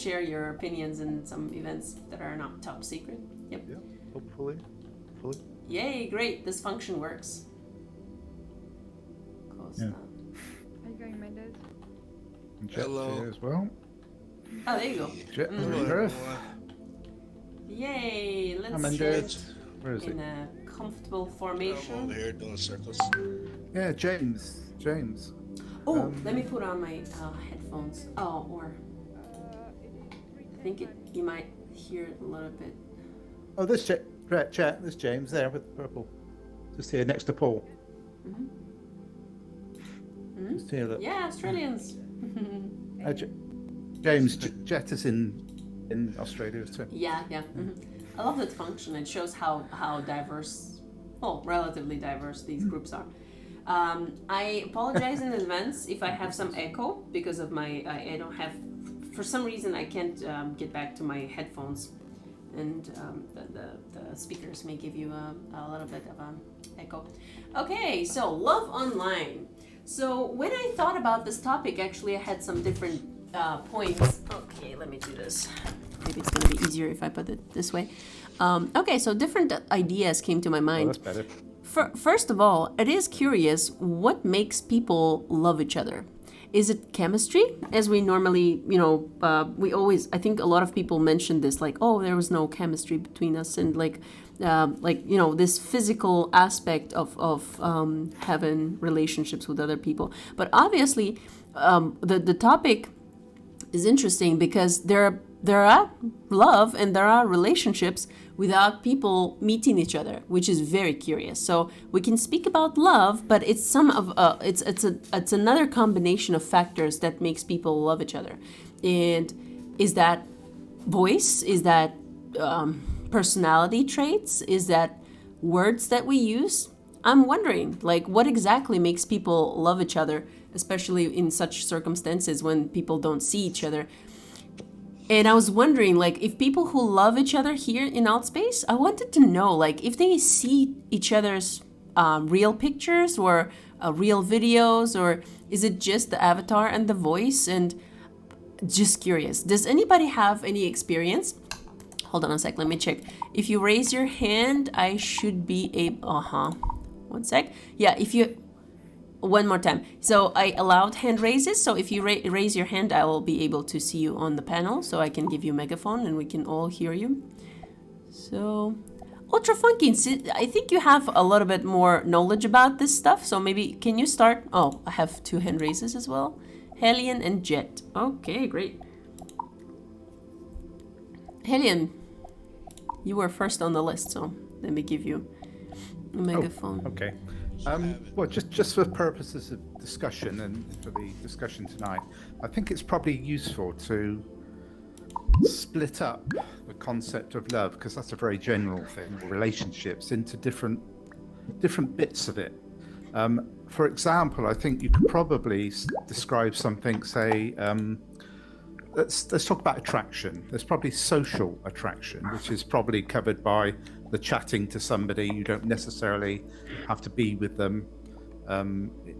share your opinions in some events that are not top secret. Yep. Yeah, hopefully. Yay, great. This function works. Close Yeah. enough. Are you going, Mendes? And Jet's Hello. here as well. Oh, there you go. Jet, Mhm. Gareth. Yay, Hi, let's Mendes. sit Where is he? in a comfortable I'm over formation. here doing circles. Yeah, James. Oh, let me put on my headphones. Oh, or I think you might hear it a little bit. Oh, this Jet. This James there with the purple. Just here next to Paul. Hmm? Just here. Look. Yeah, Australians. James, Jet is in Australia too. Yeah. I love that function. It shows how diverse, well, relatively diverse these groups are. I apologize in advance if I have some echo because of I don't have, for some reason I can't get back to my headphones, and the speakers may give you a little bit of echo. Okay, so love online. So when I thought about this topic, actually I had some different points. Okay, let me do this. Maybe it's going to be easier if I put it this way. Okay, so different ideas came to my Oh, mind. that's better. First of all, it is curious what makes people love each other. Is it chemistry? As we normally, I think a lot of people mention this, like, oh, there was no chemistry between us, and this physical aspect of having relationships with other people. But obviously, the topic is interesting because there are love and there are relationships without people meeting each other, which is very curious. So we can speak about love, but it's it's another combination of factors that makes people love each other. And is that voice? Is that personality traits? Is that words that we use? I'm wondering, like, what exactly makes people love each other, especially in such circumstances when people don't see each other. And I was wondering, like, if people who love each other here in Outspace, I wanted to know, like, if they see each other's real pictures or real videos, or is it just the avatar and the voice? And just curious, does anybody have any experience? Hold on a sec, let me check. If you raise your hand, I should be able, one sec. Yeah, if you, one more time. So I allowed hand raises. So if you raise your hand, I will be able to see you on the panel. So I can give you a megaphone and we can all hear you. So, Ultra Funky, I think you have a little bit more knowledge about this stuff. So maybe, can you start? Oh, I have 2 hand raises as well. Hellion and Jet. Okay, great. Hellion, you were first on the list. So let me give you a megaphone. Okay. Well, just for purposes of discussion and for the discussion tonight, I think it's probably useful to split up the concept of love, because that's a very general thing, relationships, into different bits of it. For example, I think you could probably describe something, say, let's talk about attraction. There's probably social attraction, which is probably covered by the chatting to somebody. You don't necessarily have to be with them.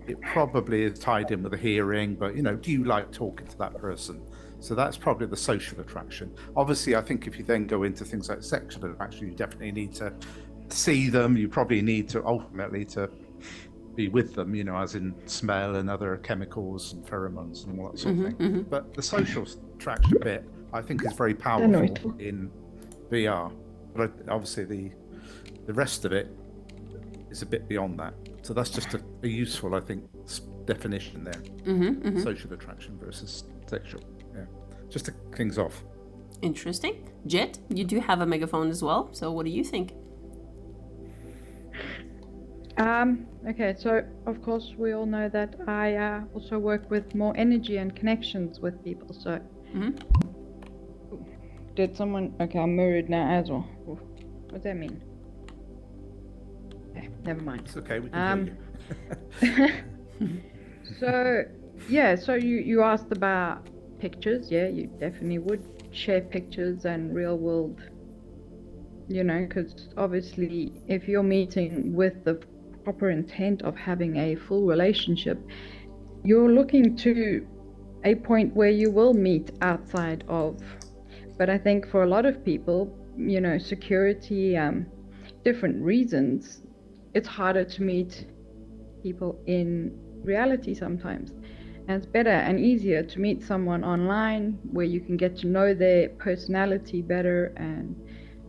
It probably is tied in with the hearing, but do you like talking to that person? So that's probably the social attraction. Obviously, I think if you then go into things like sexual attraction, you definitely need to see them. You probably need to ultimately to be with them, as in smell and other chemicals and pheromones and all that sort of thing. But the social attraction bit, I think, is very powerful in VR. But obviously the rest of it is a bit beyond that. So that's just a useful, I think, definition there. Social attraction versus sexual. Yeah. Just to kick things off. Interesting. Jet, you do have a megaphone as well. So what do you think? Okay, so of course we all know that I also work with more energy and connections with people. So did someone? Okay, I'm mirrored now as well. What does that mean? Okay, never mind. It's okay, we can hear you. So yeah, so you asked about pictures. Yeah, you definitely would share pictures and real world. Because obviously if you're meeting with the proper intent of having a full relationship, you're looking to a point where you will meet outside of. But I think for a lot of people, you know, security, different reasons, it's harder to meet people in reality sometimes. And it's better and easier to meet someone online where you can get to know their personality better and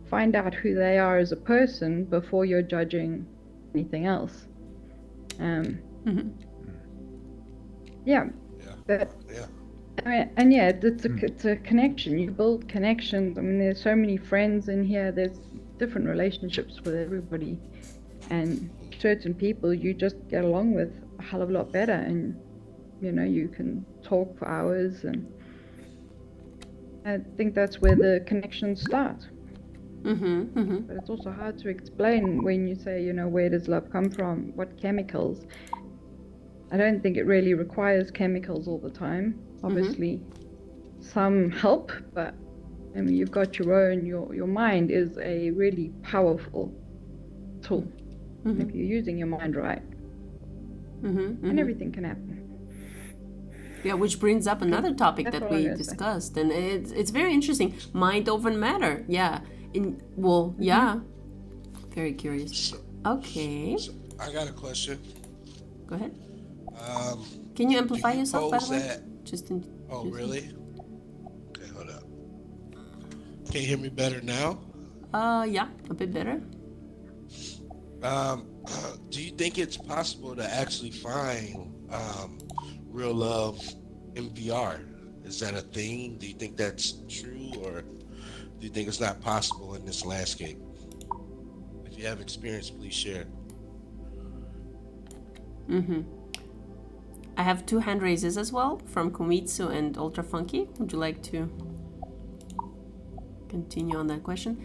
find out who they are as a person before you're judging anything else. Yeah, but Yeah. I mean, and yeah, it's a connection. You build connections. I mean, there's so many friends in here. There's different relationships with everybody, and certain people you just get along with a hell of a lot better, and you know you can talk for hours, and I think that's where the connections start. But it's also hard to explain when you say, you know, where does love come from? What chemicals? I don't think it really requires chemicals all the time. Obviously, some help, but I mean, you've got your own. Your mind is a really powerful tool if you're using your mind right, and everything can happen. Yeah, which brings up another topic That's that what I'm we gonna say. discussed, and it's very interesting. Mind over matter. Yeah. Yeah. Very curious. Okay. So I got a question. Go ahead. Can you amplify yourself, by the way? That... Oh, really? Okay, hold up. Can you hear me better now? Yeah, a bit better. Do you think it's possible to actually find real love in VR? Is that a thing? Do you think that's true, or do you think it's not possible in this landscape? If you have experience, please share. I have 2 hand raises as well from Komitsu and Ultra Funky. Would you like to continue on that question?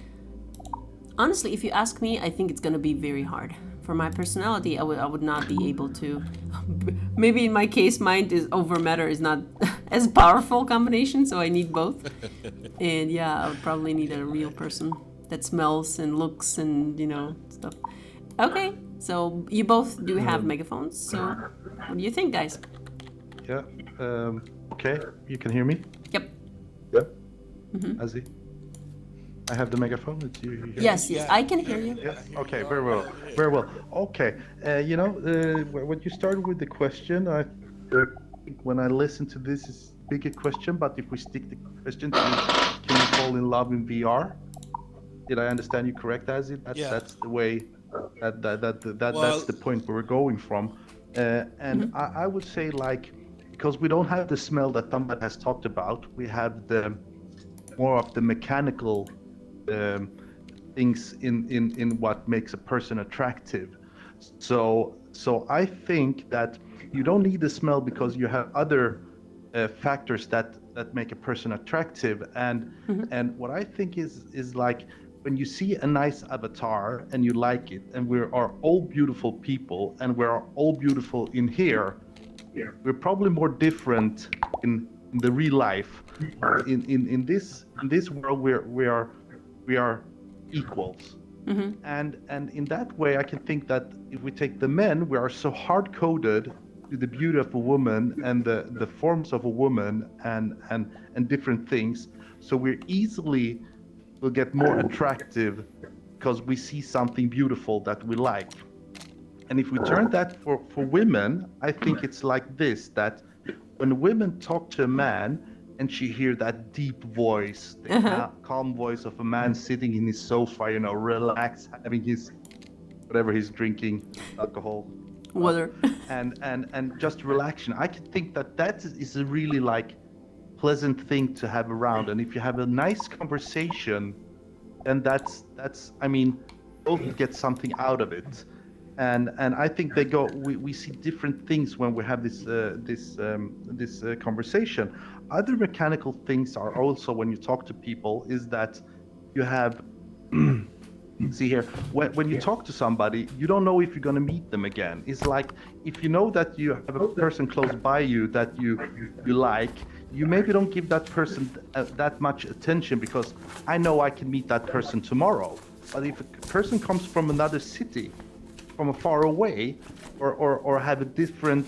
Honestly, if you ask me, I think it's gonna be very hard. For my personality, I would not be able to. Maybe in my case, mind is over matter is not as powerful combination, so I need both. And yeah, I would probably need a real person that smells and looks and, you know, stuff. Okay, so you both do have megaphones, so what do you think, guys? Yeah. Okay. You can hear me? Yep. Yeah. Azzy? I have the megaphone. It's you. Hear Yes, me? yes, I can hear you. Yeah. Okay. Very well. Very well. Okay. You know, when you started with the question, I think when I listen to this, it's a bigger question. But if we stick the question to, can you fall in love in VR? Did I understand you correct, Azzy? That's the way. That's the point where we're going from. And I would say, like, because we don't have the smell that Thumbbat has talked about, we have the more of the mechanical things in what makes a person attractive. So I think that you don't need the smell because you have other factors that make a person attractive. And what I think is like, when you see a nice avatar and you like it, and we are all beautiful people, and we're all beautiful in here, we're probably more different in the real life. In this world, we are equals. And in that way, I can think that if we take the men, we are so hard coded to the beauty of a woman and the forms of a woman and different things. So we're easily will get more attractive because we see something beautiful that we like. And if we turn that for women, I think it's like this, that when women talk to a man and she hear that deep voice, the calm voice of a man sitting in his sofa, you know, relaxed, having his, whatever he's drinking, alcohol. Water. And just relaxing. I can think that is a really like pleasant thing to have around, and if you have a nice conversation, then that's I mean, both get something out of it, and I think we see different things when we have this conversation. Other mechanical things are also, when you talk to people, is that you have see here, when you talk to somebody, you don't know if you're going to meet them again. It's like, if you know that you have a person close by you that you like, you maybe don't give that person that much attention, because I know I can meet that person tomorrow. But if a person comes from another city, from a far away, or have a different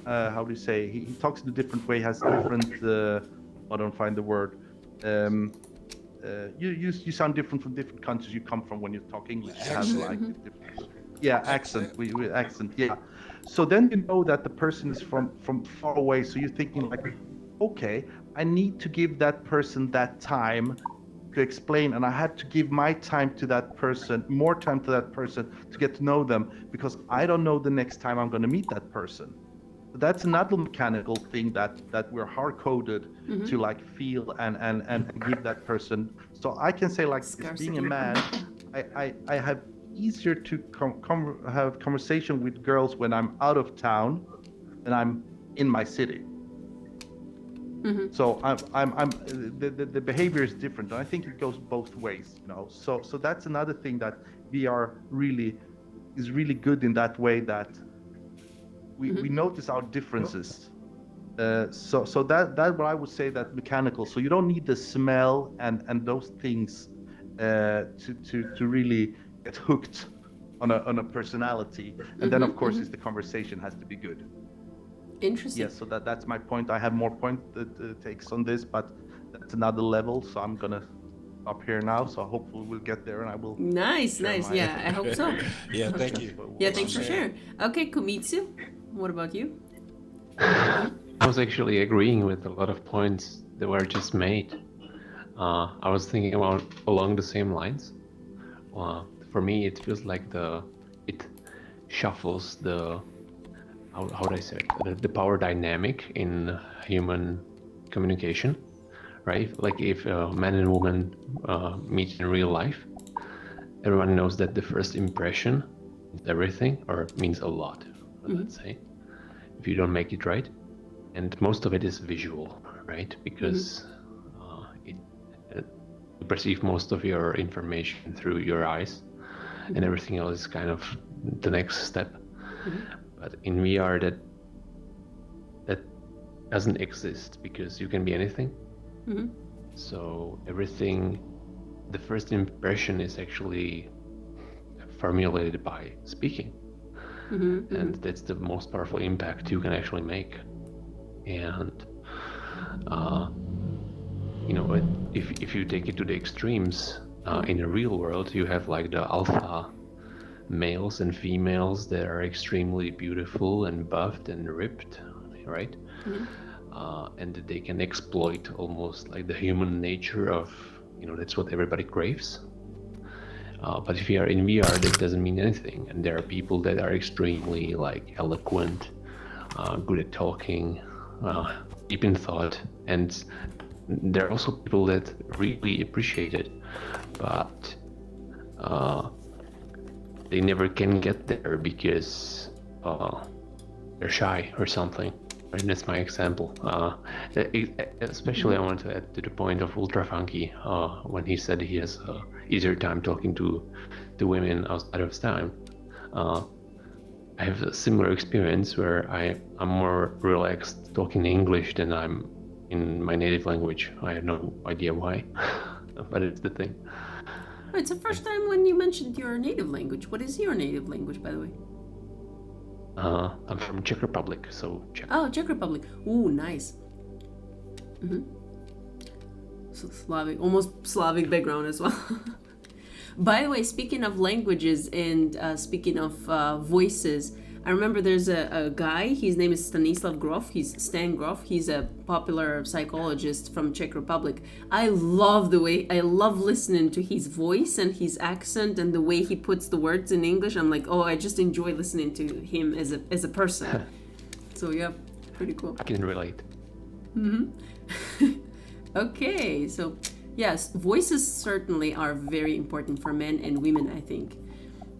how do you say? He talks in a different way, has different. I don't find the word. You sound different from different countries you come from when you talk English. You have like different, yeah, accent. We accent, yeah. So then you know that the person is from far away. So you're thinking like, okay, I need to give that person that time to explain, and I had to give my time to that person, more time to that person to get to know them, because I don't know the next time I'm going to meet that person. That's another mechanical thing that we're hard coded to like feel and give that person. So I can say like, being a man, I have easier to have conversation with girls when I'm out of town than I'm in my city. So I'm the behavior is different, and I think it goes both ways, you know. So that's another thing that VR is really good in that way, that we notice our differences. So that what I would say, that mechanical. So you don't need the smell and those things to really get hooked on a personality. And then of course is the conversation has to be good. Interesting. Yes, so that's my point. I have more takes on this, but that's another level. So I'm gonna stop here now. So hopefully we'll get there, and I will. Nice. Yeah, I hope so. Yeah, thank you. Yeah, thanks for sharing. Okay, Kumitsu, what about you? I was actually agreeing with a lot of points that were just made. I was thinking about along the same lines. For me, it feels like it shuffles the. How would I say it? The power dynamic in human communication, right? Like if a man and woman meet in real life, everyone knows that the first impression is everything, or means a lot, let's say, if you don't make it right. And most of it is visual, right? Because you perceive most of your information through your eyes, and everything else is kind of the next step. But in VR, that doesn't exist, because you can be anything. So everything, the first impression is actually formulated by speaking, and that's the most powerful impact you can actually make. And you know, if you take it to the extremes, in the real world, you have like the alpha males and females that are extremely beautiful and buffed and ripped, right? And they can exploit almost like the human nature of, you know, that's what everybody craves. But if you are in VR, that doesn't mean anything. And there are people that are extremely like eloquent, good at talking, deep in thought, and there are also people that really appreciate it, but they never can get there because they're shy or something. Right? That's my example. Especially I want to add to the point of Ultra Funky when he said he has easier time talking to women outside of time. I have a similar experience where I'm more relaxed talking English than I'm in my native language. I have no idea why, but it's the thing. Oh, it's the first time when you mentioned your native language. What is your native language, by the way? I'm from Czech Republic, so Czech. Oh, Czech Republic. Ooh, nice. So Slavic, almost Slavic background as well. By the way, speaking of languages and speaking of voices, I remember there's a guy, his name is Stanislav Grof, he's Stan Grof, he's a popular psychologist from Czech Republic. I love listening to his voice and his accent and the way he puts the words in English. I'm like, oh, I just enjoy listening to him as a person. So yeah, pretty cool. I can relate. Okay, so yes, voices certainly are very important for men and women, I think.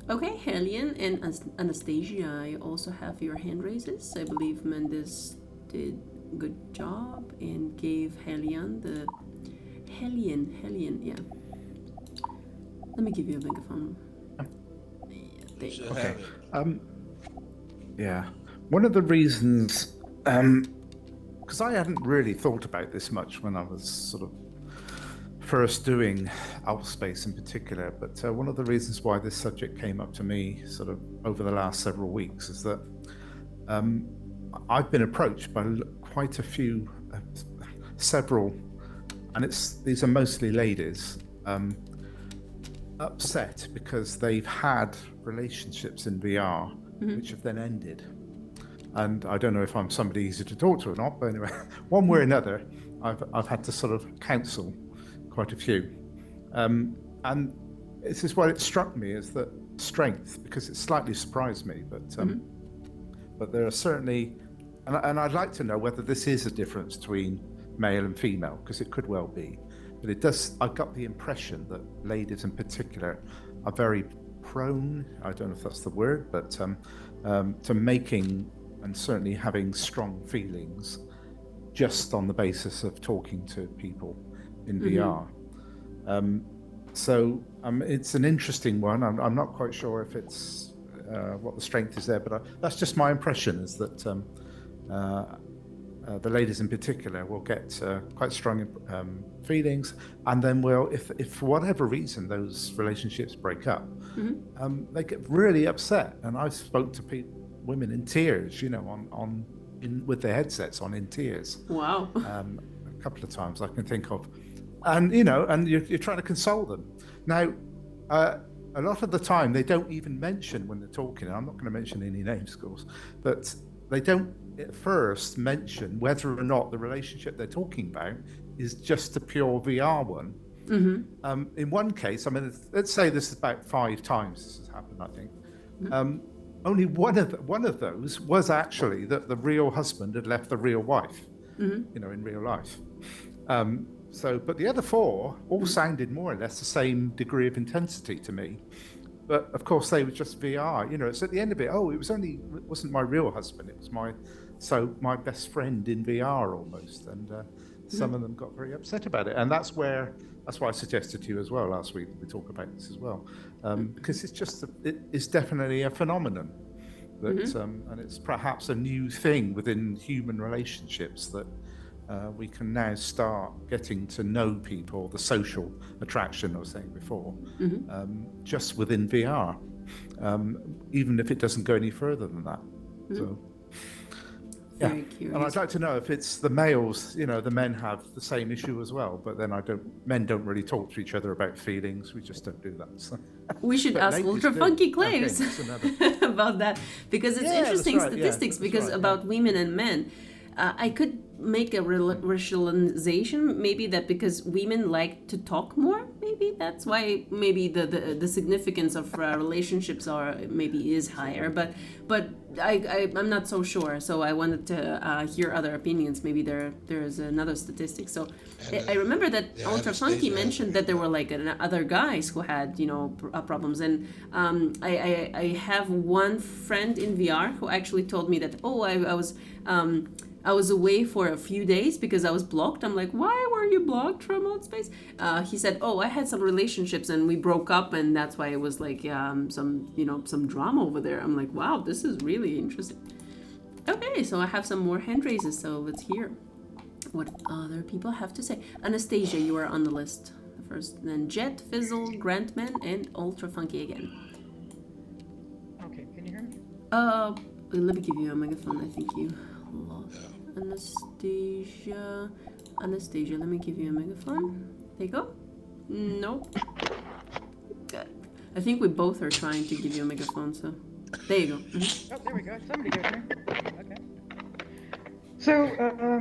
Okay, Helian and Anastasia, I also have your hand raises. I believe Mendes did a good job and gave Helian the... Helian, yeah. Let me give you a megaphone. Yeah, Okay. Yeah. One of the reasons, because I hadn't really thought about this much when I was sort of first doing Alpspace in particular, but one of the reasons why this subject came up to me sort of over the last several weeks is that I've been approached by quite a few, several, and these are mostly ladies, upset because they've had relationships in VR which have then ended. And I don't know if I'm somebody easy to talk to or not, but anyway, one way or another, I've had to sort of counsel quite a few. And this is what it struck me as the strength, because it slightly surprised me, but there are certainly, and I'd like to know whether this is a difference between male and female, because it could well be. But it does, I got the impression that ladies in particular are very prone, I don't know if that's the word, but to making and certainly having strong feelings just on the basis of talking to people in VR. So it's an interesting one. I'm not quite sure if it's what the strength is there, but that's just my impression, is that the ladies in particular will get quite strong feelings, and then if for whatever reason those relationships break up, they get really upset. And I've spoke to women in tears, with their headsets on, in tears. Wow. A couple of times I can think of, and you're trying to console them. Now, a lot of the time they don't even mention when they're talking. I'm not going to mention any names, of course, but they don't at first mention whether or not the relationship they're talking about is just a pure VR one. In one case, let's say this is about 5 times this has happened, I think. Only one of those was actually that the real husband had left the real wife, in real life. But the other 4 all sounded more or less the same degree of intensity to me. But of course, they were just VR. It's at the end of it. Oh, it wasn't my real husband. It was my best friend in VR almost. And some of them got very upset about it. And that's why I suggested to you as well last week we talk about this as well, because it's definitely a phenomenon that, and it's perhaps a new thing within human relationships that. We can now start getting to know people, the social attraction I was saying before, just within VR, even if it doesn't go any further than that. So, yeah. Very curious. And I'd like to know if it's the males, the men have the same issue as well, but then men don't really talk to each other about feelings. We just don't do that. So. We should ask Ultra Funky Claves about that, because it's interesting statistics, about women and men. I could make a rationalization, maybe that because women like to talk more, maybe that's why maybe the significance of relationships is higher. But I'm not so sure. So I wanted to hear other opinions. Maybe there is another statistic. So I remember that Ultra Funky mentioned that there were other guys who had problems, and I have one friend in VR who actually told me that I was away for a few days because I was blocked. I'm like, why were you blocked from Outspace? He said, I had some relationships and we broke up, and that's why it was some drama over there. I'm like, wow, this is really interesting. Okay, so I have some more hand raises, so let's hear what other people have to say. Anastasia, you are on the list first. Then Jet, Fizzle, Grantman, and Ultra Funky again. Okay, can you hear me? Let me give you a megaphone. I think you lost. Anastasia, let me give you a megaphone. There you go. Nope. Good. I think we both are trying to give you a megaphone, so there you go. Oh, there we go. Somebody got me. Okay. So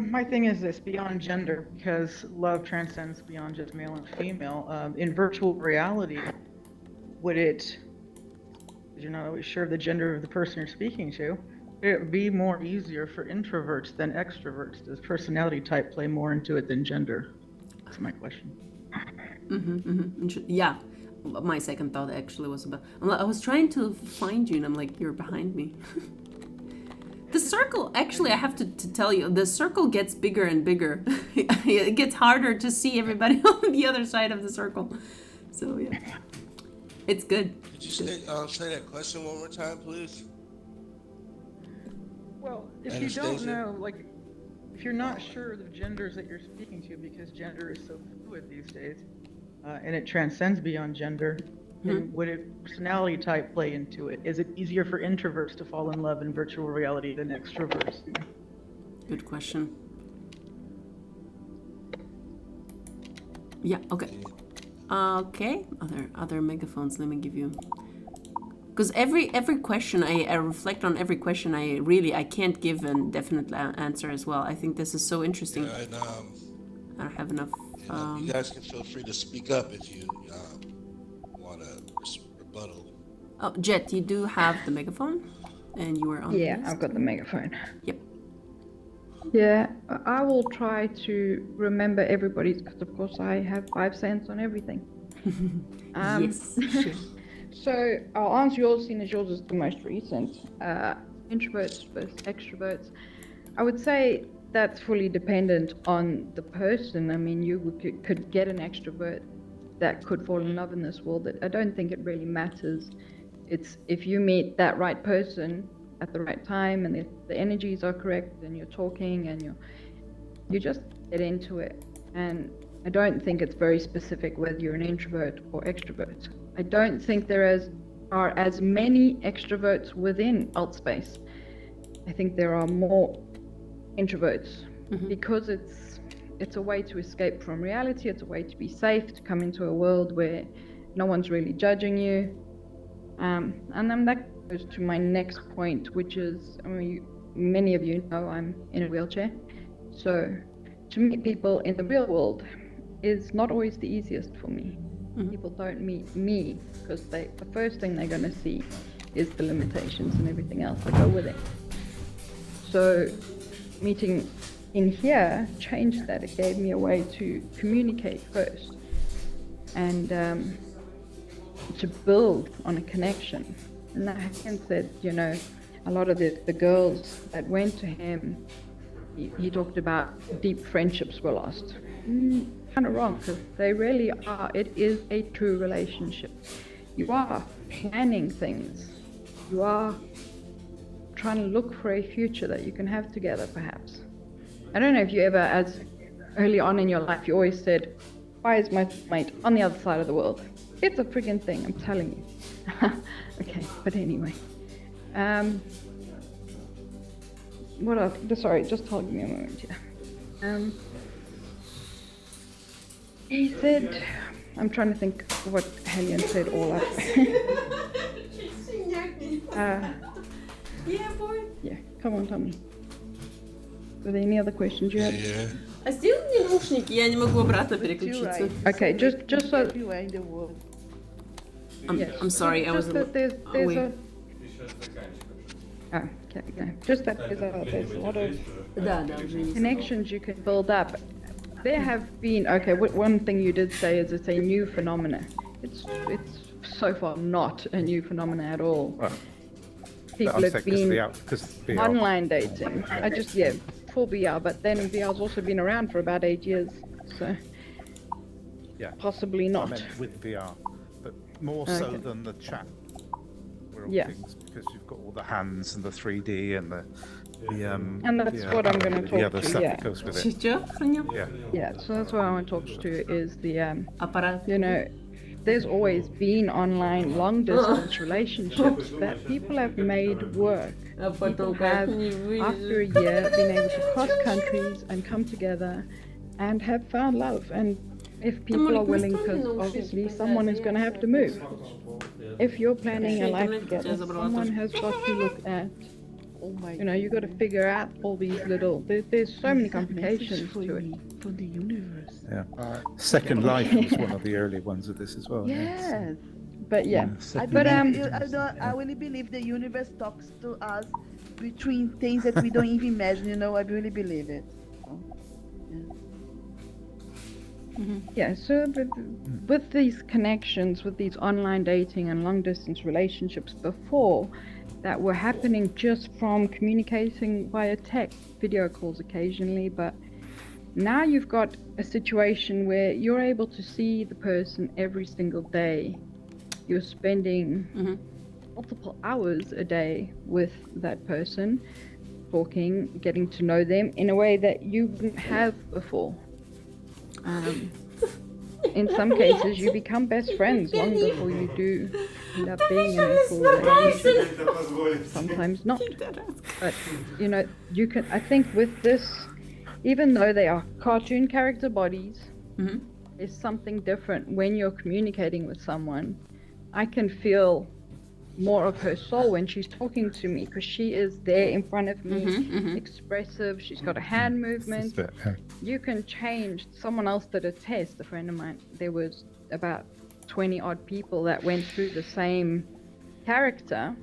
my thing is this: beyond gender, because love transcends beyond just male and female. In virtual reality, because you're not always sure of the gender of the person you're speaking to, it would be more easier for introverts than extroverts. Does personality type play more into it than gender? That's my question. Yeah, my second thought actually was about. I was trying to find you, and I'm like, you're behind me. The circle, actually, I have to tell you, the circle gets bigger and bigger. It gets harder to see everybody on the other side of the circle. So yeah, it's good. Could you say that question one more time, please? Well, if you don't know, if you're not sure of the genders that you're speaking to, because gender is so fluid these days, and it transcends beyond gender, And would a personality type play into it? Is it easier for introverts to fall in love in virtual reality than extroverts? Good question. Yeah, okay. Okay, other megaphones, let me give you. Because every question, I reflect on every question, I can't give a definite answer as well. I think this is so interesting. And I don't have enough. you guys can feel free to speak up if you want to rebuttal. Oh, Jet, you do have the megaphone? And you were on the Yeah, list? I've got the megaphone. Yep. Yeah, I will try to remember everybody's, because of course I have 5 cents on everything. Yes. So I'll answer yours, seeing as yours is the most recent. Introverts versus extroverts. I would say that's fully dependent on the person. I mean, you could get an extrovert that could fall in love in this world. I don't think it really matters. It's if you meet that right person at the right time and the energies are correct and you're talking and you just get into it. And I don't think it's very specific whether you're an introvert or extrovert. I don't think there are as many extroverts within Altspace. I think there are more introverts because it's a way to escape from reality. It's a way to be safe, to come into a world where no one's really judging you. And then that goes to my next point, which is, I mean, many of you know I'm in a wheelchair. So to meet people in the real world is not always the easiest for me. People don't meet me because the first thing they're going to see is the limitations and everything else that go with it. So meeting in here changed that. It gave me a way to communicate first and to build on a connection. And that again said, you know, a lot of the girls that went to him, he talked about deep friendships were lost. Kind of wrong, because they really are. It is a true relationship. You are planning things. You are trying to look for a future that you can have together, perhaps. I don't know if you ever, as early on in your life, you always said, why is my mate on the other side of the world? It's a friggin' thing, I'm telling you. Okay, but anyway. What else? Sorry, just hold me a moment here. He said, I'm trying to think of what Hellion said all up. Yeah, boy. Yeah, come on, Tommy. Were there any other questions you had? Yeah. А сделай мне наушники, я не могу обратно переключиться. Okay, just so. Everywhere in the world. I'm sorry, I was Just that there's away. okay, no. Just that there's a lot of Да, уже не connections you can build up. There have been, okay, one thing you did say is it's a new phenomenon. It's so far not a new phenomenon at all. Well, People have been because VR. online dating. For VR, but then VR's also been around for about 8 years, so Yeah. possibly I not. meant with VR, but more so Okay. than the chat. Yeah. Things, because you've got all the hands and the 3D and the And that's what I'm gonna the talk other to, stuff yeah. that goes with it. Чё хранил? Yeah. Yeah, so that's what I want to talk to is the Аппарат. you know, there's always been online long distance relationships that people have made work. А People потом как have, не after a вылезет. year, been able to cross countries and come together and have found love. And if people are willing, because obviously someone is going to have to move. If you're planning a life together, someone has got to look at, Oh my you know, you got to figure out all these little, there's so many complications for to it. me, for the universe. Yeah. Second Life was one of the early ones of this as well. Yes. But yeah, I but believe, I really believe the universe talks to us between things that we don't even imagine. You know, I really believe it. yeah, so with these connections, with these online dating and long distance relationships before, that were happening just from communicating via text, video calls occasionally, but now you've got a situation where you're able to see the person every single day. You're spending multiple hours a day with that person, talking, getting to know them in a way that you wouldn't have before. in some cases, you become best friends long before you do end up being in a full relationship. Sometimes not. But, you know, you can, I think with this, even though they are cartoon character bodies, there's something different when you're communicating with someone. I can feel more of her soul when she's talking to me because she is there in front of me, expressive. She's got a hand movement. You can change. Someone else did a test, a friend of mine. There was about 20 odd people that went through the same character.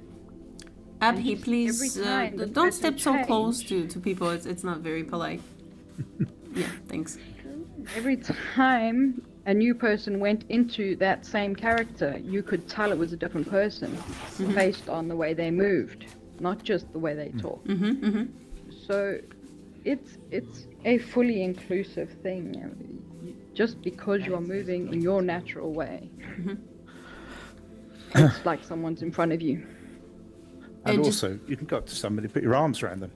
Abhi, please every time the don't person step so close changed. to people. It's not very polite. Yeah, thanks. Every time a new person went into that same character, you could tell it was a different person based on the way they moved, not just the way they talked. So it's a fully inclusive thing. Just because you are moving in your natural way, it's like someone's in front of you. And And also, you can go up to somebody, put your arms around them.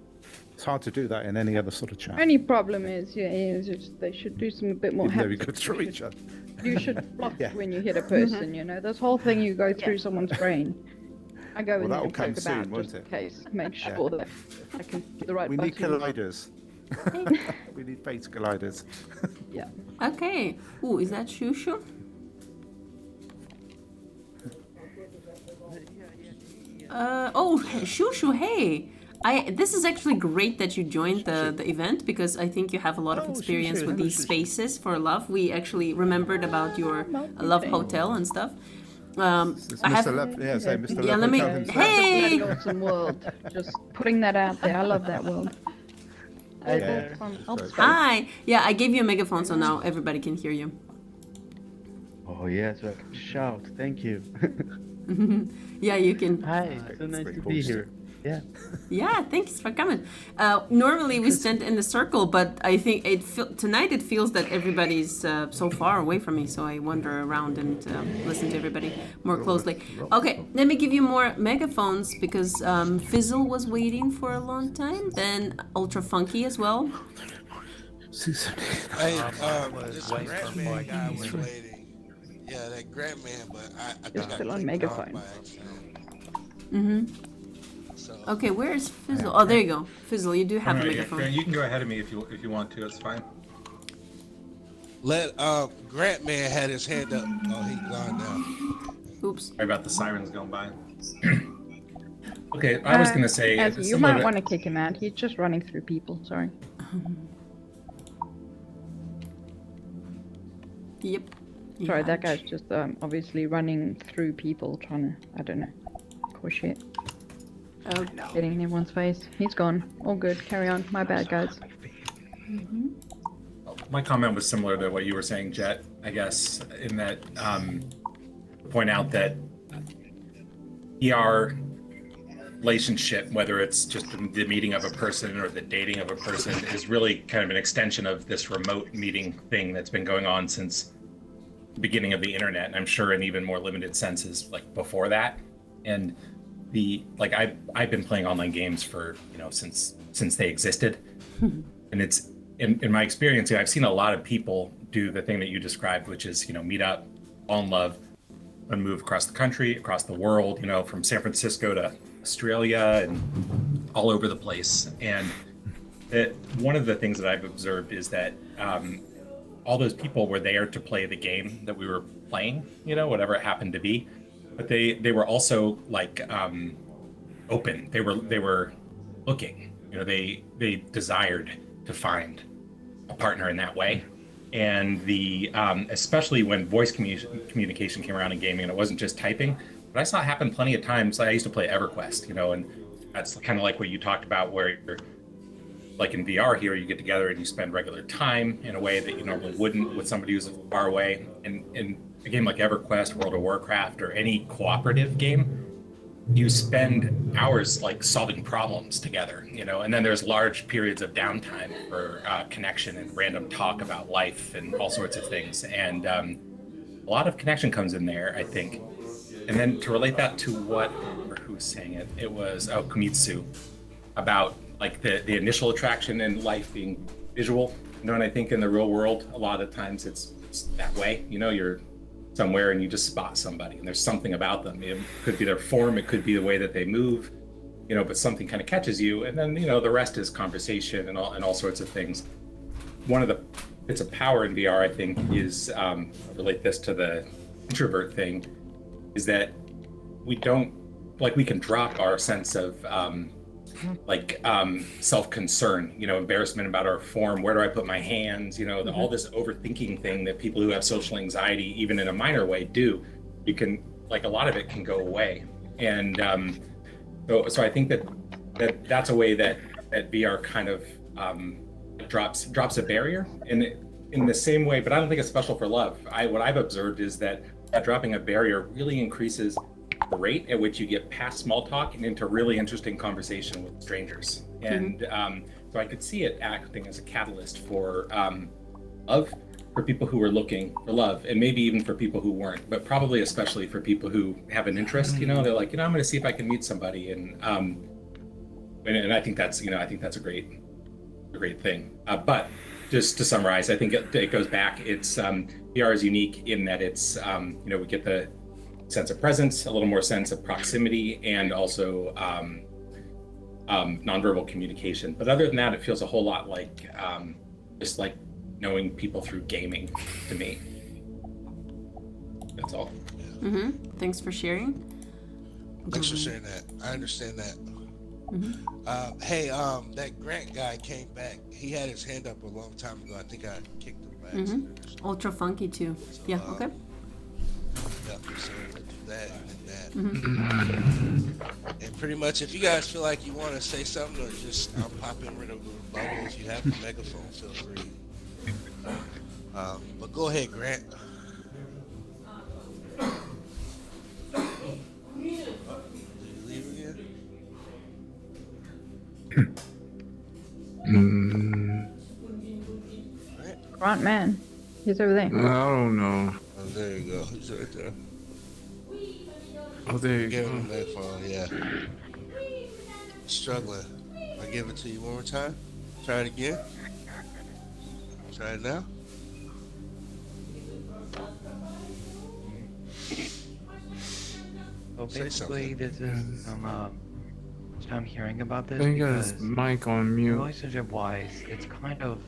It's hard to do that in any other sort of chat. Only problem is, they should do some a bit more Even though we go haptics. through each other. You should block Yeah. when you hit a person, you know. This whole thing you go through someone's brain. I go in there that'll and come poke soon, about won't just in it? case. Make sure that I can hit the right We need button. colliders. We need beta colliders. Yeah. Okay. Ooh, is that Shushu? Shushu, hey. This is actually great that you joined the event because I think you have a lot of Oh, experience Shushu, with hello, these Shushu. spaces for love. We actually remembered about your love hotel and stuff. It's I have. Mr. Love, yeah, so Mr. Yeah, Love let me. Hotel himself. Hey. Bloody awesome world. Just putting that out there. I love that world. Yeah. Hi. Yeah, I gave you a megaphone, so now everybody can hear you. Oh yeah, so I can shout. Thank you. Yeah, you can. Hi, so nice to be here. Yeah. Yeah, thanks for coming. Normally we stand in the circle, but I think tonight it feels that everybody's so far away from me, so I wander around and listen to everybody more closely. Okay, let me give you more megaphones because Fizzle was waiting for a long time, then Ultra Funky as well. Susan. Hey, this Grant Man guy was waiting. Yeah, that Grant Man, but I think I still on clicked off megaphone. by accident. So, Okay, where is Fizzle? Oh, there you go. Fizzle, you do have a Alright, megaphone. Grant, you can go ahead of me if you want to. It's fine. let Grant Man had his hand up. Oh, he gone now. Oops. Sorry about the sirens going by. Okay, I was gonna say As you similar might to- want to kick him out. He's just running through people. Sorry. Yep. Sorry, that Yeah. guy's just obviously running through people, trying to, I don't know, cause shit. Getting in everyone's face. He's gone. All good. Carry on. My bad, guys. My comment was similar to what you were saying, Jet. I guess in that point out that ER relationship, whether it's just the meeting of a person or the dating of a person, is really kind of an extension of this remote meeting thing that's been going on since the beginning of the internet, and I'm sure in even more limited senses like before that. And I've been playing online games for since they existed, and it's in my experience, I've seen a lot of people do the thing that you described, which is meet up, fall in love, and move across the country, across the world, from San Francisco to Australia and all over the place. And one of the things that I've observed is that all those people were there to play the game that we were playing, whatever it happened to be. But they were also open. They were looking. They desired to find a partner in that way. And especially when voice communication came around in gaming, and it wasn't just typing. But I saw it happen plenty of times. I used to play EverQuest, and that's kind of like what you talked about, where you're like in VR here, you get together and you spend regular time in a way that you normally wouldn't with somebody who's far away. And in a game like EverQuest, World of Warcraft, or any cooperative game, you spend hours solving problems together, and then there's large periods of downtime for connection and random talk about life and all sorts of things. And a lot of connection comes in there, I think. And then to relate that to who was saying it? It was Komitsu, about the initial attraction in life being visual. And I think in the real world, a lot of times it's that way. You know, you're somewhere and you just spot somebody, and there's something about them. It could be their form, it could be the way that they move, you know, but something kind of catches you, and then, you know, the rest is conversation and all sorts of things. One of the bits of power in VR, I think, is relate this to the introvert thing, is that we can drop our sense of self-concern, you know, embarrassment about our form. Where do I put my hands? You know, all this overthinking thing that people who have social anxiety, even in a minor way, do. You can, like, a lot of it can go away. And so I think that's a way that VR kind of drops a barrier in the same way, but I don't think it's special for love. What I've observed is that dropping a barrier really increases the rate at which you get past small talk and into really interesting conversation with strangers. And so I could see it acting as a catalyst for love, for people who were looking for love, and maybe even for people who weren't, but probably especially for people who have an interest. You know, they're like, you know, I'm going to see if I can meet somebody, and I think that's, you know, I think that's a great thing. But just to summarize, I think it goes back. It's VR is unique in that it's you know, we get the sense of presence, a little more sense of proximity, and also nonverbal communication. But other than that, it feels a whole lot like just like knowing people through gaming to me. That's all. Thanks for sharing. Thanks for sharing that. I understand that. Hey, that Grant guy came back. He had his hand up a long time ago. I think I kicked him back. Ultra funky too. So, Yeah. Okay. Yep, so we'll do that and that. And pretty much, if you guys feel like you want to say something, or just I'll pop in rid of the bubble. If you have the megaphone, feel free. But go ahead, Grant. Did you leave again? Grant man. He's over there. I don't know. Oh, there you go. He's right there. Oh, there you Give go. him the megaphone, yeah. Struggling. I give it to you one more time. Try it again. Try it now. So Say basically, this is which I'm hearing about this I think got because his mic on mute. relationship-wise, it's kind of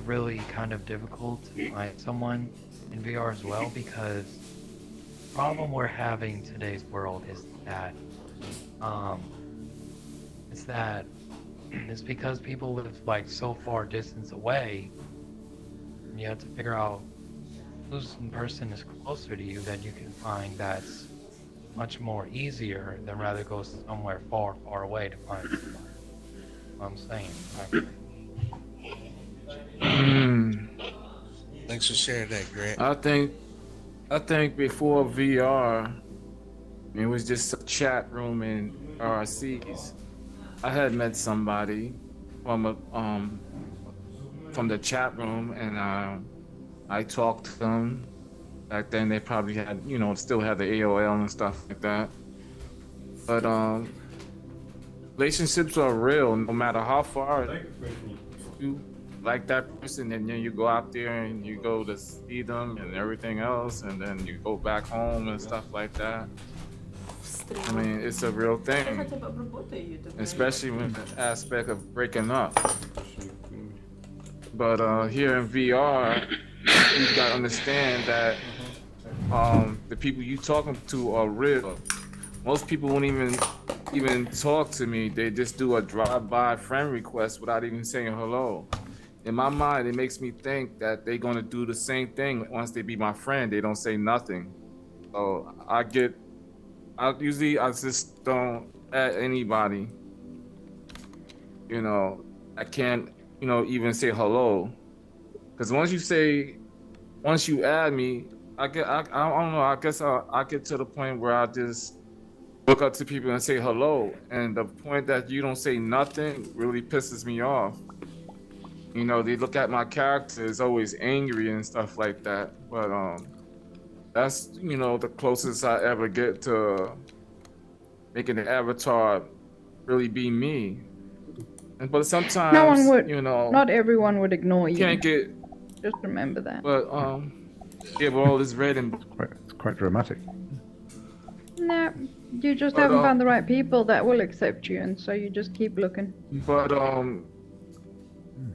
really difficult to find someone in VR as well, because the problem we're having in today's world is that it's because people live like so far distance away, and you have to figure out whose person is closer to you that you can find that's much more easier than rather go somewhere far away to find somebody. What I'm saying. Thanks for sharing that, Grant. I think before VR, it was just a chat room in RCs. I had met somebody from the chat room, and I talked to them. Back then, they probably had, you know, still had the AOL and stuff like that. But relationships are real, no matter how far you like that person, and then you go out there and you go to see them and everything else, and then you go back home and stuff like that. I mean, it's a real thing, especially when the aspect of breaking up. But here in VR, you gotta understand that the people you talking to are real. Most people won't even talk to me. They just do a drive-by friend request without even saying hello. In my mind, it makes me think that they're gonna do the same thing once they be my friend. They don't say nothing. So I just don't add anybody. You know, I can't, you know, even say hello. Cause once you add me, I don't know, I guess I get to the point where I just look up to people and say hello. And the point that you don't say nothing really pisses me off. You know, they look at my character as always angry and stuff like that. But that's, you know, the closest I ever get to making the avatar really be me. But sometimes, No one would. you know, Not everyone would ignore you. can't get Just remember that. But yeah, but all this red and It's quite dramatic. No, you just But, haven't found the right people that will accept you, and so you just keep looking. but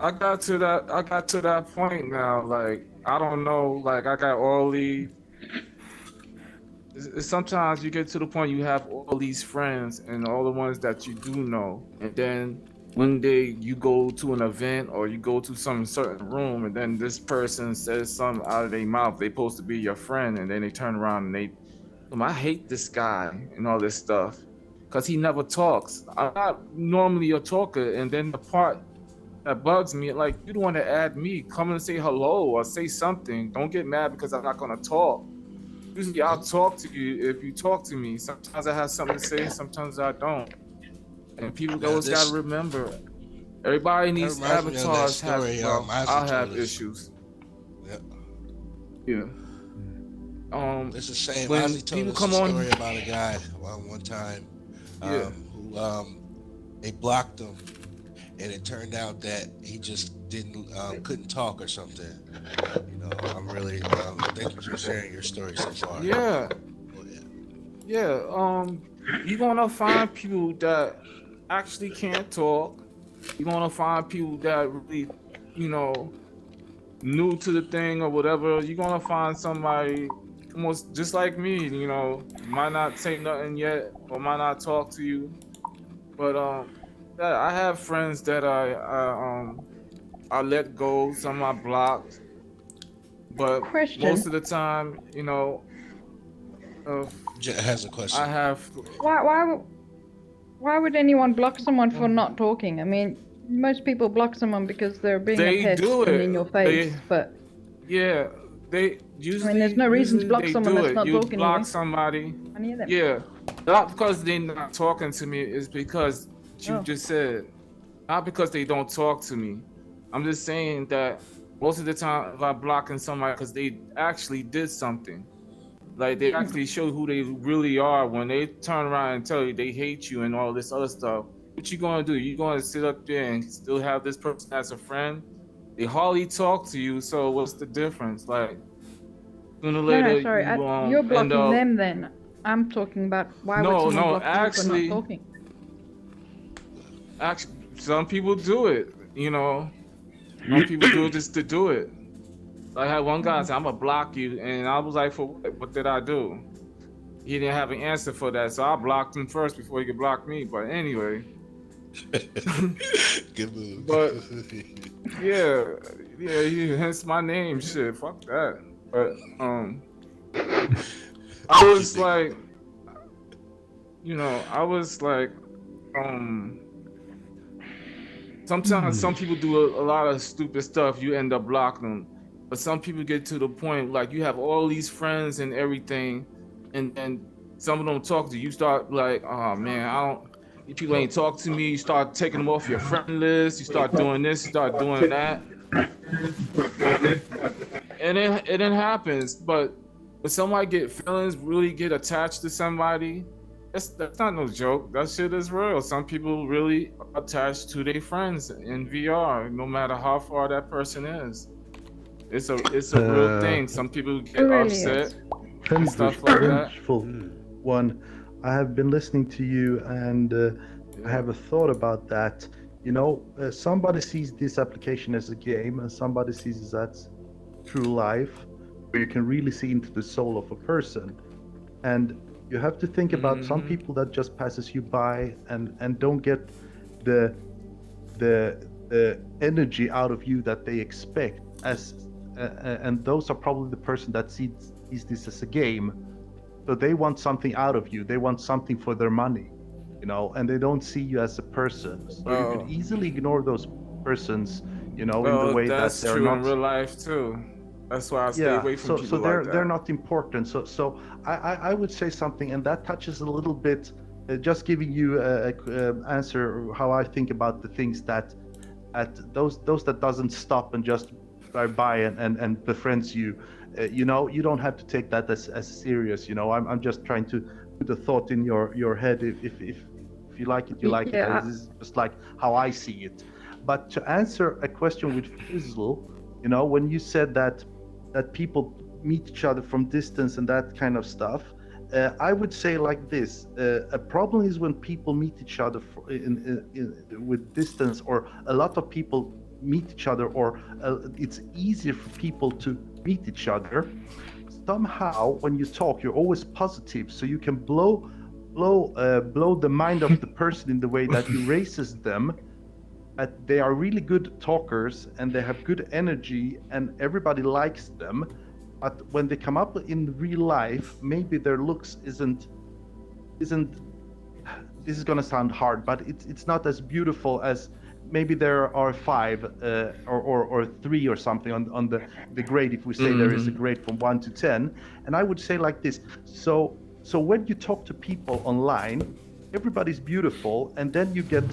I got to that point now. Like, I don't know. Like, I got all these. Sometimes you get to the point you have all these friends and all the ones that you do know, and then one day you go to an event or you go to some certain room, and then this person says something out of their mouth. They're supposed to be your friend, and then they turn around and they, I hate this guy and all this stuff, cause he never talks. I'm not normally a talker, and then the part that bugs me, like, you don't want to add me. Come and say hello or say something. Don't get mad because I'm not gonna talk. Usually I'll talk to you if you talk to me. Sometimes I have something to say, sometimes I don't. And people always gotta remember, everybody in these reminds me of that avatars story, have, Ozzy I have told us. issues. Yep. Yeah. It's the same. when Ozzy told people us come a on- story about a guy one time Yeah. who they blocked him, and it turned out that he just couldn't talk or something. You know, I'm really thank you for sharing your story so far. Yeah. Yeah. You're gonna find people that actually can't talk. You're gonna find people that really, new to the thing or whatever. You're gonna find somebody almost just like me, might not say nothing yet or might not talk to you. But yeah, I have friends that I let go, some I blocked. But Question. most of the time, Jet has a question. I have. Why would anyone block someone for not talking? I mean, most people block someone because they're being They a pest do and it. in your face. But Yeah, they usually. there's no reason to usually block they someone do that's it. not You talking block anyway. somebody. Any of them. Yeah, not because they're not talking to me. It's because you Oh. just said. Not because they don't talk to me. I'm just saying that most of the time, if I'm blocking somebody because they actually did something, like they actually show who they really are. When they turn around and tell you they hate you and all this other stuff, what you gonna do? You gonna sit up there and still have this person as a friend? They hardly talk to you, so what's the difference? Like, sooner or later, No, sorry. You're end blocking up. them then. I'm talking about why would No, someone no, block you actually- for not talking? Actually, some people do it. Some people do it just to do it. I had one guy say, "I'm gonna block you," and I was like, "For what? What did I do?" He didn't have an answer for that, so I blocked him first before he could block me. But anyway. Good move. But yeah, hence my name. Shit, fuck that. But I was like, sometimes some people do a lot of stupid stuff. You end up blocking them, but some people get to the point like you have all these friends and everything, and some of them talk to you. You start like, oh man, you people ain't talk to me. You start taking them off your friend list. You start doing this. You start doing that, and it happens. But when somebody get feelings, really get attached to somebody, that's not no joke. That shit is real. Some people really attached to their friends in VR, no matter how far that person is. It's a real thing. Some people get really upset is. and stuff like that. Vengeful one. I have been listening to you, and I have a thought about that. Somebody sees this application as a game, and somebody sees it as true life, where you can really see into the soul of a person. And you have to think about some people that just passes you by and don't get the energy out of you that they expect, and those are probably the person that sees this as a game. So they want something out of you. They want something for their money, and they don't see you as a person. So you could easily ignore those persons, in the way that that's they're true not. in real life too. That's why I stay away from people so they're like they're that. not important. So I would say something, and that touches a little bit, just giving you a answer how I think about the things that those that doesn't stop and just drive by and befriends you. You don't have to take that as serious. I'm just trying to put a thought in your head. If you like it, you like it. This is just like how I see it. But to answer a question with Fizzle, You know, when you said that people meet each other from distance and that kind of stuff, I would say like this: a problem is when people meet each other with distance, or a lot of people meet each other, or it's easier for people to meet each other. Somehow, when you talk, you're always positive, so you can blow the mind of the person in the way that you raises them. That they are really good talkers and they have good energy and everybody likes them. But when they come up in real life, maybe their looks isn't. This is gonna sound hard, but it's not as beautiful as maybe there are 5 or 3 or something on the grade. If we say there is a grade from 1 to 10, and I would say like this. So when you talk to people online, everybody's beautiful, and then you get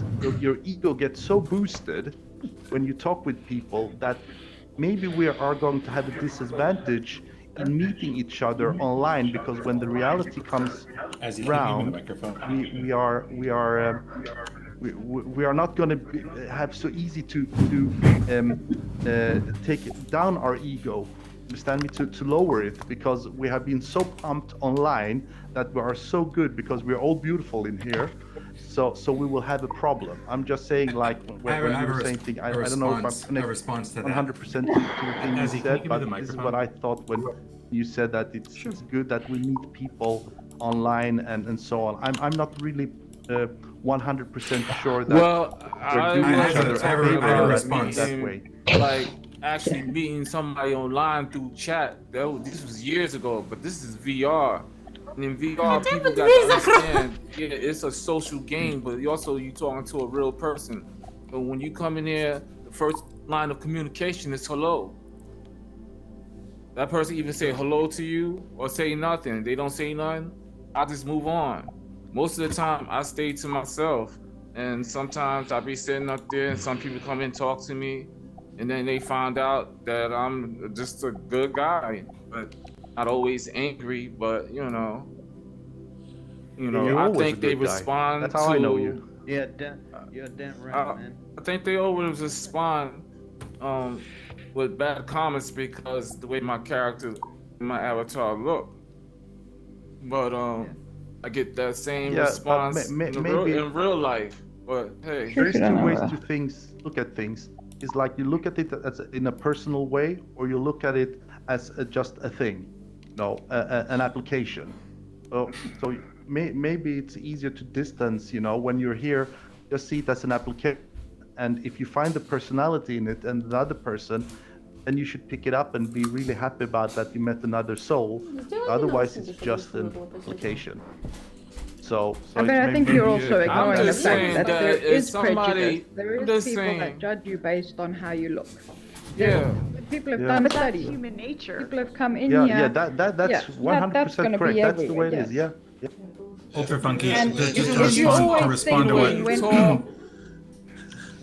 your ego gets so boosted when you talk with people that maybe we are going to have a disadvantage in meeting each other online, because when the reality comes round, we are not going to have so easy to take down our ego. Understand me? To lower it, because we have been so pumped online that we are so good because we're all beautiful in here. So we will have a problem. I'm just saying, like when you were saying thing, I don't know if I'm connected 100% to the thing you said, but this is what I thought when you said that it's good that we meet people online and so on. I'm not really 100% sure that we're doing each other a favor that way. Like actually meeting somebody online through chat. This was years ago, but this is VR. And in VR, people got to understand, it's a social game, but you talking to a real person. But when you come in here, the first line of communication is hello. That person even say hello to you or say nothing. They don't say nothing, I just move on. Most of the time, I stay to myself. And sometimes I be sitting up there and some people come in and talk to me, and then they find out that I'm just a good guy, but not always angry, but you know, I think they respond. That's how I know you. Yeah, you're damn right, man. I think they always respond with bad comments because the way my character, my avatar look. But I get that same response in real life. But hey, there's 2 ways to look at things. It's like you look at it as in a personal way, or you look at it as just a thing, an application. So maybe it's easier to distance, when you're here, just see it as an application. And if you find the personality in it and the other person, then you should pick it up and be really happy about that you met another soul. Otherwise, it's just an application. So but I think you're also ignoring the fact that there is somebody, prejudice. There is people that judge you based on how you look. People have done studies. Human nature. People have come in here. Yeah, that's 100% correct. That's the way it is. Yeah. Ultra Funky. And Just you to respond to what.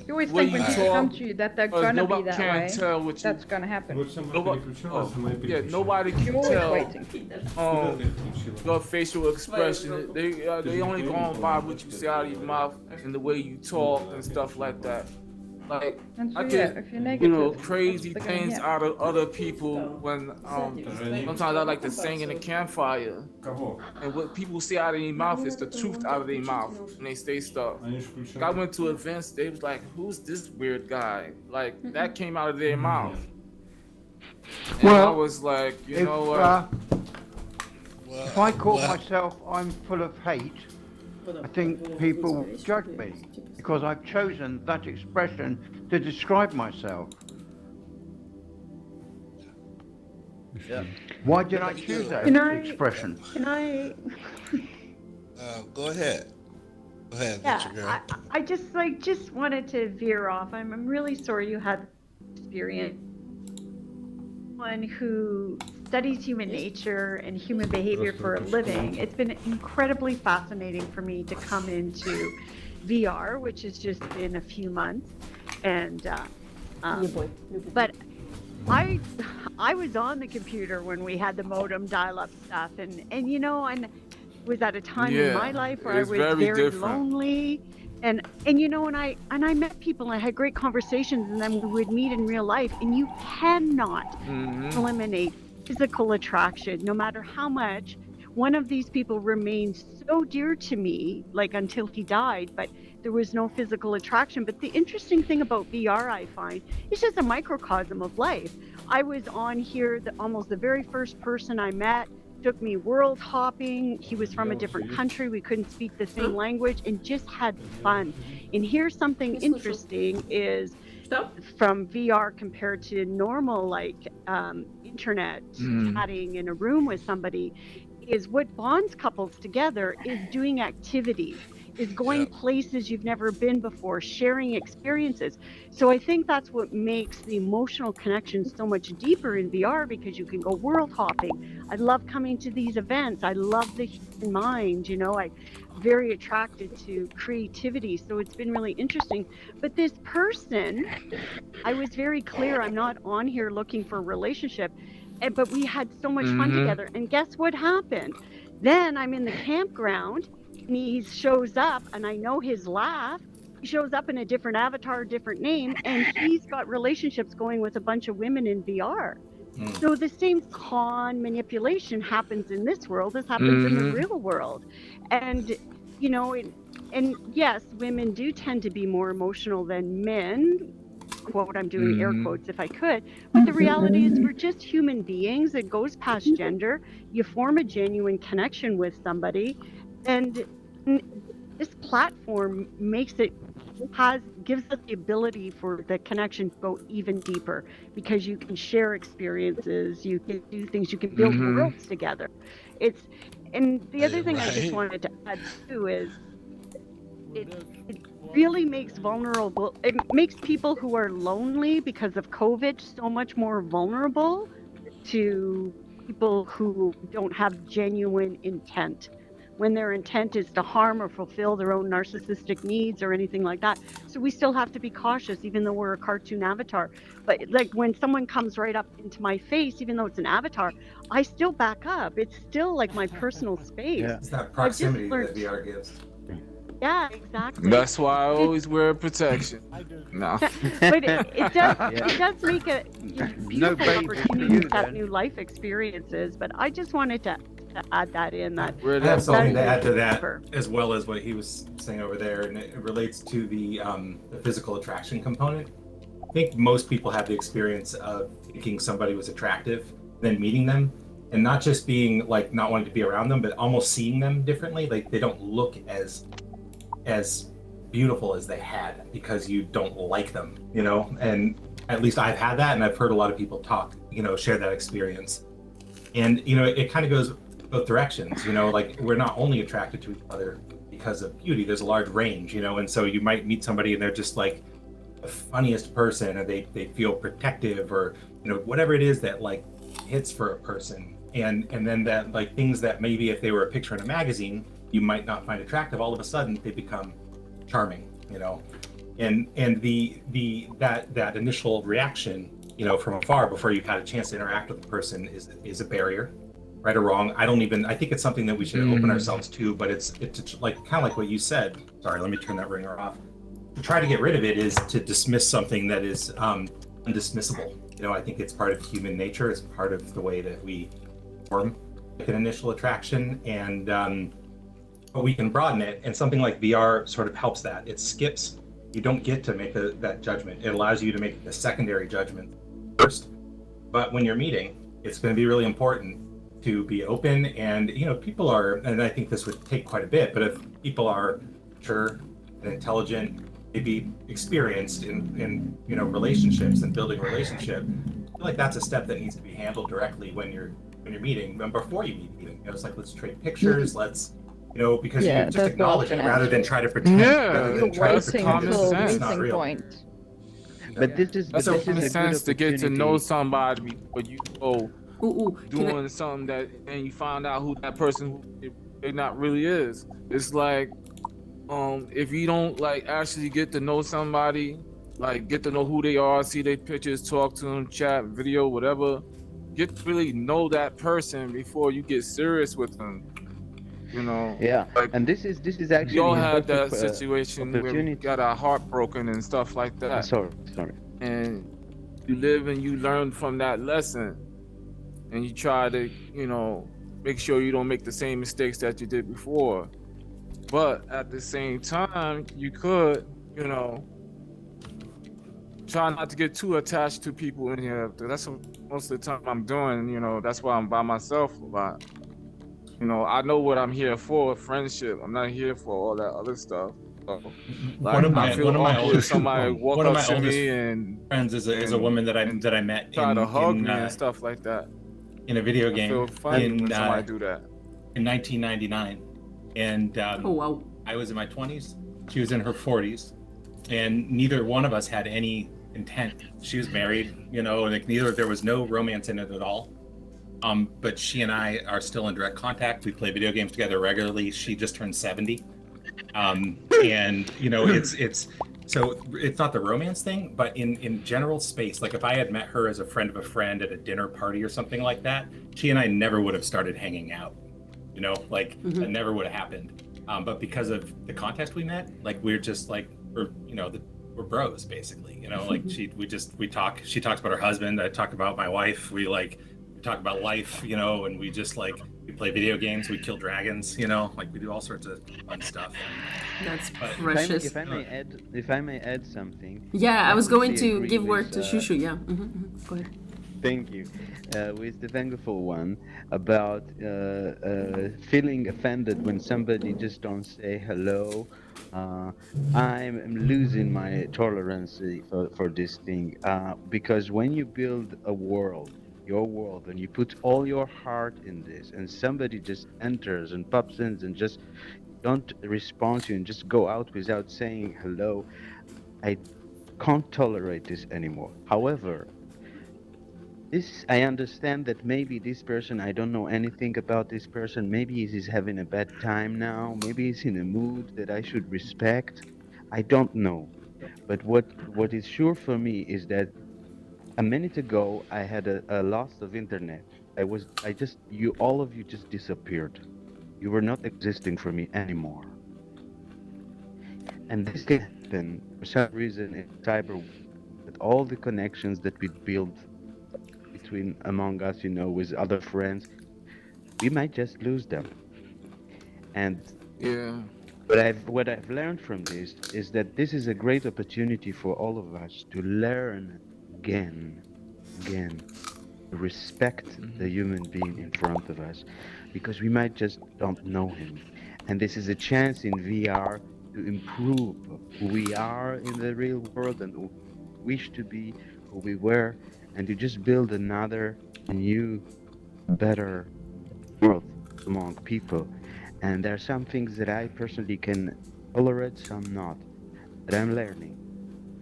You always think when people come to you that they're gonna be that way. That's gonna happen. Nobody can You're always tell. waiting. Your facial expression. They only going by what you say out of your mouth and the way you talk and stuff like that. Like And so, I get if you're negative, crazy they're gonna things hear. out of other people when sometimes I like to sing in a campfire. And what people say out of their mouth is the truth out of their mouth, and they say stuff. I went to events, they was like, "Who's this weird guy?" Like that came out of their mouth. And I was like, you know what? If I call myself I'm full of hate, I think people will judge me because I've chosen that expression to describe myself. Yeah. Why did I choose that expression? Can I? Go ahead. Go ahead. Yeah, I just wanted to veer off. I'm really sorry you had experience. One who studies human nature and human behavior for a living. It's been incredibly fascinating for me to come into VR, which has just been a few months, and but I was on the computer when we had the modem dial-up stuff, and was at a time in my life where I was very lonely, And you know, and I met people, and I had great conversations, and then we would meet in real life, and you cannot eliminate physical attraction, no matter how much. One of these people remained so dear to me, like until he died, but there was no physical attraction. But the interesting thing about VR, I find, it's just a microcosm of life. I was on here, almost the very first person I met took me world hopping. He was from a different country. We couldn't speak the same language, and just had fun. And here's something interesting is from VR compared to normal, like internet chatting in a room with somebody, is what bonds couples together is doing activities, is going places you've never been before, sharing experiences. So I think that's what makes the emotional connection so much deeper in VR, because you can go world hopping. I love coming to these events. I love the human mind, you know, I'm very attracted to creativity. So it's been really interesting. But this person, I was very clear, I'm not on here looking for a relationship. But we had so much fun together. And guess what happened? Then I'm in the campground, and he shows up, and I know his laugh. He shows up in a different avatar, different name, and he's got relationships going with a bunch of women in VR. So the same con manipulation happens in this world as happens in the real world. And, you know, and yes, women do tend to be more emotional than men. Quote, I'm doing air quotes if I could, but the reality is we're just human beings. It goes past gender. You form a genuine connection with somebody, and this platform gives us the ability for the connection to go even deeper, because you can share experiences, you can do things, you can build worlds together. And the other thing I just wanted to add too is it really makes people who are lonely because of COVID so much more vulnerable to people who don't have genuine intent, when their intent is to harm or fulfill their own narcissistic needs or anything like that. So we still have to be cautious, even though we're a cartoon avatar. But like when someone comes right up into my face, even though it's an avatar, I still back up. It's still like my personal space. It's that proximity that VR gives. Yeah, exactly. That's why I always wear protection. No. But it does make a beautiful opportunity to have new life experiences. But I just wanted to add that in. I have something to add to that, as well as what he was saying over there, and it relates to the physical attraction component. I think most people have the experience of thinking somebody was attractive, then meeting them, and not just being like not wanting to be around them, but almost seeing them differently. Like they don't look as beautiful as they had because you don't like them, you know. And at least I've had that, and I've heard a lot of people share that experience. And you know, it kind of goes both directions, you know. Like we're not only attracted to each other because of beauty, there's a large range, you know. And so you might meet somebody and they're just like the funniest person, and they feel protective, or you know, whatever it is that like hits for a person. And then that like things that maybe if they were a picture in a magazine you might not find attractive, all of a sudden they become charming, you know. And that initial reaction, you know, from afar before you've had a chance to interact with the person is a barrier, right or wrong. I think it's something that we should open ourselves to, but it's like kind of like what you said. Sorry, let me turn that ringer off. To try to get rid of it is to dismiss something that is undismissible. You know, I think it's part of human nature. It's part of the way that we form like an initial attraction, and but we can broaden it, and something like VR sort of helps that. It skips, you don't get to make that judgment. It allows you to make the secondary judgment first. But when you're meeting, it's going to be really important to be open, and you know, people are, and I think this would take quite a bit, but if people are mature and intelligent, maybe experienced in you know, relationships and building a relationship, I feel like that's a step that needs to be handled directly when you're meeting, and before you meet. You know, it's like, let's trade pictures, let's, you know, because you just acknowledge it rather than try to pretend. That's a common sense. It's not real. Point. But this is that's a common sense to get to know somebody before you go doing something that, and you find out who that person they not really is. It's like if you don't like actually get to know somebody, like get to know who they are, see their pictures, talk to them, chat, video, whatever, get to really know that person before you get serious with them. You know. Yeah, Like, and this is actually we all a had that perfect, situation where we opportunity. got our heart broken and stuff like that. Sorry. And you live and you learn from that lesson, and you try to, you know, make sure you don't make the same mistakes that you did before. But at the same time, you could, you know, try not to get too attached to people in here. That's what most of the time I'm doing, you know. That's why I'm by myself a lot. You know, I know what I'm here for, friendship. I'm not here for all that other stuff. So, like, one of my I feel awkward if oldest somebody walk one of up my to oldest me and friends is a woman that I met try to hug in, me and stuff like that. in a video I game feel funny in when somebody do that. in 1999, and Oh wow. I was in my 20s. She was in her 40s, and neither one of us had any intent. She was married, you know, and there was no romance in it at all. But she and I are still in direct contact. We play video games together regularly. She just turned 70, and you know, it's so it's not the romance thing, but in general space. Like if I had met her as a friend of a friend at a dinner party or something like that, she and I never would have started hanging out. You know, like that never would have happened. But because of the context we met, like we're just like we're bros basically. You know, like we talk. She talks about her husband. I talk about my wife. We talk about life, you know, and we just like we play video games, we kill dragons, you know, like we do all sorts of fun stuff. That's But- precious. If I may add something. Yeah, I was going completely to agree give with, word to Shushu. Yeah. Go ahead. Thank you. With the wonderful one about feeling offended when somebody just don't say hello. I'm losing my tolerance for this thing because when you build a world, your world, and you put all your heart in this, and somebody just enters and pops in and just don't respond to you and just go out without saying hello, I can't tolerate this anymore. However, I understand that maybe this person, I don't know anything about this person, maybe he's having a bad time now, maybe he's in a mood that I should respect. I don't know. But what is sure for me is that a minute ago I had a loss of internet. All of you just disappeared. You were not existing for me anymore. And this can happen for some reason in cyber, with all the connections that we build among us, you know, with other friends, we might just lose them. And Yeah. what I've learned from this is that this is a great opportunity for all of us to learn again, respect the human being in front of us, because we might just don't know him. And this is a chance in VR to improve who we are in the real world and who we wish to be, who we were, and to just build another new, better world among people. And there are some things that I personally can tolerate, some not, but I'm learning.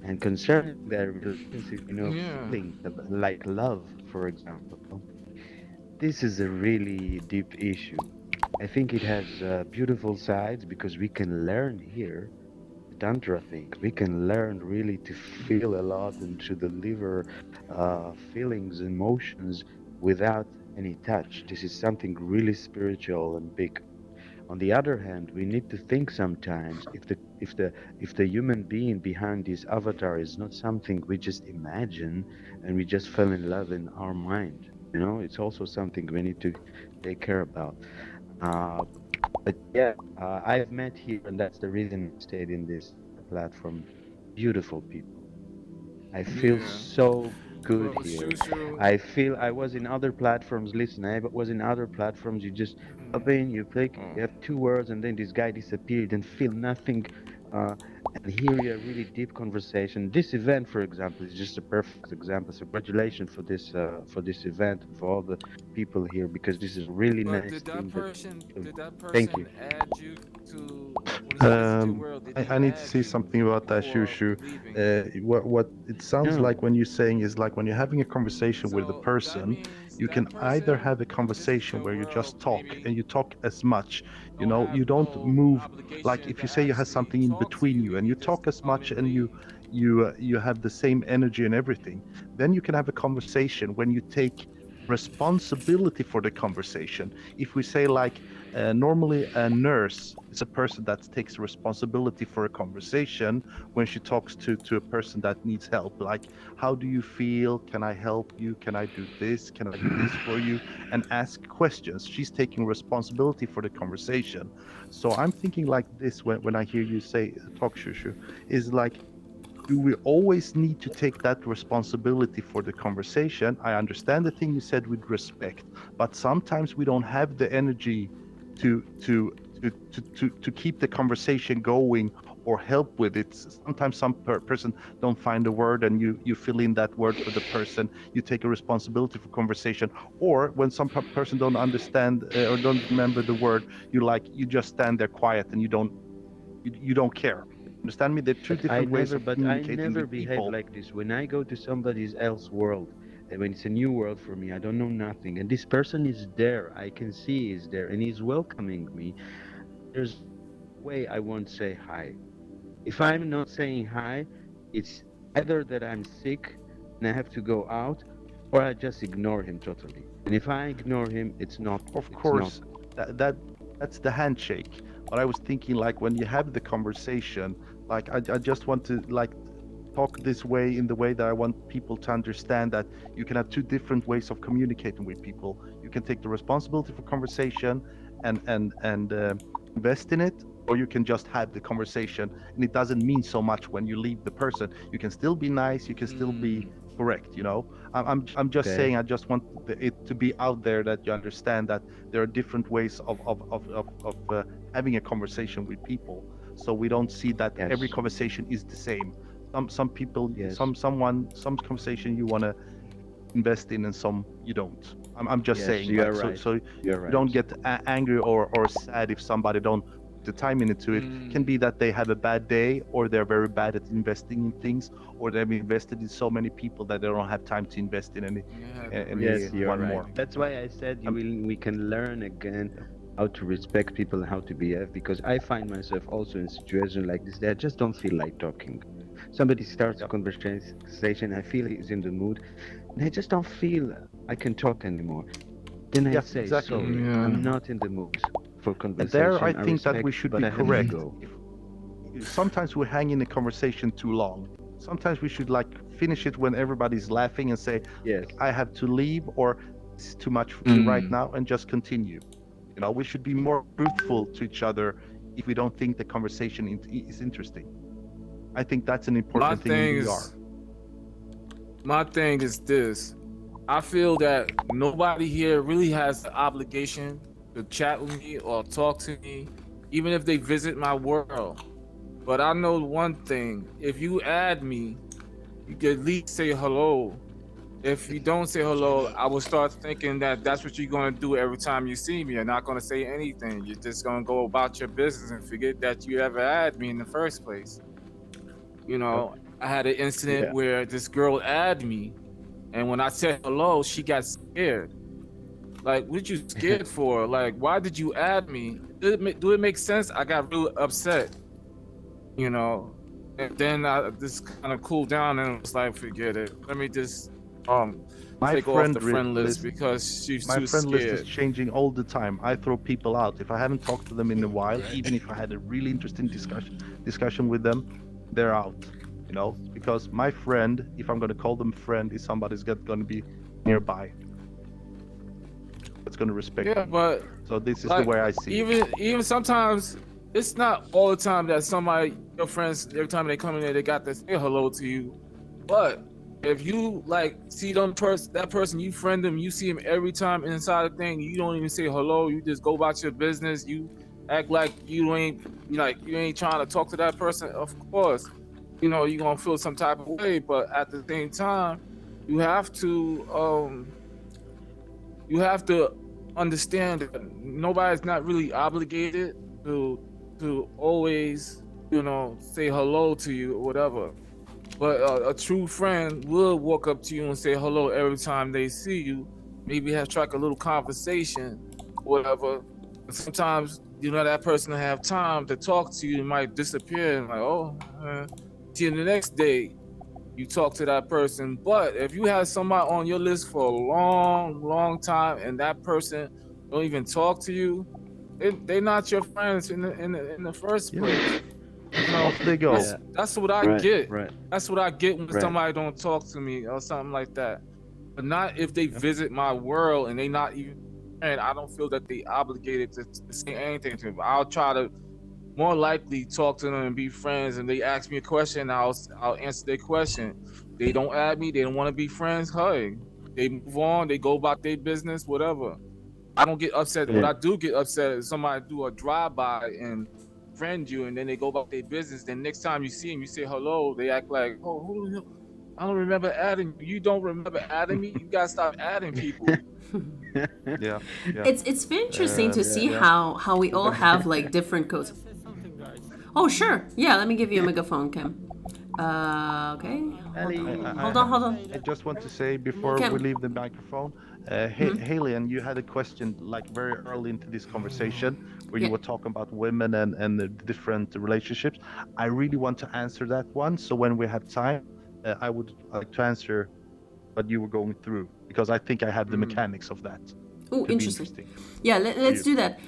And concerning their relationship, you know, feelings like love, for example, this is a really deep issue. I think it has beautiful sides because we can learn here, Tantra thing. We can learn really to feel a lot and to deliver feelings, emotions without any touch. This is something really spiritual and big. On the other hand, we need to think sometimes if the human being behind this avatar is not something we just imagine and we just fell in love in our mind. You know, it's also something we need to take care about. But yeah, I've met here, and that's the reason I stayed in this platform. Beautiful people. I feel so good here. I feel I was in other platforms. Listen, I was in other platforms. You just up in, you click, you have 2 words, and then this guy disappeared and feel nothing. And here you have really deep conversation. This event, for example, is just a perfect example. So congratulations for this event, for all the people here, because this is really nice. Did that person Thank you. add you to I need to say something about that, Shushu. What it sounds like when you're saying is like when you're having a conversation with a person, you can either have a conversation where you just talk and you talk as much, you know, you don't move. Like if you say you have something in between you and you talk as much and you have the same energy and everything, then you can have a conversation when you take responsibility for the conversation. If we say like normally a nurse is a person that takes responsibility for a conversation when she talks to a person that needs help, like how do you feel, can I help you, can I do this, can I do this for you, and ask questions. She's taking responsibility for the conversation. So I'm thinking like this when I hear you say talk shushu, is like, do we always need to take that responsibility for the conversation? I understand the thing you said with respect, but sometimes we don't have the energy to keep the conversation going or help with it. Sometimes some person don't find a word and you fill in that word for the person. You take a responsibility for conversation. Or when some person don't understand or don't remember the word, you just stand there quiet and you don't care. Understand me? There are two different ways of communicating I never with behave people. like this. When I go to somebody else's world, and when it's a new world for me, I don't know nothing, and this person is there, I can see he's there, and he's welcoming me. There's a way I won't say hi. If I'm not saying hi, it's either that I'm sick and I have to go out, or I just ignore him totally. And if I ignore him, it's not. Of course, that's the handshake. But I was thinking like when you have the conversation, like I just want to like talk this way in the way that I want people to understand that you can have two different ways of communicating with people. You can take the responsibility for conversation and invest in it, or you can just have the conversation and it doesn't mean so much when you leave the person. You can still be nice, you can still be correct, you know. I'm just saying, I just want it to be out there that you understand that there are different ways of having a conversation with people, so we don't see that every conversation is the same. Some people, some conversation you want to invest in and some you don't. I'm just saying, you're like, right. so You're you right. don't get angry or sad if somebody don't put the time into it. Can be that they have a bad day, or they're very bad at investing in things, or they've invested in so many people that they don't have time to invest in any Yes, you're one right. more. That's why I said we can learn again how to respect people and how to behave, because I find myself also in situations like this that I just don't feel like talking. Somebody starts a conversation, I feel he's in the mood, and I just don't feel I can talk anymore. Then I say, exactly. sorry, I'm not in the mood for And conversation. there, I think that respect, we should but be I have to correct. go. Sometimes we hang in a conversation too long. Sometimes we should like finish it when everybody's laughing and say, yes, I have to leave, or it's too much for me right now, and just continue. You know, we should be more truthful to each other if we don't think the conversation is interesting. I think that's an important thing in VR. My thing is this. I feel that nobody here really has the obligation to chat with me or talk to me, even if they visit my world. But I know one thing, if you add me, you can at least say hello. If you don't say hello, I will start thinking that that's what you're gonna do every time you see me. You're not gonna say anything. You're just gonna go about your business and forget that you ever had me in the first place. You know, I had an incident where this girl added me, and when I said hello, she got scared. Like, what did you scared for? Like, why did you add me? Do it make sense? I got real upset, you know. And then I just kind of cooled down and was like, forget it. Let me just take off the friend list because she's too scared. My friend list is changing all the time. I throw people out if I haven't talked to them in a while. Even if I had a really interesting discussion with them, they're out. You know, because my friend, if I'm going to call them friend, is somebody's going to be nearby. That's going to respect me. But so this is the way I see it. Even sometimes, it's not all the time that somebody, your friends, every time they come in there, they got to say hello to you. But if you like see that person, you friend them, you see him every time inside the thing, you don't even say hello. You just go about your business. You act like you ain't trying to talk to that person. Of course, you know you're gonna feel some type of way, but at the same time, you have to understand that nobody's not really obligated to always, you know, say hello to you or whatever. But a true friend will walk up to you and say hello every time they see you. Maybe have a little conversation, whatever. And sometimes, you know, that person will have time to talk to you and might disappear and like, see you the next day. you talk to that person. But if you have somebody on your list for a long time and that person don't even talk to you, they're not your friends in the first place. You know, Off they go. that's what I get. Right. That's what I get when Right. somebody don't talk to me or something like that. But not if they visit my world and they not even, and I don't feel that they obligated to say anything to me. I'll try to more likely talk to them and be friends, and they ask me a question, I'll answer their question. They don't add me, they don't want to be friends, hey, they move on, they go about their business, whatever. I don't get upset. What I do get upset is somebody do a drive-by and friend you, and then they go about their business. Then next time you see them, you say hello, they act like, oh, who the hell? I don't remember adding you. You don't remember adding me? You gotta stop adding people. Yeah. It's very interesting to see how we all have like different codes. Oh sure, yeah. Let me give you a megaphone, Kim. Okay. Hold on. I just want to say before we leave the microphone, Haley, and you had a question like very early into this conversation where you were talking about women and the different relationships. I really want to answer that one. So when we have time, I would like to answer what you were going through, because I think I have the mechanics of that. Oh, interesting. Yeah, let's do that.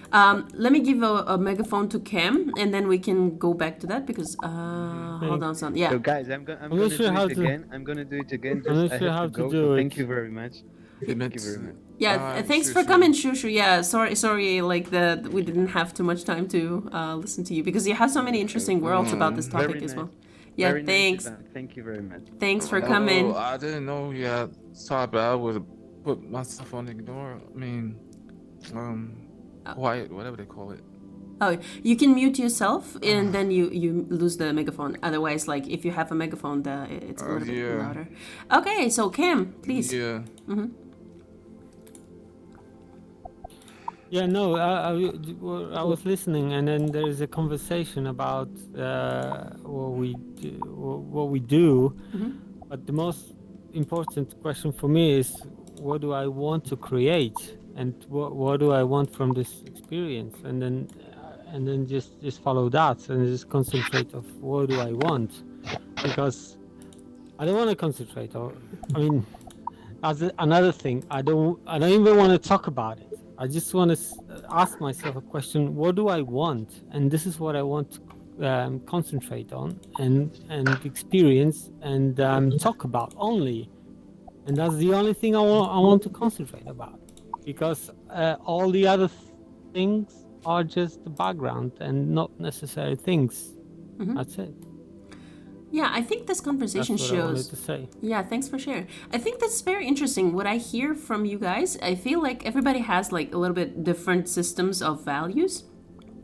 Let me give a megaphone to Cam, and then we can go back to that because hold on, son. Yeah. So guys, I'm gonna do it again. I'm gonna do it again. Just, I have to go. So thank you very much. Thank you very much. Yeah, thanks for coming, Shushu. Yeah, sorry, like we didn't have too much time to listen to you because you have so many interesting worlds about this topic as well. Yeah, very thanks. Nice. Thank you very much. Thanks for coming. I didn't know you had thought I would put myself on ignore. I mean, quiet, whatever they call it. Oh, you can mute yourself and then you lose the megaphone. Otherwise, like if you have a megaphone, it's a little bit louder. Okay, so Cam, please. Yeah. Mm-hmm. Yeah, no, I was listening, and then there is a conversation about what we do. Mm-hmm. But the most important question for me is, what do I want to create, and what do I want from this experience, and then just follow that, and just concentrate of what do I want, because I don't want to concentrate. I mean, as another thing, I don't even want to talk about it. I just want to ask myself a question: what do I want? And this is what I want to concentrate on and experience and talk about only. And that's the only thing I want to concentrate about, because all the other things are just the background and not necessary things. Mm-hmm. That's it. Yeah, I think this conversation That's what I wanted shows. to say. Yeah, thanks for sharing. I think that's very interesting. What I hear from you guys, I feel like everybody has like a little bit different systems of values.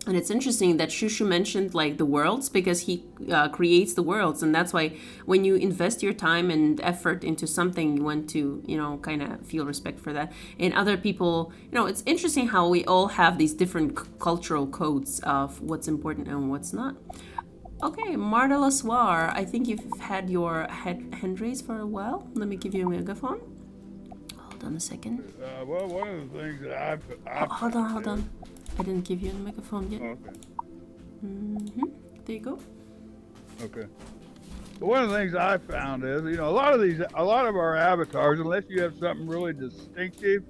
And it's interesting that Shushu mentioned like the worlds, because he creates the worlds. And that's why when you invest your time and effort into something, you want to, kind of feel respect for that. And other people, it's interesting how we all have these different cultural codes of what's important and what's not. Okay, Marta Lassoir, I think you've had your hand raised for a while. Let me give you a megaphone. Hold on a second. Well, one of the things that I've hold on. I didn't give you a megaphone yet. Okay. Mm-hmm. There you go. Okay. But one of the things I found is, a lot of our avatars, unless you have something really distinctive,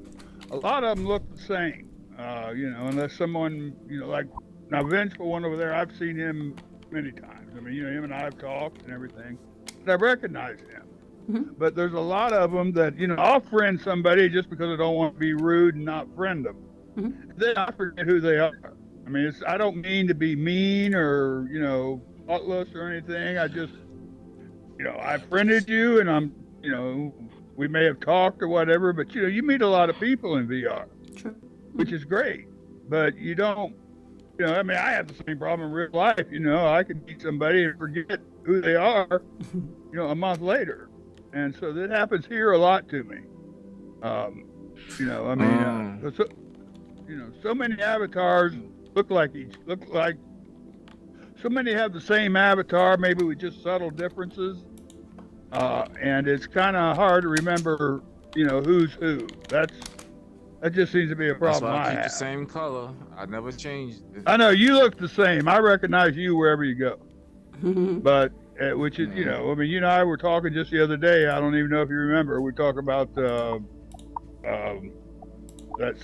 a lot of them look the same. Unless someone, like now Vengeful one over there, I've seen him many times. I mean, him and I have talked and everything, and I've recognized him. Mm-hmm. But there's a lot of them that, I'll friend somebody just because I don't want to be rude and not friend them. Mm-hmm. Then I forget who they are. I mean, I don't mean to be mean or, thoughtless or anything. I just, I friended you and I'm, we may have talked or whatever, but, you meet a lot of people in VR, True. Which is great. But you don't, I have the same problem in real life. I could meet somebody and forget who they are, a month later. And so that happens here a lot to me. So many avatars look like so many have the same avatar, maybe with just subtle differences. And it's kind of hard to remember, who's who. That just seems to be a problem. That's why I I keep have. the same color. I never changed it. I know you look the same. I recognize you wherever you go. But which is, you know, I mean, you and I were talking just the other day. I don't even know if you remember. We talked about that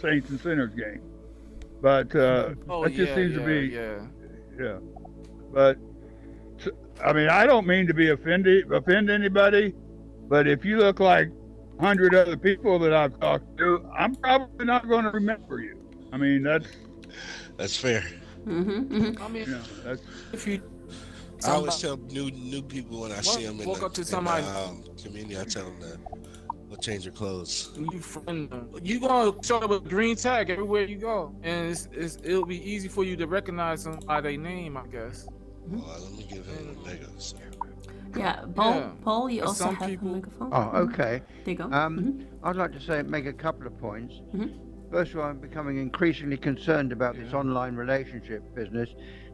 Saints and Sinners game, but that just seems to be, yeah. But I mean, I don't mean to be offend anybody, but if you look like 100 other people that I've talked to, I'm probably not going to remember you. I mean, that's fair. I mean, you know, that's if you. I always tell new people when I see them in walk the, up to somebody. Community, I tell them to change their clothes. You friend them. You gonna show up with a green tag everywhere you go, and it'll be easy for you to recognize them by their name, I guess. Well, let me give him a mega. So. Yeah, Paul. Yeah. Paul, you But also some have people- a microphone. Oh, okay. There you go. I'd like to make a couple of points. Mhm. First of all, I'm becoming increasingly concerned about this online relationship business,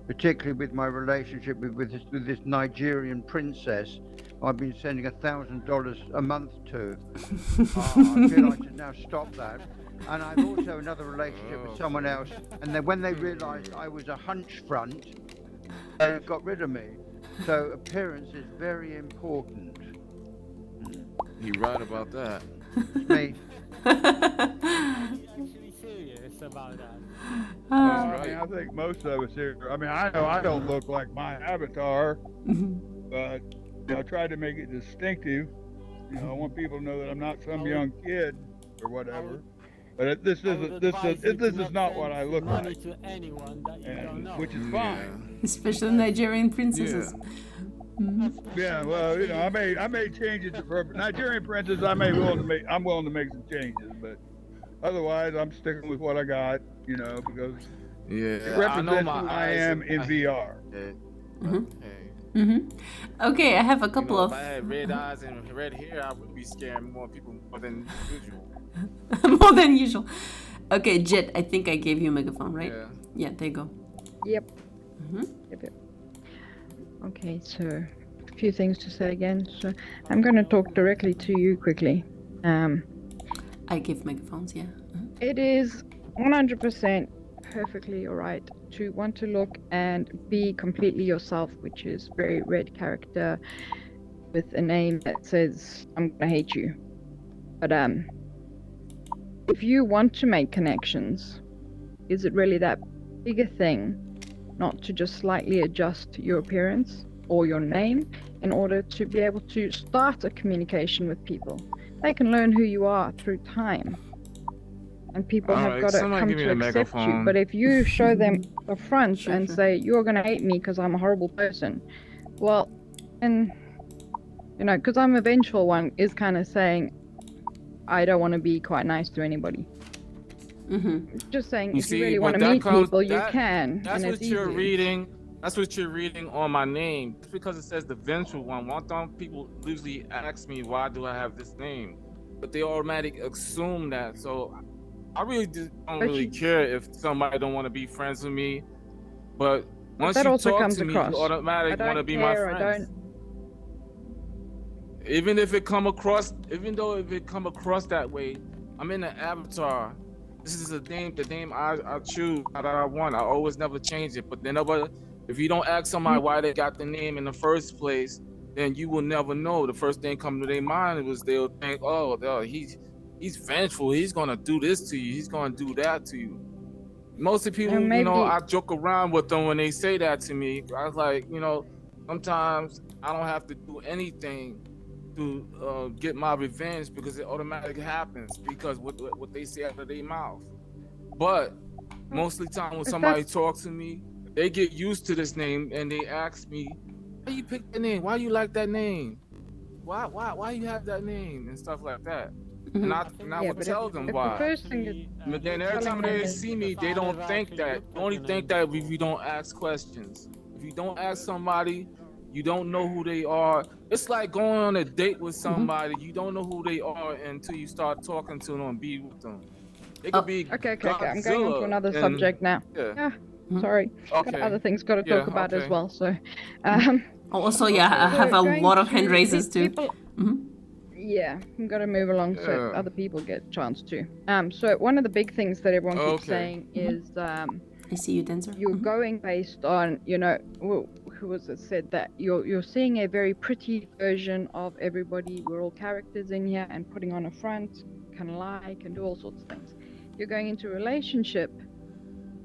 particularly with my relationship with this Nigerian princess I've been sending $1,000 a month to. I feel I should now stop that. And I've also another relationship with someone else, and then when they realised I was a hunch front, they got rid of me. So appearance is very important. You right about that. It's me. Actually serious about that. I mean, I think most of us here. I mean, I know I don't look like my avatar, but you know, I tried to make it distinctive. You know, I want people to know that I'm not some young kid or whatever. But this is not what I look like, To anyone that you don't know. which is fine. Especially Nigerian princesses. Yeah, well, you know, I made changes for Nigerian princess. I'm willing to make some changes, but otherwise, I'm sticking with what I got. You know, because it represents who I am in VR. Okay, I have a couple If of. I had red eyes and red hair, I would be scaring more people more than usual. More than usual. Okay, Jet, I think I gave you a megaphone, right? Yeah, there you go. Yep. Yep. Okay, so a few things to say again. So I'm going to talk directly to you quickly. I give megaphones, yeah. It is 100% perfectly alright to want to look and be completely yourself, which is very red character with a name that says I'm gonna hate you. But if you want to make connections, is it really that big a thing not to just slightly adjust your appearance or your name in order to be able to start a communication with people? They can learn who you are through time. And people have Alright, got to somebody come give me to a accept you. megaphone. But if you show them the front and say, you're going to hate me because I'm a horrible person, well, and, you know, because I'm a vengeful one, is kind of saying, I don't want to be quite nice to anybody. Just saying, You if see, you really but want to that meet comes- people, you that- can. That's and what it's you're easy. reading. That's what you're reading on my name. Just because it says the vengeful one. One time people usually ask me, why do I have this name? But they automatically assume that. So I really don't But really you- care if somebody don't want to be friends with me. But once that you also talk comes to me, across. you automatically I want to don't be my care, I friend. Even if it come across, even though if it come across that way, I'm in an avatar. This is the name I choose that I want. I always never change it. But then, if you don't ask somebody why they got the name in the first place, then you will never know. The first thing come to their mind was they'll think, oh, he's vengeful. He's gonna do this to you. He's gonna do that to you. Most of the people, And you know, maybe- I joke around with them when they say that to me. I was like, you know, sometimes I don't have to do anything to get my revenge because it automatically happens because what they say out of their mouth. But most of the time when somebody talks to me, they get used to this name and they ask me, why you pick that name? Why you like that name? Why you have that name and stuff like that? And I Yeah, would but tell if them the why. first thing that- But then every time they see me, they don't think that. They only think that if you don't ask questions. If you don't ask somebody, you don't know who they are. It's like going on a date with somebody. You don't know who they are until you start talking to them and be with them. It could be Okay. I'm going on to Godzilla another and- subject now. Yeah. Sorry. Got Okay. other things got to Yeah, talk about as okay. well. So, Also, yeah, I have a going lot of to hand raises too. people- Yeah, I'm gonna move along so Yeah. other people get a chance to. So one of the big things that everyone keeps Okay. saying is I see you, Denzer. you're going based on, you know, who was it said that you're seeing a very pretty version of everybody. We're all characters in here, and putting on a front, can lie, can do all sorts of things. You're going into a relationship,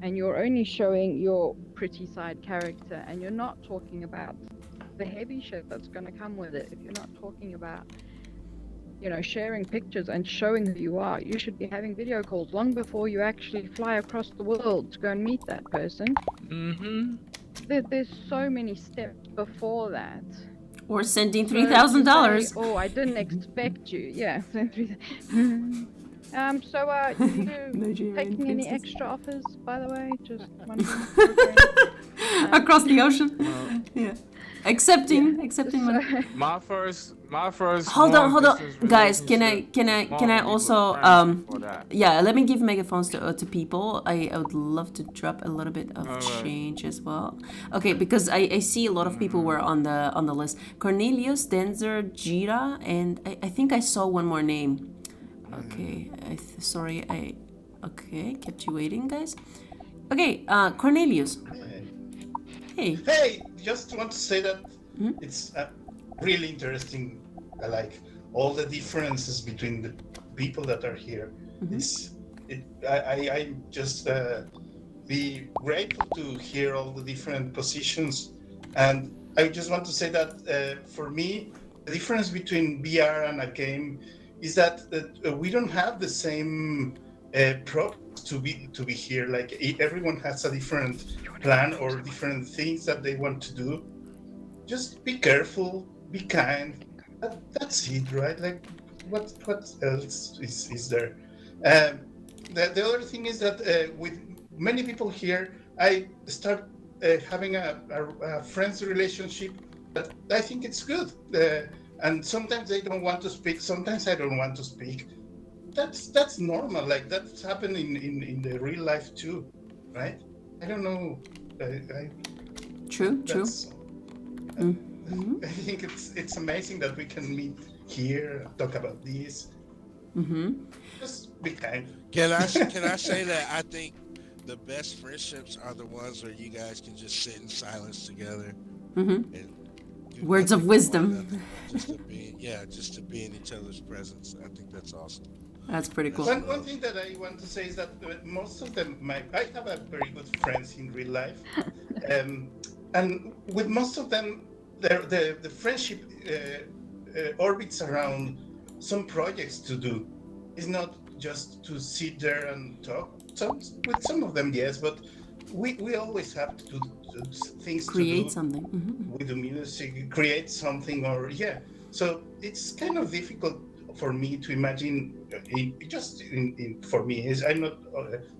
and you're only showing your pretty side character, and you're not talking about the heavy shit that's going to come with it. If you're not talking about, you know, sharing pictures and showing who you are, you should be having video calls long before you actually fly across the world to go and meet that person. Mm-hmm. There's so many steps before that. Or sending So $3,000. to say, oh, I didn't expect you. Yeah. You taking any extra offers, by the way? Just wondering. Across the ocean. Yeah. Accepting money. My first. Hold on, long-distance guys. Can I long also friends for that. yeah, let me give megaphones to people. I would love to drop a little bit of Alright. change as well. Okay, because I see a lot of people were on the list. Cornelius, Denzer, Jira, and I think I saw one more name. Okay, okay, kept you waiting, guys. Okay, Cornelius. Hey. Hey, just want to say that it's really interesting. I like all the differences between the people that are here. I just be grateful to hear all the different positions, and I just want to say that for me, the difference between VR and a game is that we don't have the same props to be here. Like everyone has a different plan or different things that they want to do. Just be careful, be kind. That's it, right? Like what else is there? The other thing is that with many people here, I start having a friends relationship that I think it's good. And sometimes they don't want to speak. Sometimes I don't want to speak. That's normal. Like that's happening in the real life too, right? I don't know. True. I think it's amazing that we can meet here, talk about this. Just be kind. Can I say that I think the best friendships are the ones where you guys can just sit in silence together and do Words of nothing for wisdom. one another. Just to be in each other's presence. I think that's awesome. That's pretty cool. One thing that I want to say is that most of them, I have a very good friends in real life, and with most of them, the friendship orbits around some projects to do. It's not just to sit there and talk. With some of them, yes, but we always have to do things Create to do something. with the music, create something, or So it's kind of difficult for me to imagine. For me, I'm not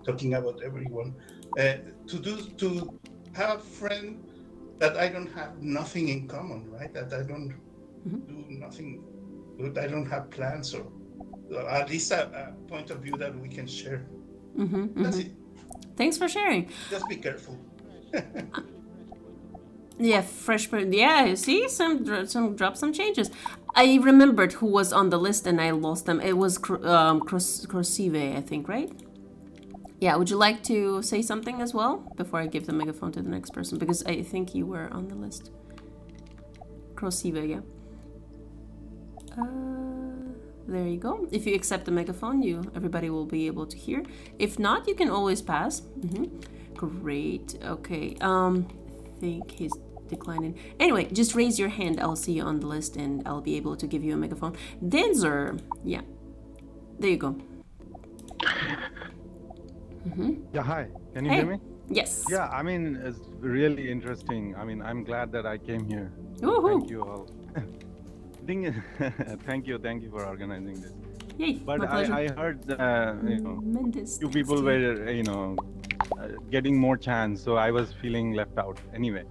talking about everyone. To have a friend that I don't have nothing in common, right? That I don't do nothing. I don't have plans or at least a point of view that we can share. That's it. Thanks for sharing. Just be careful. Yeah, freshman. Yeah, you see, some changes. I remembered who was on the list and I lost them. It was Crosive, I think, right? Yeah, would you like to say something as well before I give the megaphone to the next person? Because I think you were on the list. Crosive, yeah. There you go. If you accept the megaphone, everybody will be able to hear. If not, you can always pass. Great. Okay. I think he's declining. Anyway, just raise your hand. I'll see you on the list and I'll be able to give you a megaphone. Denzer. Yeah. There you go. Yeah, hi. Can you Hey. hear me? Yes. Yeah, I mean, it's really interesting. I mean, I'm glad that I came here. Woohoo. Thank you all. Thank you for organizing this. Yay, But my pleasure. I heard, Tremendous. few people were, getting more chance, so I was feeling left out. Anyway,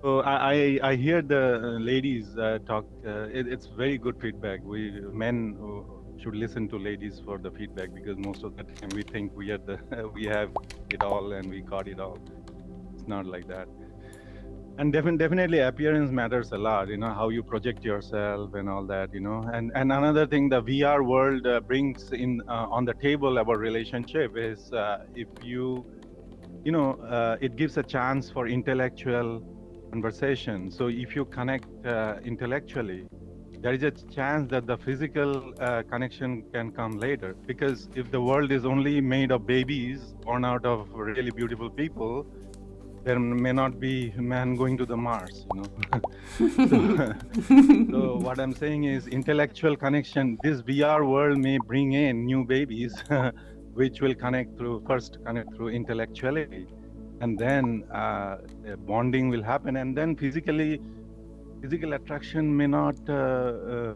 so I hear the ladies talk. It's very good feedback. We men should listen to ladies for the feedback because most of the time we think we have it all and we got it all. It's not like that. And definitely appearance matters a lot, how you project yourself and all that, and another thing the VR world brings in on the table about relationship is if it gives a chance for intellectual conversation. So if you connect intellectually, there is a chance that the physical connection can come later. Because if the world is only made of babies born out of really beautiful people, there may not be man going to the Mars, you know. So what I'm saying is intellectual connection. This VR world may bring in new babies, which will connect through intellectuality, and then bonding will happen, and then physical attraction may not. I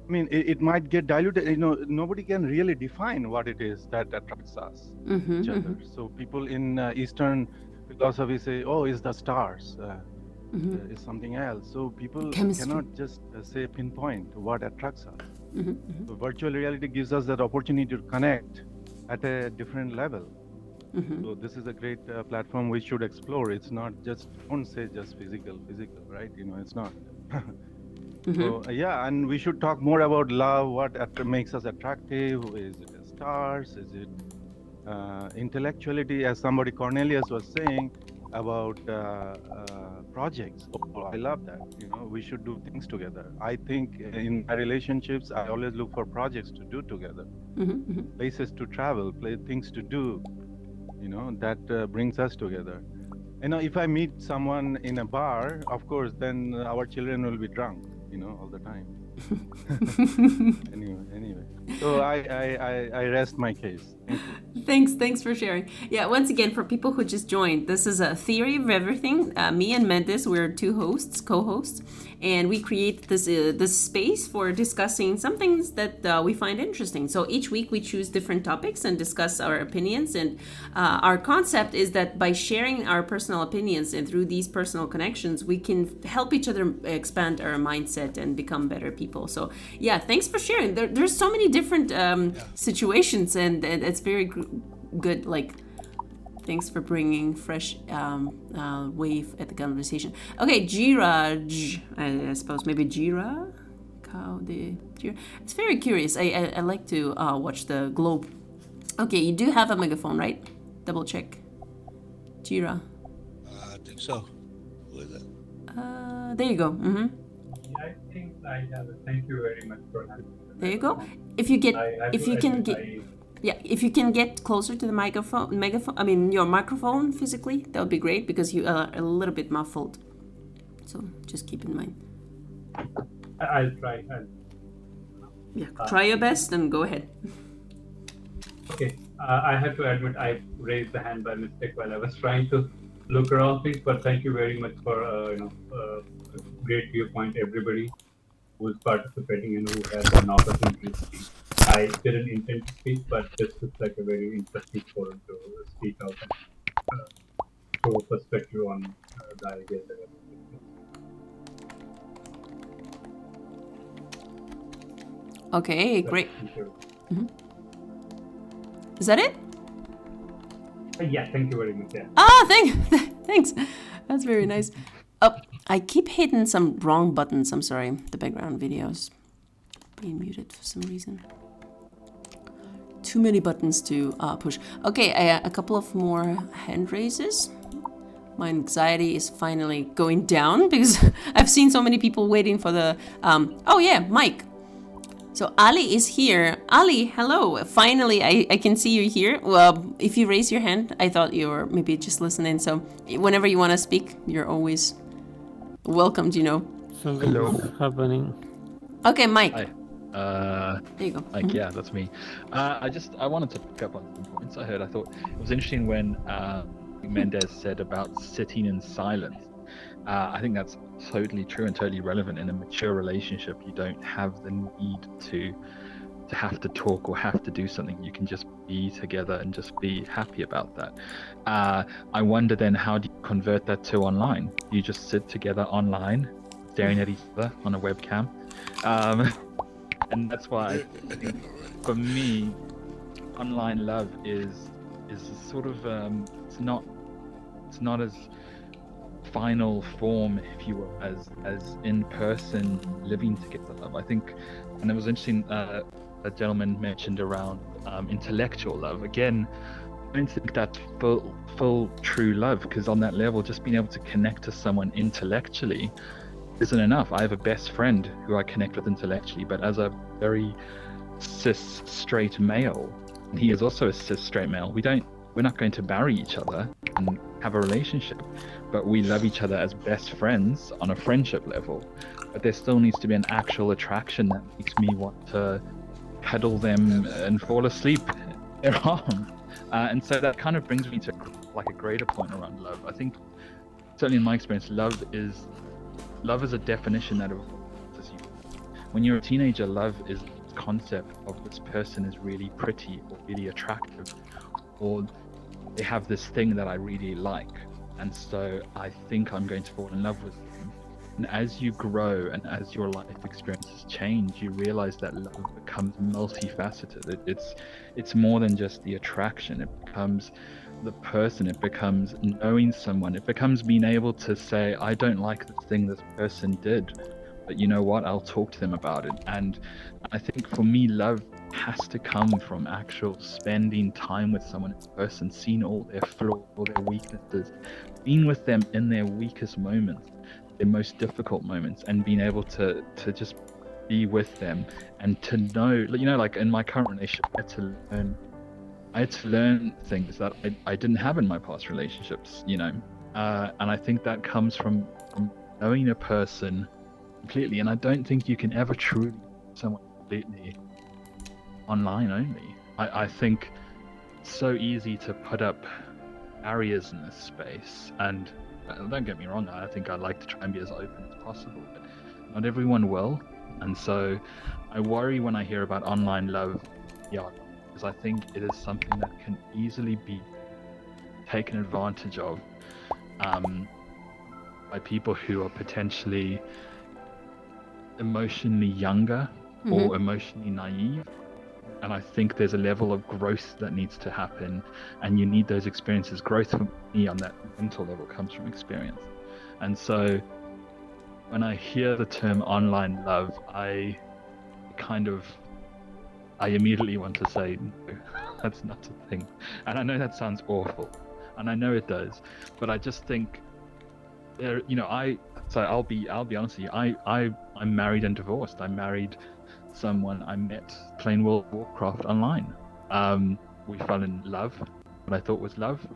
mean, it might get diluted. You know, nobody can really define what it is that attracts us each other. So people in Eastern philosophy say, "Oh, it's the stars." It's something else. So people cannot just say pinpoint what attracts us. So virtual reality gives us that opportunity to connect at a different level. So this is a great platform we should explore. It's not just, don't say just physical, right? You know, it's not. So yeah, and we should talk more about love. What makes us attractive? Is it the stars? Is it intellectuality? As somebody, Cornelius, was saying about projects. Oh, I love that. You know, we should do things together. I think in my relationships, I always look for projects to do together, places to travel, things to do. You know, that brings us together. You know, if I meet someone in a bar, of course, then our children will be drunk, you know, all the time. Anyway. So I rest my case. Thank you. Thanks for sharing. Yeah, once again, for people who just joined, this is a Theory of Everything. Me and Mendes, we're two co-hosts, and we create this space for discussing some things that we find interesting. So each week we choose different topics and discuss our opinions, and our concept is that by sharing our personal opinions and through these personal connections, we can help each other expand our mindset and become better people. So yeah, thanks for sharing. There's so many different situations, and it's very good. Like, thanks for bringing fresh wave at the conversation. Okay, Jiraj, I suppose maybe Jira. It's very curious. I like to watch the globe. Okay, you do have a megaphone, right? Double check. Jira. I think so. Who is it? There you go. I think I have it. Thank you very much for having me. There you go. If you can get closer to the your microphone physically, that would be great, because you are a little bit muffled. So just keep in mind. I'll try. Try your best and go ahead. Okay. I have to admit I raised the hand by mistake while I was trying to look around things, but thank you very much for great viewpoint, everybody who's participating and who has an opportunity to speak. I didn't intend to speak, but this looks like a very interesting forum to speak out and show a perspective on the ideas that are discussed. Okay, great. Is that it? Yeah, thank you very much. Yeah. Thanks. That's very nice. Oh, I keep hitting some wrong buttons. I'm sorry. The background video's being muted for some reason. Too many buttons to push. Okay, a couple of more hand raises. My anxiety is finally going down because I've seen so many people waiting for the... oh yeah, Mike. So Ali is here. Ali, hello. Finally, I can see you here. Well, if you raise your hand, I thought you were maybe just listening. So whenever you want to speak, you're always welcomed, you know. Something's happening. Okay, Mike. Hi. There you go. Mike, yeah, that's me. I wanted to pick up on some points I heard. I thought it was interesting when Mendes said about sitting in silence. I think that's totally true and totally relevant. In a mature relationship, you don't have the need to have to talk or have to do something. You can just be together and just be happy about that. I wonder then, how do you convert that to online? You just sit together online, staring at each other on a webcam. And that's why I think, for me, online love is sort of it's not as final form, if you will, as in-person living together love. I think, and it was interesting, a gentleman mentioned around intellectual love. Again, don't think that's full true love, because on that level, just being able to connect to someone intellectually isn't enough. I have a best friend who I connect with intellectually, but as a very cis straight male, and he is also a cis straight male, we're not going to marry each other and have a relationship, but we love each other as best friends on a friendship level. But there still needs to be an actual attraction that makes me want to cuddle them and fall asleep in their arms. And so that kind of brings me to like a greater point around love. I think, certainly in my experience, love is a definition that evolves as you. When you're a teenager, love is this concept of this person is really pretty or really attractive, or they have this thing that I really like, and so I think I'm going to fall in love with them. And as you grow and as your life experiences change, you realize that love becomes multifaceted. It's more than just the attraction. It becomes the person. It becomes knowing someone. It becomes being able to say, I don't like this thing this person did, but you know what? I'll talk to them about it. And I think for me, love has to come from actual spending time with someone in person, seeing all their flaws, all their weaknesses, being with them in their weakest moments, their most difficult moments, and being able to just be with them and to know, like in my current relationship, I had to learn things that I didn't have in my past relationships, and I think that comes from knowing a person completely. And I don't think you can ever truly know someone completely online only. I think it's so easy to put up barriers in this space, and don't get me wrong, I think I'd like to try and be as open as possible, but not everyone will. And so I worry when I hear about online love, because I think it is something that can easily be taken advantage of by people who are potentially emotionally younger or emotionally naive. And I think there's a level of growth that needs to happen, and you need those experiences. Growth for me on that mental level comes from experience. And so when I hear the term online love, I immediately want to say, no, that's not a thing. And I know that sounds awful, and I know it does, but I just think I'll be honest with you, I'm married and divorced. I married someone I met playing World of Warcraft online. We fell in love, what I thought was love,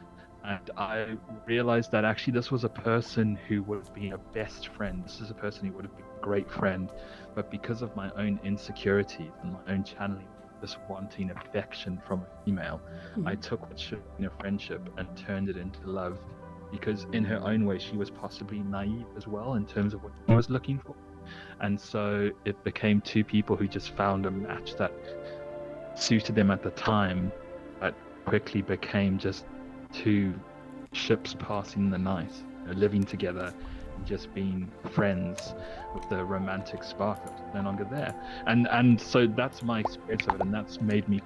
and I realized that actually this was a person who would have been a best friend. This is a person who would have been a great friend, but because of my own insecurities and my own channeling, this wanting affection from a female, I took what should have been a friendship and turned it into love, because in her own way she was possibly naive as well in terms of what I was looking for. And so it became two people who just found a match that suited them at the time, but quickly became just two ships passing the night, living together and just being friends with the romantic spark that's no longer there. And so that's my experience of it, and that's made me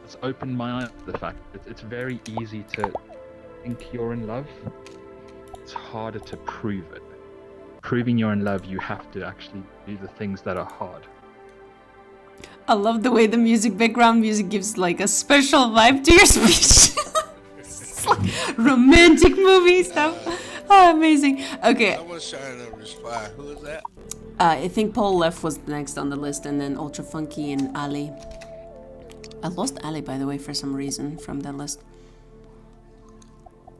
it's opened my eyes to the fact that it's very easy to think you're in love. It's harder to prove it. Proving you're in love, you have to actually do the things that are hard. I love the way the background music gives like a special vibe to your speech. It's like romantic movie stuff. Oh, amazing. Okay. I was trying to reply. Who is that? I think Paul Leff was next on the list, and then Ultra Funky and Ali. I lost Ali, by the way, for some reason from that list.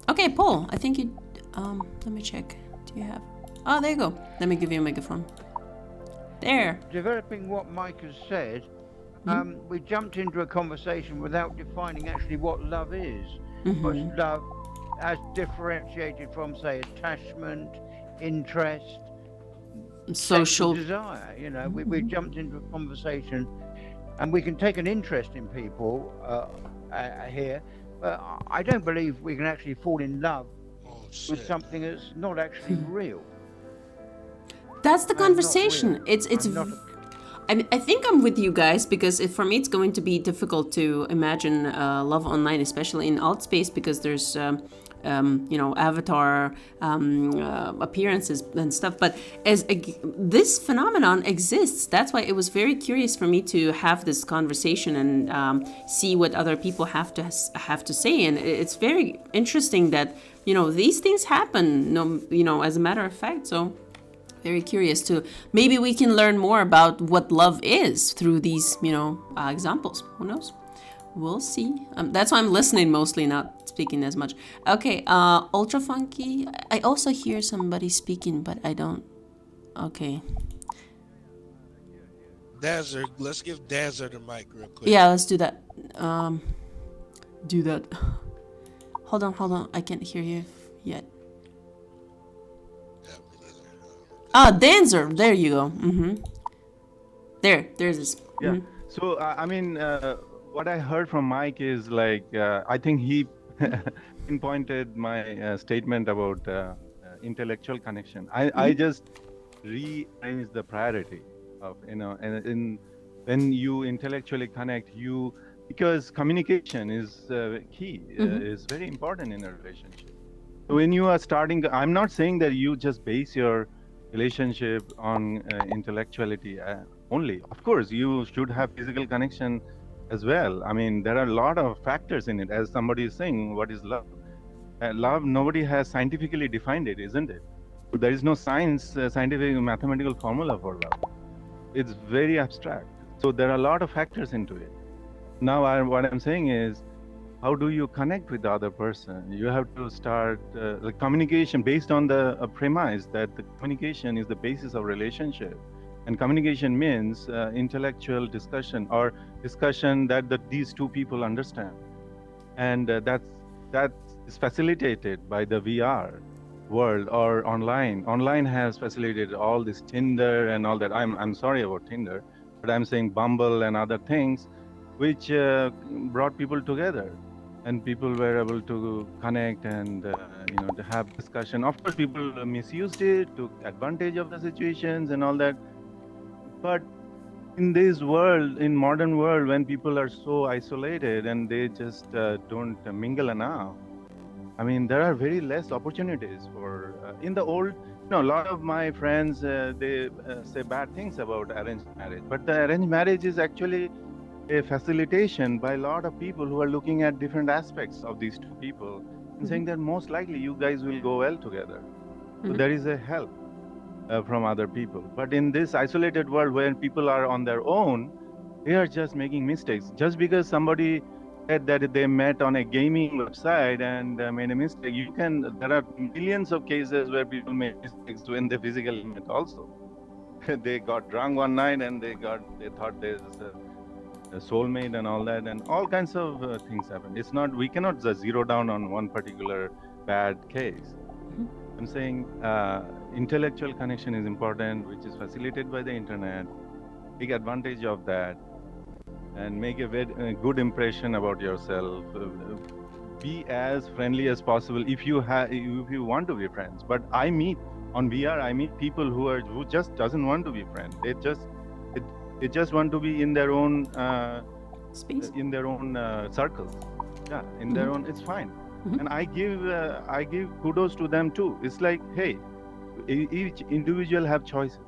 Okay, Paul, I think you... let me check. Do you have... Oh, there you go. Let me give you a megaphone. There. Developing what Mike has said, we jumped into a conversation without defining actually what love is. What's love as differentiated from, say, attachment, interest, social desire. We jumped into a conversation, and we can take an interest in people here, but I don't believe we can actually fall in love with something that's not actually real. That's the conversation. It's I think I'm with you guys because for me it's going to be difficult to imagine love online, especially in Altspace, because there's avatar appearances and stuff. But this phenomenon exists, that's why it was very curious for me to have this conversation and see what other people have to say. And it's very interesting that these things happen. As a matter of fact. So very curious to maybe we can learn more about what love is through these examples. Who knows? We'll see. That's why I'm listening mostly, not speaking as much. Okay, Ultra Funky. I also hear somebody speaking, but I don't. Okay. Dazzer, let's give Dazzer the mic real quick. Yeah, let's do that. Do that. Hold on. I can't hear you yet. Dancer. There you go. There's this. Yeah. So I mean, what I heard from Mike is like I think he pinpointed my statement about intellectual connection. I just rearranged the priority of and when you intellectually connect, because communication is key, is very important in a relationship. So when you are starting, I'm not saying that you just base your relationship on intellectuality only. Of course, you should have physical connection as well. I mean, there are a lot of factors in it. As somebody is saying, what is love? Love, nobody has scientifically defined it, isn't it? There is no scientific mathematical formula for love. It's very abstract. So there are a lot of factors into it. Now, what I'm saying is, how do you connect with the other person? You have to start the communication based on the premise that the communication is the basis of relationship. And communication means intellectual discussion or discussion that these two people understand. And that is facilitated by the VR world or online. Online has facilitated all this Tinder and all that. I'm sorry about Tinder, but I'm saying Bumble and other things which brought people together. And people were able to connect and to have discussion. Of course, people misused it, took advantage of the situations and all that. But in this world, in modern world, when people are so isolated and they just don't mingle enough, I mean, there are very less opportunities for. In the old, a lot of my friends they say bad things about arranged marriage, but the arranged marriage is actually a facilitation by a lot of people who are looking at different aspects of these two people and saying that most likely you guys will go well together. So there is a help from other people. But in this isolated world where people are on their own, they are just making mistakes. Just because somebody said that they met on a gaming website and made a mistake, there are millions of cases where people make mistakes when they physically met also. They got drunk one night and they thought there's a soulmate and all that, and all kinds of things happen. We cannot just zero down on one particular bad case. I'm saying intellectual connection is important, which is facilitated by the internet. Take advantage of that and make a good impression about yourself. Be as friendly as possible if you want to be friends. But I meet on VR, I meet people who just doesn't want to be friends. They just want to be in their own space, in their own circles. Yeah, in their own. It's fine. And I give kudos to them too. It's like, hey, each individual have choices.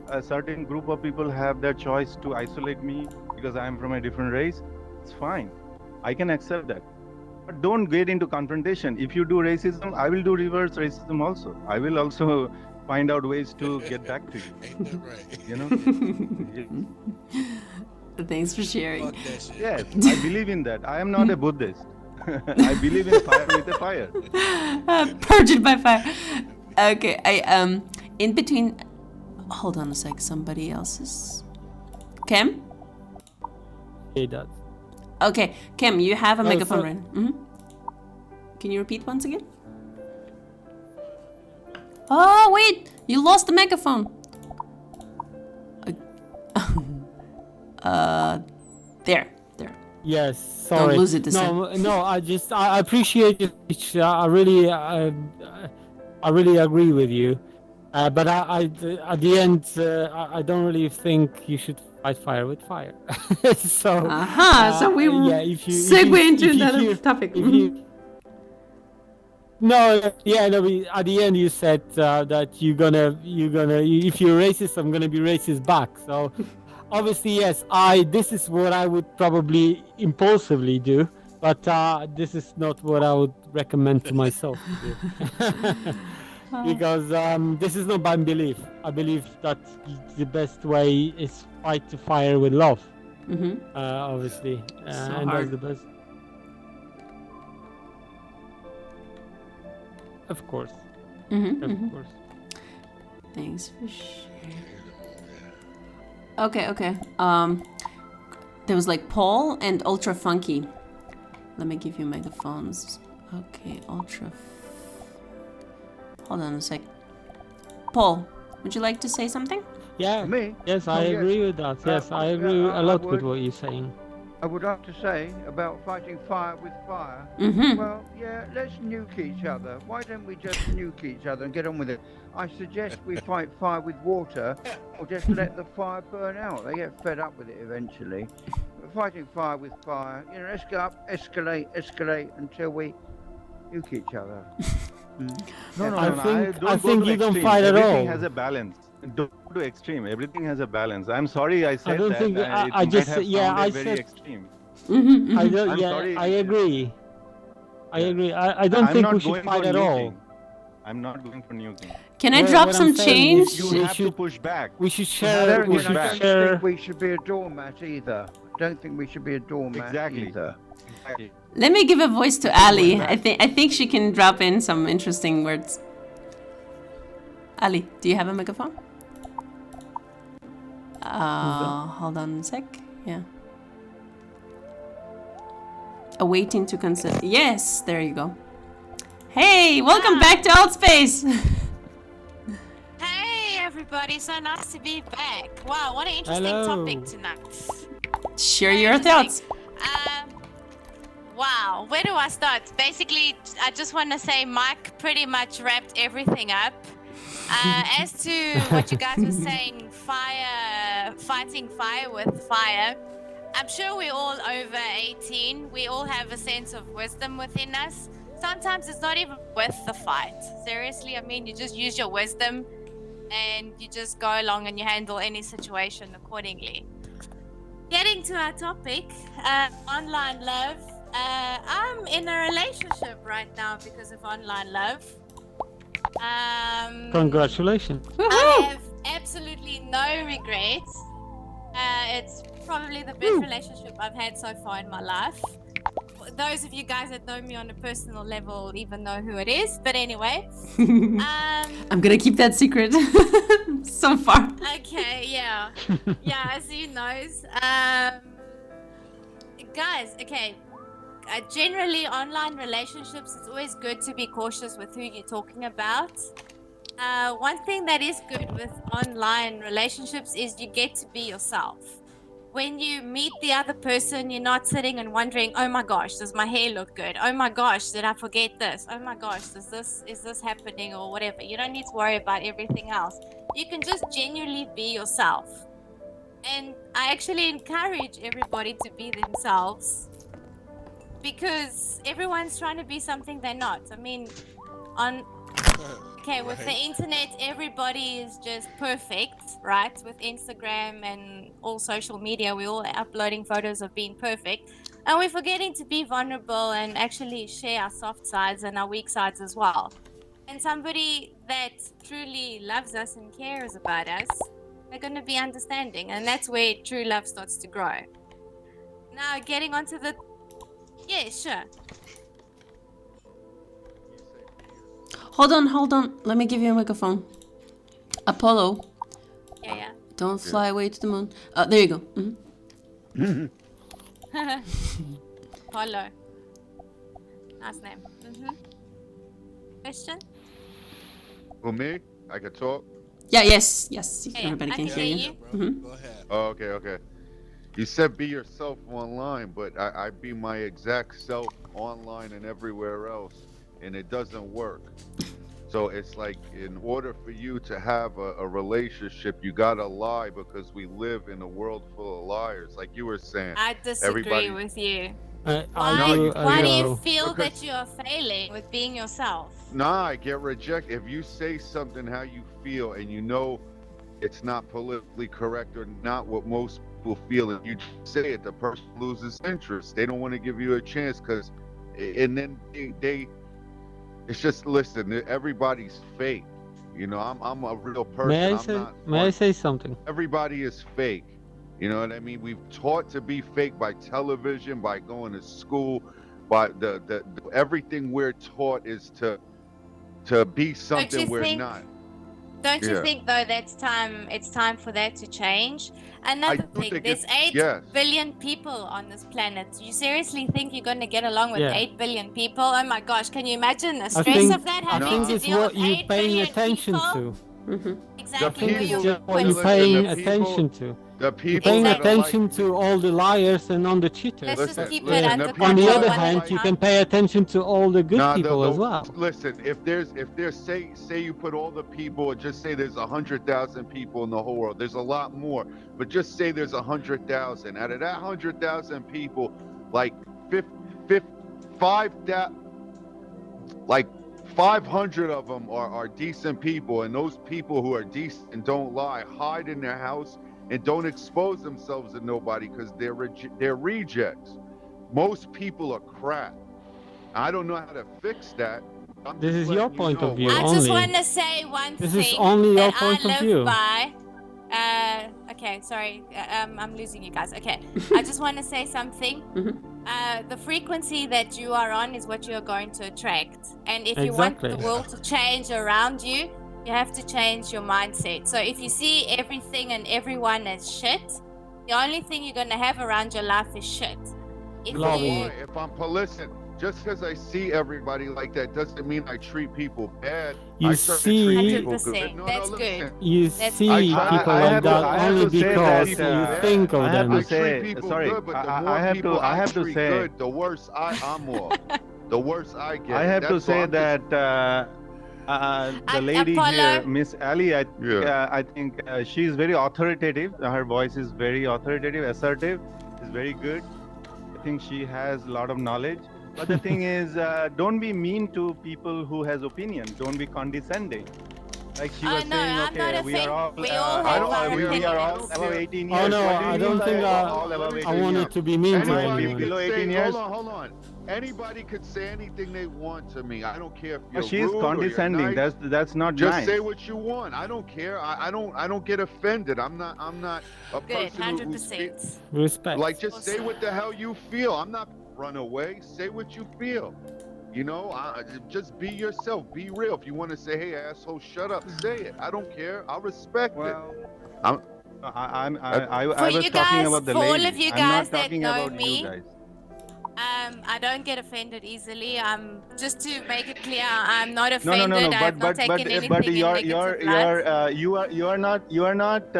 A certain group of people have their choice to isolate me because I am from a different race. It's fine. I can accept that. But don't get into confrontation. If you do racism, I will do reverse racism also. I will also find out ways to get back to you. Ain't that right? Thanks for sharing. Yes, I believe in that. I am not a Buddhist. I believe in fire with a fire. Purge it by fire. Okay, in between. Hold on a sec. Somebody else's. Cam? Hey, Dad. Okay, Cam, you have a megaphone right now. Can you repeat once again? Oh, wait! You lost the megaphone. There. Yes, sorry. Don't lose it this time. No, I appreciate it. I really agree with you. But at the end, I don't really think you should fight fire with fire. So, So we will segue into another topic. No, yeah, no. At the end, you said that you're gonna, if you're racist, I'm gonna be racist back. So, obviously, yes, this is what I would probably impulsively do, but this is not what I would recommend to myself to do. Because this is not my belief. I believe that the best way is fight to fire with love. Obviously, and that's the best. Of course. Of course. Thanks for sharing. Okay. There was like Paul and Ultra Funky. Let me give you megaphones. Okay, Ultra. Hold on a sec. Paul, would you like to say something? Yeah. Me? Yes, I agree with that. Yes, I agree a lot with what you're saying. I would like to say about fighting fire with fire. Well, yeah, let's nuke each other. Why don't we just nuke each other and get on with it? I suggest we fight fire with water, or just let the fire burn out. They get fed up with it eventually. But fighting fire with fire, let's go up, escalate until we nuke each other. No, I think you don't fight at all. Everything has a balance. Don't do extreme. Everything has a balance. I'm sorry I said I don't that. think I just I said extreme. I don't. I'm Yeah, sorry. I agree. I agree. I don't think we should fight at all. I'm not going for nuking. Can I drop some change? You have to push back. We should I share. don't We should think share. we should be a doormat either. Don't think we should be a doormat either. Exactly. Let me give a voice to Ali. I think she can drop in some interesting words. Ali, do you have a megaphone? Hold on a sec. Yeah. Awaiting to consent. Yes, there you go. Hey, welcome back to Outspace. Hey everybody, so nice to be back. Wow, what an interesting topic tonight. Share your thoughts. Wow, where do I start? Basically, I just want to say Mike pretty much wrapped everything up. As to what you guys were saying, fighting fire with fire, I'm sure we're all over 18. We all have a sense of wisdom within us. Sometimes it's not even worth the fight. Seriously, I mean, you just use your wisdom and you just go along and you handle any situation accordingly. Getting to our topic, online love. I'm in a relationship right now because of online love. Congratulations. I have absolutely no regrets. It's probably the best relationship I've had so far in my life. Those of you guys that know me on a personal level even know who it is, but anyway. I'm gonna keep that secret so far. Okay, yeah. Yeah, as you knows. Guys, okay. Generally, online relationships, it's always good to be cautious with who you're talking about. One thing that is good with online relationships is you get to be yourself. When you meet the other person, you're not sitting and wondering, oh my gosh, does my hair look good? Oh my gosh, did I forget this? Oh my gosh, is this happening or whatever? You don't need to worry about everything else. You can just genuinely be yourself. And I actually encourage everybody to be themselves, because everyone's trying to be something they're not. I mean, with the internet, everybody is just perfect, right? With Instagram and all social media, we're all uploading photos of being perfect. And we're forgetting to be vulnerable and actually share our soft sides and our weak sides as well. And somebody that truly loves us and cares about us, they're going to be understanding. And that's where true love starts to grow. Now, getting onto the... Yeah, sure. Hold on. Let me give you a microphone. Apollo. Yeah. Don't fly away to the moon. There you go. Apollo. Nice name. Question? For me? I can talk? Yeah, yes. Everybody I can can hear hear you. Go ahead. Oh, okay. You said be yourself online, but I be my exact self online and everywhere else, and it doesn't work. So it's like, in order for you to have a relationship, you gotta lie, because we live in a world full of liars. Like you were saying, I disagree everybody. with you. No, Why, you why do you don't. feel Because- that you are failing with being yourself? Nah, I get rejected. If you say something how you feel and you know it's not politically correct or not what most people feel, and you say it, the person loses interest. They don't want to give you a chance, because, and then they it's just, listen, everybody's fake. You know, I'm a real person. May I say something? Everybody is fake. You know what I mean? We've taught to be fake by television, by going to school, by the everything we're taught is to be something we're not. Don't you Yeah. think though it's time for that to change? Another do thing, think there's it's- 8 yes. billion people on this planet. You seriously think you're going to get along with Yeah. 8 billion people? Oh my gosh, can you imagine the I stress think, of that, I having think to it's deal what with you 8 paying billion attention people? to. Exactly where It's you're just what putting you're paying the people- attention to. The You're people paying that are attention to all the liars and on the cheaters. Let's just keep it listen, under the people On the control other one at a hand, you time. can pay attention to all the good Nah, people as well. Listen, if there's say you put all the people, or just say there's 100,000 people in the whole world. There's a lot more, but just say there's 100,000. Out of that 100,000 people, like 500 of them are decent people, and those people who are decent and don't lie hide in their house and don't expose themselves to nobody, because they're rejects. Most people are crap. I don't know how to fix that. I'm This just is your letting you point know of view I only. just want to say one This thing is only your that point I of live view. by. Okay, sorry, I'm losing you guys. Okay, I just want to say something. The frequency that you are on is what you are going to attract, and if you want Exactly. the world to change around you, you have to change your mindset. So if you see everything and everyone as shit, the only thing you're gonna have around your life is shit. If you If I'm listen, just because I see everybody like that doesn't mean I treat people bad. You I try to see- treat people 100%, good. that's good. You That's see good. people I like have to- that I have only to say because that, you think of I have them. to say, people sorry, good, but the I more have people to, I have to treat say, good, the worse I'm off. The worse I get. I have to That's all. say I'm just- that the lady Apollo- here, Miss Ali, I think she's very authoritative. Her voice is very authoritative, assertive, is very good. I think she has a lot of knowledge. But the thing is, don't be mean to people who has opinion. Don't be condescending. Like she was no, saying, I'm not okay, we are all, We all have our we are all opinions. above 18 years. Oh no, What do you I mean don't by think all above 18 I wanted years? to be mean to Anybody anyone. below Say- 18 years? Hold on. Anybody could say anything they want to me. I don't care if you're She's rude or you're condescending. nice. That's not Just nice. say what you want. I don't care. I don't get offended. I'm not a Good, person who speaks. 100%. Respect. Like, just say what the hell you feel. I'm not run away. Say what you feel. You know, just be yourself. Be real. If you want to say, "Hey, asshole, shut up," say it. I don't care. I'll respect it. I'm, I For was you talking guys, about the for all lady. of you I'm guys not that talking know about me, you guys. I don't get offended easily. Just to make it clear, I'm not No, offended. no, no, no. I've not taken anything in negative light. You are not.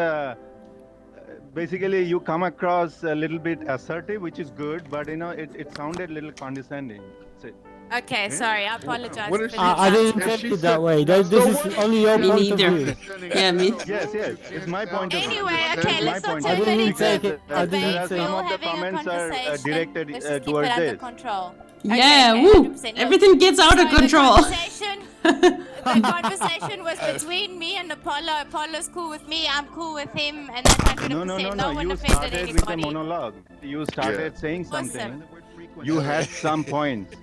Basically, you come across a little bit assertive, which is good, but you know, it sounded a little condescending. That's it. Okay, sorry. I apologize. What for is she- I didn't If take she it said- that way. This is only your Me point of neither. view. Yeah, me. Yes, it's my point of view. Anyway, okay, It's let's my not point I turn of it view. didn't into take a it. I debate. didn't say We're Some all of the having a comments are conversation. directed Let's just keep towards it under this. control. Yeah, Okay, woo! 100%. No, Everything gets out of so control. The conversation was between me and Apollo. Apollo's cool with me. I'm cool with him, and that's 100%. No. one You offended started with a anybody. monologue. You started Yeah. saying Awesome. something. You had some points.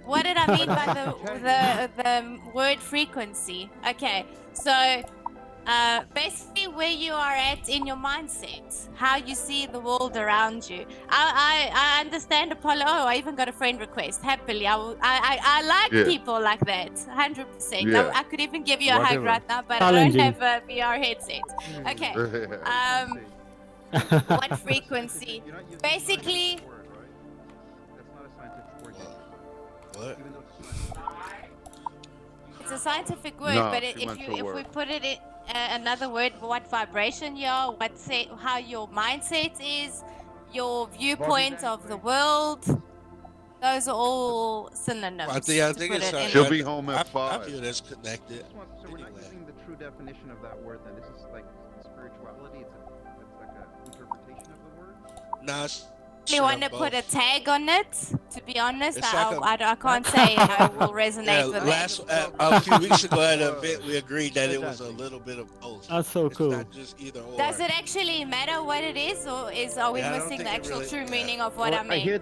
What did I mean by the word frequency? Okay, so basically where you are at in your mindset, how you see the world around you. I understand Apollo. Oh, I even got a friend request. Happily, I like Yeah. people like that. 100%. Yeah. I could even give you a hug Whatever. right now, but Challenging. I don't have a VR headset. Okay. What frequency? Basically. What? It's a scientific word, No, but she went to if we work. put it in another word, what vibration you are, how your mindset is, your viewpoint of the world. Those are all synonyms. I think to put it's it in. She'll be home at I 5. feel that's connected. So we're not using the true definition of that word then. This is like spirituality. It's like an interpretation of the word. No, it's You want to put a tag on it? To be honest, It's I, like I can't say I will resonate with it. A few weeks ago at an event, we agreed that it was a little bit of both. That's so cool. Not just either or. Does it actually matter what it is, or are we Yeah, I don't missing think the it actual really- true meaning of what Well, I mean?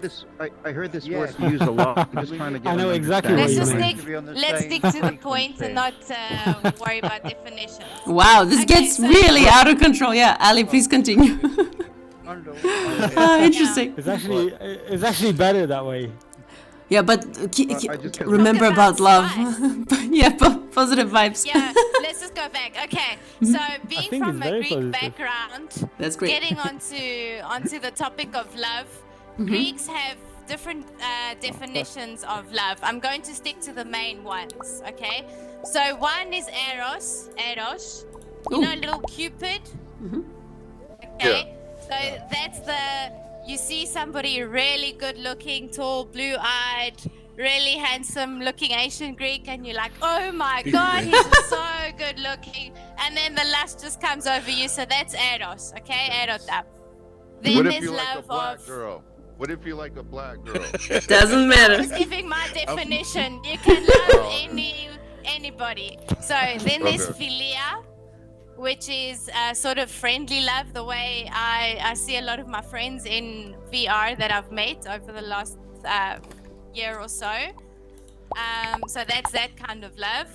I heard this word used a lot. I'm just trying to get I know an exactly what Let's you just mean. stick. Let's stick to the point and not worry about definitions. Wow, this gets really out of control. Yeah, Ali, please continue. Interesting. It's actually better that way. Yeah, but remember about love. Yeah, positive vibes. Yeah, let's just go back. Okay, so being think from it's a very Greek positive. background, That's great. getting onto the topic of love, Greeks have different definitions of love. I'm going to stick to the main ones. Okay, so one is eros. You know, little Cupid. Okay, so that's you see somebody really good looking, tall, blue-eyed, really handsome looking Asian Greek, and you're like, oh my god, he's just so good looking, and then the lust just comes over you. So that's eros. Okay, erota. Then What if there's you like a love black of girl? What if you like a black girl? Doesn't matter. I was giving my definition. You can love anybody. So then there's Okay. philia, which is sort of friendly love, the way I see a lot of my friends in VR that I've met over the last year or so. So that's that kind of love.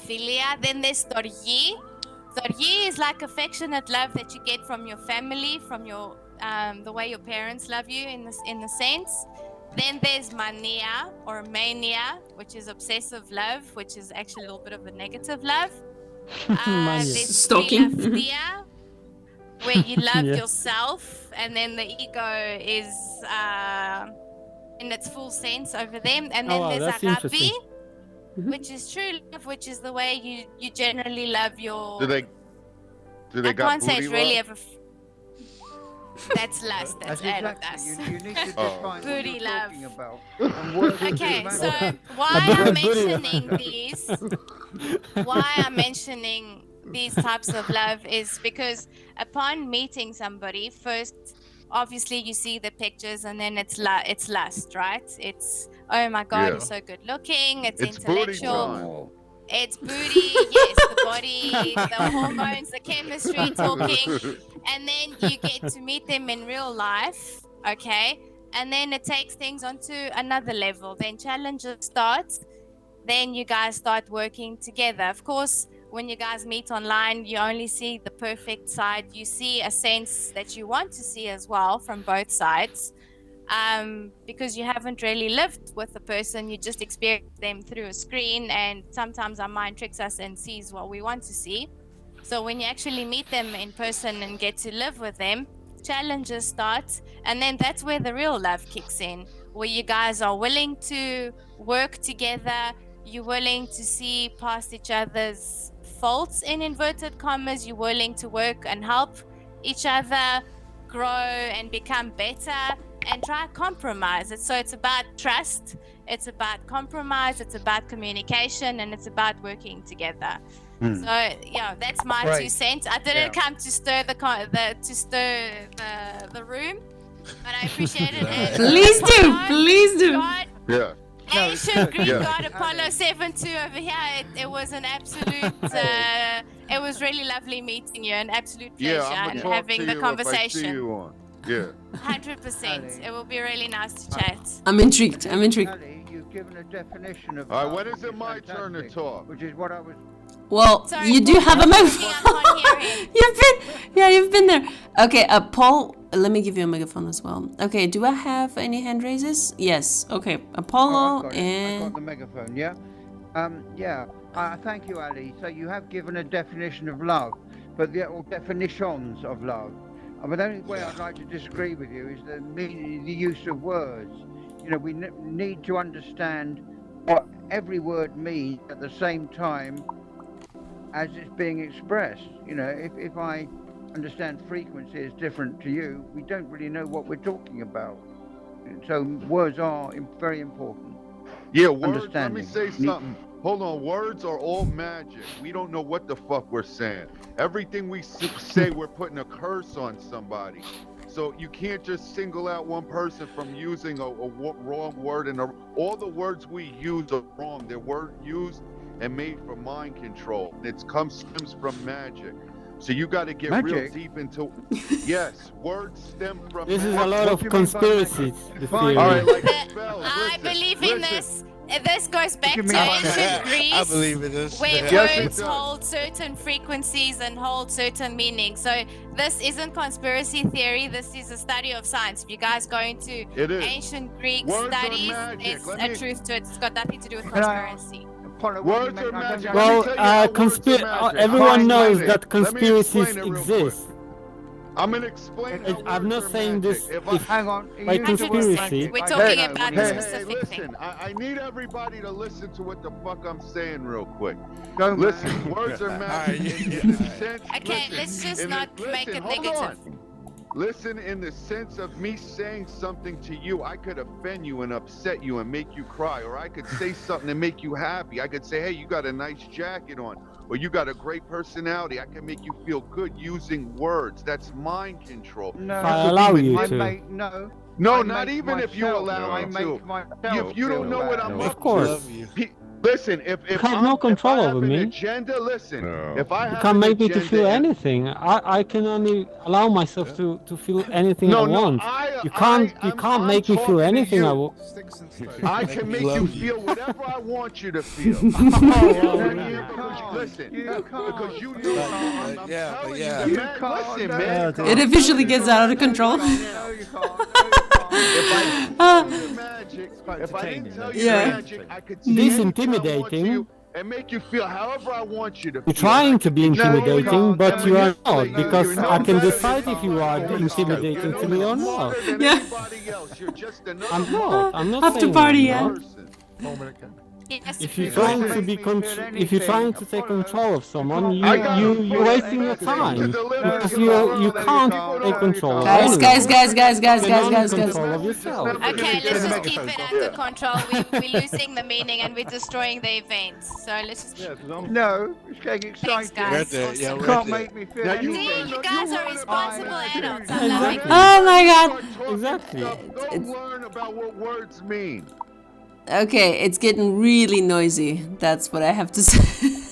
Philia. Then there's storgi. Storgi is like affectionate love that you get from your family, from your the way your parents love you in the sense. Then there's mania or mania, which is obsessive love, which is actually a little bit of a negative love. There's Stalking. philia, where you love Yeah. yourself, and then the ego is in its full sense over them. And then Oh, wow, there's that's agape, interesting. which is true love, which is the way you generally love your. Do they I got can't say booty it's really love? ever. That's lust. That's eros. You need to Oh. define what Booty you're love. talking about. And words and Okay, things so matter. why I'm mentioning these types of love is because upon meeting somebody, first, obviously you see the pictures, and then it's lust, right? It's, oh my god, Yeah. he's so good looking. It's booty intellectual. time. It's booty, yes, the body, the hormones, the chemistry talking. And then you get to meet them in real life, okay? And then it takes things onto another level. Then challenges start. Then you guys start working together. Of course, when you guys meet online, you only see the perfect side. You see a sense that you want to see as well from both sides. Because you haven't really lived with the person, you just experience them through a screen, and sometimes our mind tricks us and sees what we want to see. So when you actually meet them in person and get to live with them, challenges start, and then that's where the real love kicks in, where you guys are willing to work together, you're willing to see past each other's faults in inverted commas, you're willing to work and help each other grow and become better, and try compromise it. So it's about trust, it's about compromise, it's about communication, and it's about working together. So yeah, that's my Right. 2 cents. I didn't Yeah. come to stir the room, but I appreciate it. And Please do, please do. God, Yeah. ancient Greek Yeah. god Apollo 7-2 over here. It was an absolute. It was really lovely meeting you. An absolute pleasure, Yeah, I'm and gonna talk having to the you if I see conversation. you on. Yeah. 100%. It will be really nice to chat. I'm intrigued. I'm intrigued. Ali, you've given a definition of All right, love, when is which it my turn to fantastic, talk? Which is what I was. Well, Sorry, you do Paul, have a I'm microphone. talking, I can't hear him. You've been there. Okay, Paul, let me give you a megaphone as well. Okay, do I have any hand raises? Yes. Okay, Apollo Oh, I've got it. I've and got the megaphone. Yeah. Yeah. Thank you, Ali. So you have given a definition of love, but or definitions of love. But the only way I'd like to disagree with you is the use of words. You know, we need to understand what every word means at the same time as it's being expressed. You know, if I understand frequency is different to you, we don't really know what we're talking about. So words are very important. Yeah, words. Let me Understanding. say something. Hold on. Words are all magic. We don't know what the fuck we're saying. Everything we say, we're putting a curse on somebody. So you can't just single out one person from using a wrong word. And all the words we use are wrong. They're word used and made for mind control. It stems from magic. So you got to get real Magic? deep into. Yes, words stem from. This is magic. a lot of conspiracies. The All theory. right, like spells. I Listen, believe in listen. this. This goes back Give to me a ancient second. Greece. I believe in this. Where Yes, it words does. hold certain frequencies and hold certain meanings. So this isn't conspiracy theory. This is a study of science. If you guys go into It is. ancient Greek Words are studies, magic. there's Let a me- truth to it. It's got nothing to do with Can I- conspiracy. Apollo, Words are magic. Well, Let me tell you how words are magic. everyone I'll knows explain that it. Let me conspiracies explain it real quick. exist. I'm gonna explain. how I'm not words are saying magic. this If I- Hang on. by you use the word conspiracy. magic. We're I talking don't know about what a it is. specific thing. listen. I need everybody to listen to what the fuck I'm saying real quick. Go, man. Listen, words are magic. in the sense- Okay, listen, let's just in the- not make it hold negative. on. Listen, in the sense of me saying something to you, I could offend you and upset you and make you cry, or I could say something and make you happy. I could say, hey, you got a nice jacket on, or you got a great personality. I can make you feel good using words. That's mind control. No, If I allow you I to. make no. No, I not make even if you myself- allow I me make to. myself If you don't feel know what bad. I'm Of up course. to, listen. If You have no control if I have over an me. agenda, listen. If I You have can't an make me to agenda feel and- anything. I can only allow myself to feel anything I want. You can't make me feel anything I want. I can make you feel whatever I want you to feel. Listen, because you know I'm telling you that, man, listen, man. It officially gets out of control. If I didn't tell you Yeah. magic, I could This say anything I want to intimidating. you and make you feel however I want you to You're feel. trying to be intimidating, but you are not, you're because no I can better decide than if you are anybody else. intimidating You're to no me or not. smarter than Yeah. anybody else. You're just another I'm not. I'm not After saying party, I'm yeah. not. person. Yes, If you're please. trying to be if you're trying to take control of someone, you're wasting your time because you can't take control of Guys, anyone. guys, guys, guys, guys, You're guys, not in guys, guys. control of yourself. Okay, let's just keep it under control. We're losing the meaning and we're destroying the event. So let's just. No, it's getting Thanks, exciting. guys. there, yeah, You we're can't there. make me feel Now you anything. See, you guys are responsible adults. I'm Exactly. loving Oh my god. Exactly. Go learn about what words mean. Okay, it's getting really noisy. That's what I have to say.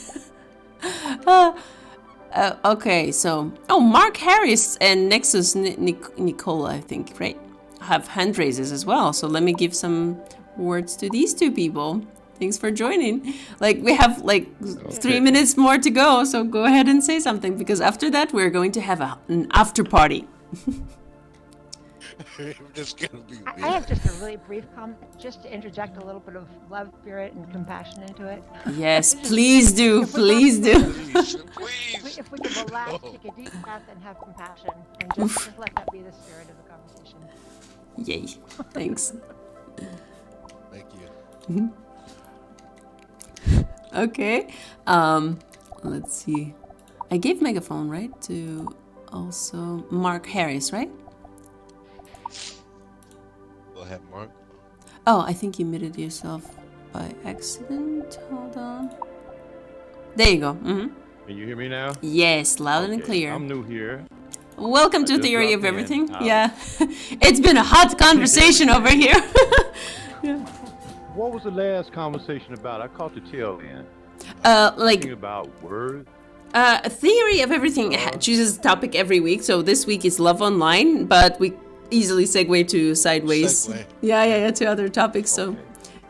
Okay, so Mark Harris and Nexus Nicola, I think, right, have hand raises as well. So let me give some words to these two people. Thanks for joining. Like we have 3 minutes more to go, so go ahead and say something because after that we're going to have an after party. It's gonna be I have just a really brief comment, just to interject a little bit of love, spirit, and compassion into it. Yes, please do, please do. If we can relax, take a deep breath, and have compassion, and just let that be the spirit of the conversation. Yay! Thanks. Thank you. Okay. Let's see. I gave megaphone, right, to also Mark Harris, right? Go ahead, Mark. Oh, I think you muted yourself by accident. Hold on. There you go. Mm-hmm. Can you hear me now? Yes, loud and clear. I'm new here. Welcome to just Theory of dropped in. Everything. Yeah. It's been a hot conversation over here. What was the last conversation about? I caught the tail end. Like about words. Theory of Everything chooses a topic every week. So this week is love online, but we easily segue to sideways. Yeah, to other topics. So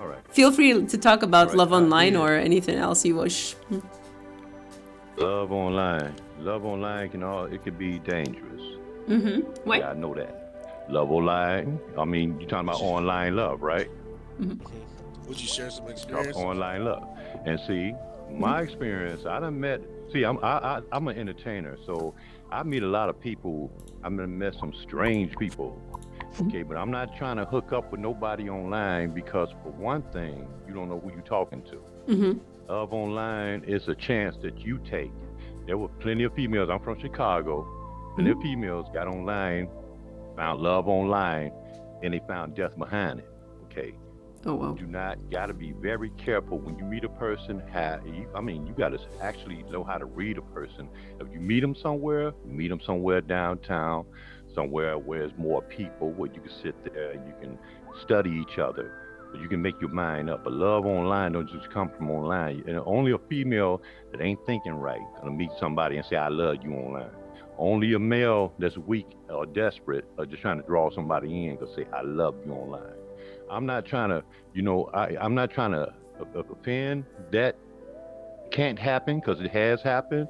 All right. feel free to talk about love online yeah. or anything else you wish. Love online. Love online it could be dangerous. Mm-hmm. Why? Yeah, I know that. Love online. I mean, you're talking about online love, right? Would you share some Talk experience? online love. And see, my experience, I done met. See, I'm an entertainer, so I meet a lot of people. I've met some strange people. Okay, but I'm not trying to hook up with nobody online because, for one thing, you don't know who you're talking to. Mm-hmm. Love online is a chance that you take. There were plenty of females. I'm from Chicago. Plenty of females got online, found love online, and they found death behind it. Okay. Oh wow. Do not gotta be very careful when you meet a person. You gotta actually know how to read a person. If you meet them somewhere downtown, somewhere where there's more people, where you can sit there and you can study each other. You can make your mind up. But love online don't just come from online. And only a female that ain't thinking right gonna meet somebody and say, I love you online. Only a male that's weak or desperate or just trying to draw somebody in gonna say, I love you online. I'm not trying to, I'm not trying to offend. That can't happen because it has happened.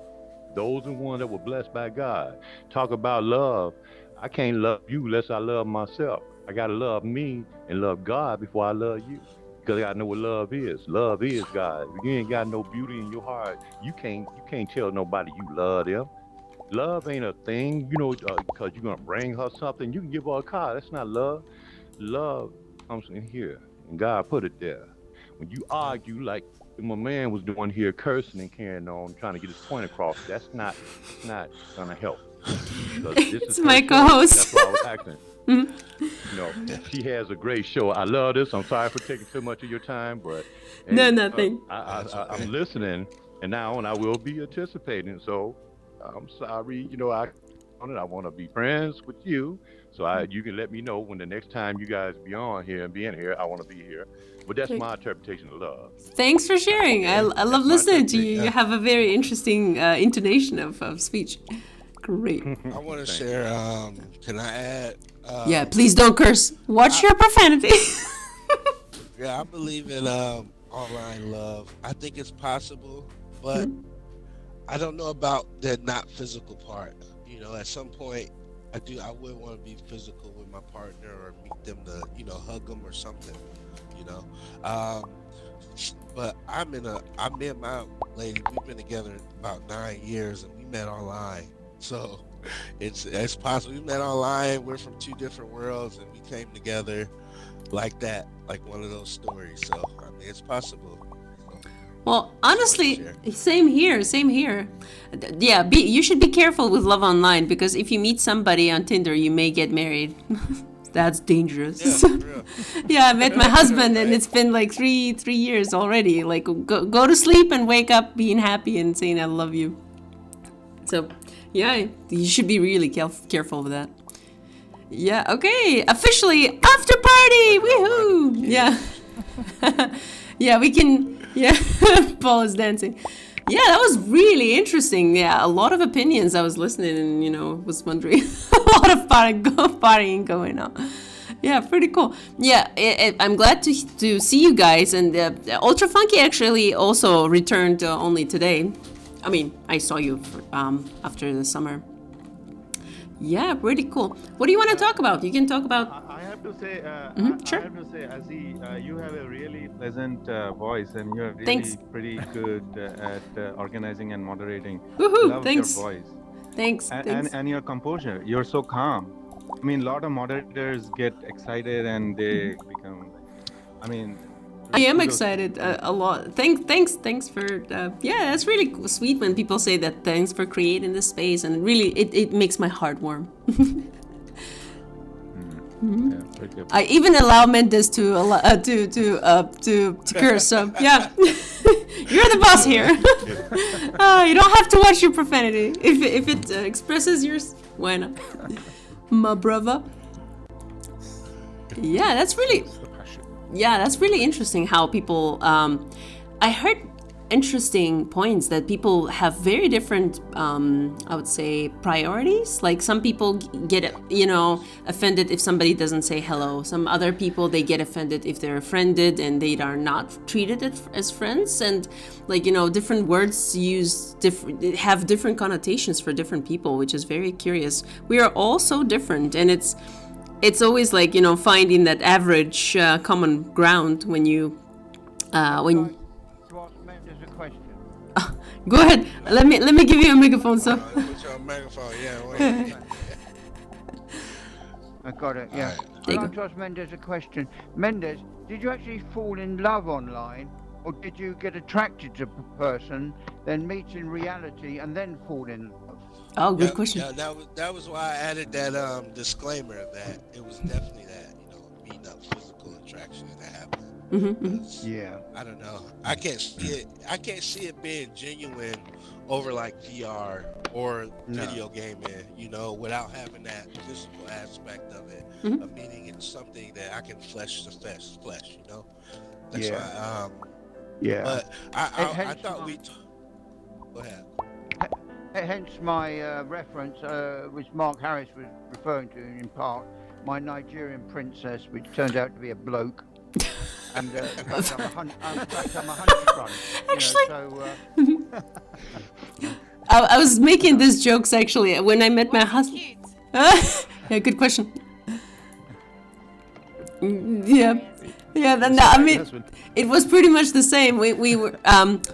Those are the ones that were blessed by God. Talk about love. I can't love you unless I love myself. I gotta love me and love God before I love you. Because I gotta know what love is. Love is God. If you ain't got no beauty in your heart, you can't tell nobody you love them. Love ain't a thing, because you're gonna bring her something. You can give her a car. That's not love. Love comes in here, and God put it there. When you argue like my man was doing here, cursing and carrying on, trying to get his point across, that's not gonna help. It's my co-host. That's why I was acting. She has a great show. I love this. I'm sorry for taking too much of your time, but no, nothing. I'm listening, and now on I will be anticipating. So I'm sorry. I want to be friends with you, so you can let me know when the next time you guys be on here and be in here. I want to be here. But that's my interpretation of love. Thanks for sharing. I love listening to you. You have a very interesting intonation of speech. Great. I want to share. Can I add? Yeah, please don't curse. Watch your profanity. Yeah, I believe in online love. I think it's possible, but I don't know about the not physical part. At some point, I would want to be physical with my partner or meet them to, hug them or something. But me and my lady, we've been together about 9 years, and we met online. So it's possible. We met online. We're from two different worlds, and we came together like that, like one of those stories. So it's possible. Well, honestly, same here. Yeah, you should be careful with love online, because if you meet somebody on Tinder, you may get married. That's dangerous. Yeah, for real. Yeah, I met my husband, and it's been like three years already. Like, go to sleep and wake up being happy and saying I love you. So, yeah, you should be really careful with that. Yeah, okay, officially after party, woohoo! Yeah, yeah, we can. Yeah, Paul is dancing. Yeah, that was really interesting. Yeah, a lot of opinions. I was listening and, was wondering. A lot of partying going on. Yeah, pretty cool. Yeah, I'm glad to see you guys. And Ultra Funky actually also returned only today. I mean, I saw you after the summer. Yeah, pretty cool. What do you want to talk about? You can talk about... I have to say, sure. I have to say, Azzy, you have a really pleasant voice, and you're really Thanks. pretty good at organizing and moderating. Woohoo! Love Thanks. your voice. Thanks. And your composure. You're so calm. I mean, a lot of moderators get excited and they become. I am excited a lot. Thanks for. Yeah, that's really sweet when people say that. Thanks for creating this space, and really, it makes my heart warm. I even allow Mendes to curse. So yeah, you're the boss here. You don't have to watch your profanity if it expresses yours. Why not, my brother? Yeah, that's really interesting how people. I heard interesting points that people have very different, I would say, priorities. Like some people get, offended if somebody doesn't say hello. Some other people, they get offended if they're offended and they are not treated as friends. And different words have different connotations for different people, which is very curious. We are all so different, and it's always like, finding that average common ground when you Go ahead. Let me give you a microphone. So. Put your microphone. Yeah. Wait. I got it. Yeah. I'd like to ask Mendes a question. Mendes, did you actually fall in love online, or did you get attracted to a person, then meet in reality, and then fall in love? Oh, good question. Yeah, that was why I added that disclaimer that it was definitely that. meeting up, physical attraction and happen. Yeah. I don't know. I can't see it being genuine over like VR or video gaming, you know, without having that physical aspect of it. Of meaning it's something that I can flesh to flesh, you know. That's why. Yeah. But I thought we. Go ahead. Hence my reference, which Mark Harris was referring to in part, my Nigerian princess, which turned out to be a bloke. And in fact, I'm a hunter front. Actually, I was making these jokes actually when I met my husband. Yeah, good question. Yeah. Then I mean, it was pretty much the same. We were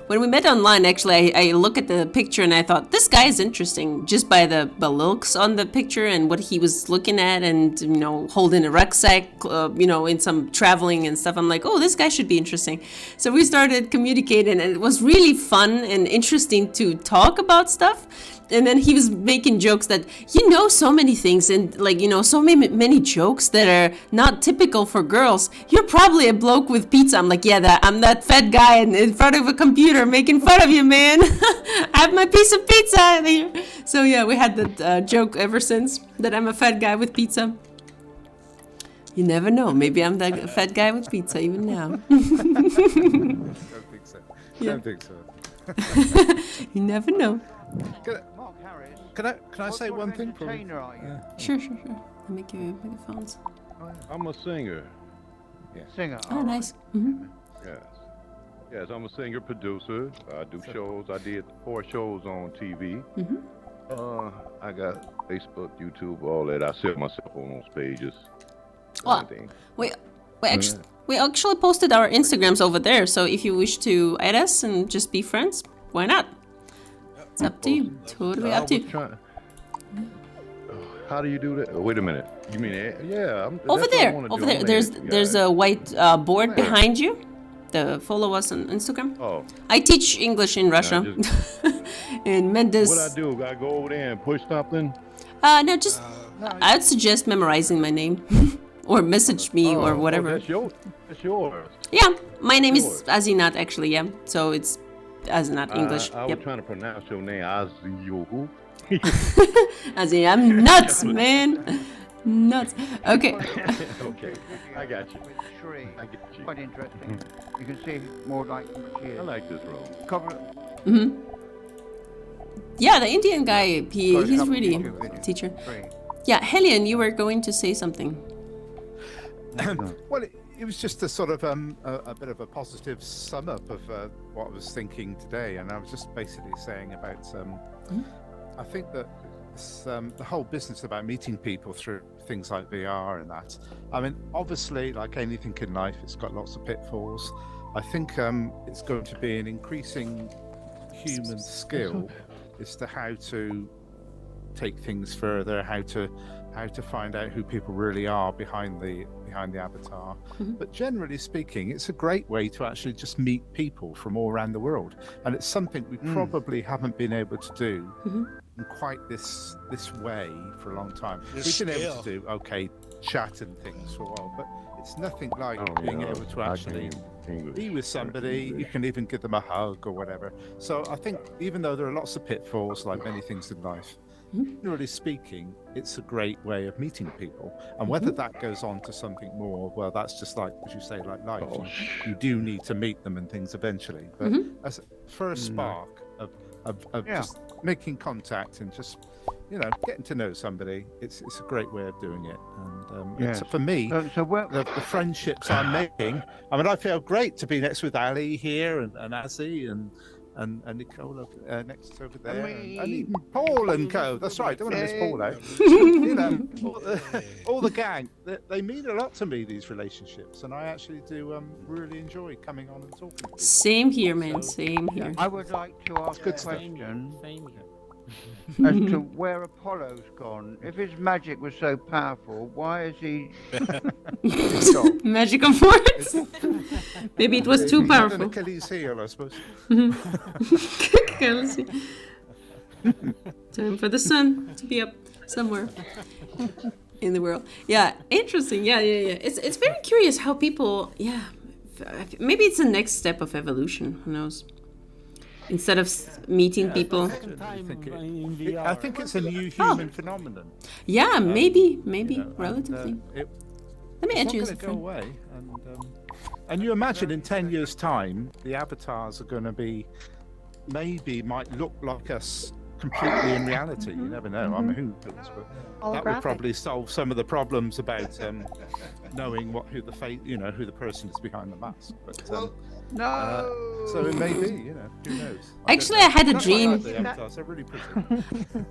when we met online. Actually, I look at the picture and I thought this guy is interesting just by the looks on the picture and what he was looking at, and you know, holding a rucksack, you know, in some traveling and stuff. I'm like, oh, this guy should be interesting. So we started communicating, and it was really fun and interesting to talk about stuff. And then he was making jokes that, you know, so many things and like, you know, so many jokes that are not typical for girls. You're probably a bloke with pizza. I'm like, yeah, I'm that fat guy in front of a computer making fun of you, man. I have my piece of pizza. So yeah, we had that joke ever since, that I'm a fat guy with pizza. You never know. Maybe I'm the fat guy with pizza even now. Don't think so. Yeah. Don't think so. You never know. Can I say one thing? Sure. Let me give you microphones. I'm a singer. Singer. Oh, nice. Yes, I'm a singer, producer. I do shows. I did 4 shows on TV. I got Facebook, YouTube, all that. I set myself on those pages. Well, we actually posted our Instagrams over there. So if you wish to add us and just be friends, why not? It's up to you. Totally up to you. How do you do that? Wait a minute. You mean yeah? Over there. There's a white board behind you. Follow us on Instagram. Oh. I teach English in Russia. In Mendes. What I do? I go over there and push something. No, just I'd suggest memorizing my name, or message me or whatever. That's yours. Yeah, my name is Azinat actually. Yeah, so it's Azinat English. I was trying to pronounce your name Aziyohu. Azin, I'm nuts, man. Nuts. Okay. Okay, I got you. Tree. Quite interesting. You can see more like here. I like this room. Cover. Yeah, the Indian guy. He's really a teacher. Yeah, Helion, you were going to say something. Well, it was just a sort of a bit of a positive sum up of what I was thinking today, and I was just basically saying about I think that the whole business about meeting people through things like VR and that. I mean, obviously, like anything in life, it's got lots of pitfalls. I think it's going to be an increasing human skill as to how to take things further, how to find out who people really are behind the avatar. But generally speaking, it's a great way to actually just meet people from all around the world, and it's something we probably haven't been able to do in quite this way for a long time. We've been able to do chat and things for a while, but it's nothing like being able to actually be with somebody. You can even give them a hug or whatever. So I think even though there are lots of pitfalls like many things in life, generally speaking, it's a great way of meeting people. And whether that goes on to something more, well, that's just like, as you say, like life. You do need to meet them and things eventually. But as for a spark of just making contact and just, you know, getting to know somebody, it's a great way of doing it. And it's, for me, the friendships I'm making, I mean, I feel great to be next with Ali here and Azzy and Nicola next over there, and even Paul and co. That's right, don't want to miss Paul out. You know, all the gang. They mean a lot to me, these relationships, and I actually do really enjoy coming on and talking to people. Same here, man. Same here. I would like to ask a question Same as to where Apollo's gone. If his magic was so powerful, why is he magic of words? Maybe it was too powerful. An Achilles heel, I suppose. Okay, let's see. Time for the sun to be up somewhere. in the world. Yeah, interesting. Yeah. It's very curious how people. Yeah, maybe it's the next step of evolution. Who knows? Instead of meeting people. I think it's a new human phenomenon. Yeah, maybe, relatively. Let me it's add you not as a going to go friend. away. And you imagine in 10 years' time, the avatars are going to be, might look like us completely in reality. You never know. I mean, who knows? But that would Holographic. probably solve some of the problems about knowing who the person is behind the mask. But, so it may be, who knows? Actually, I had a Not dream. like the avatars, they're really pretty.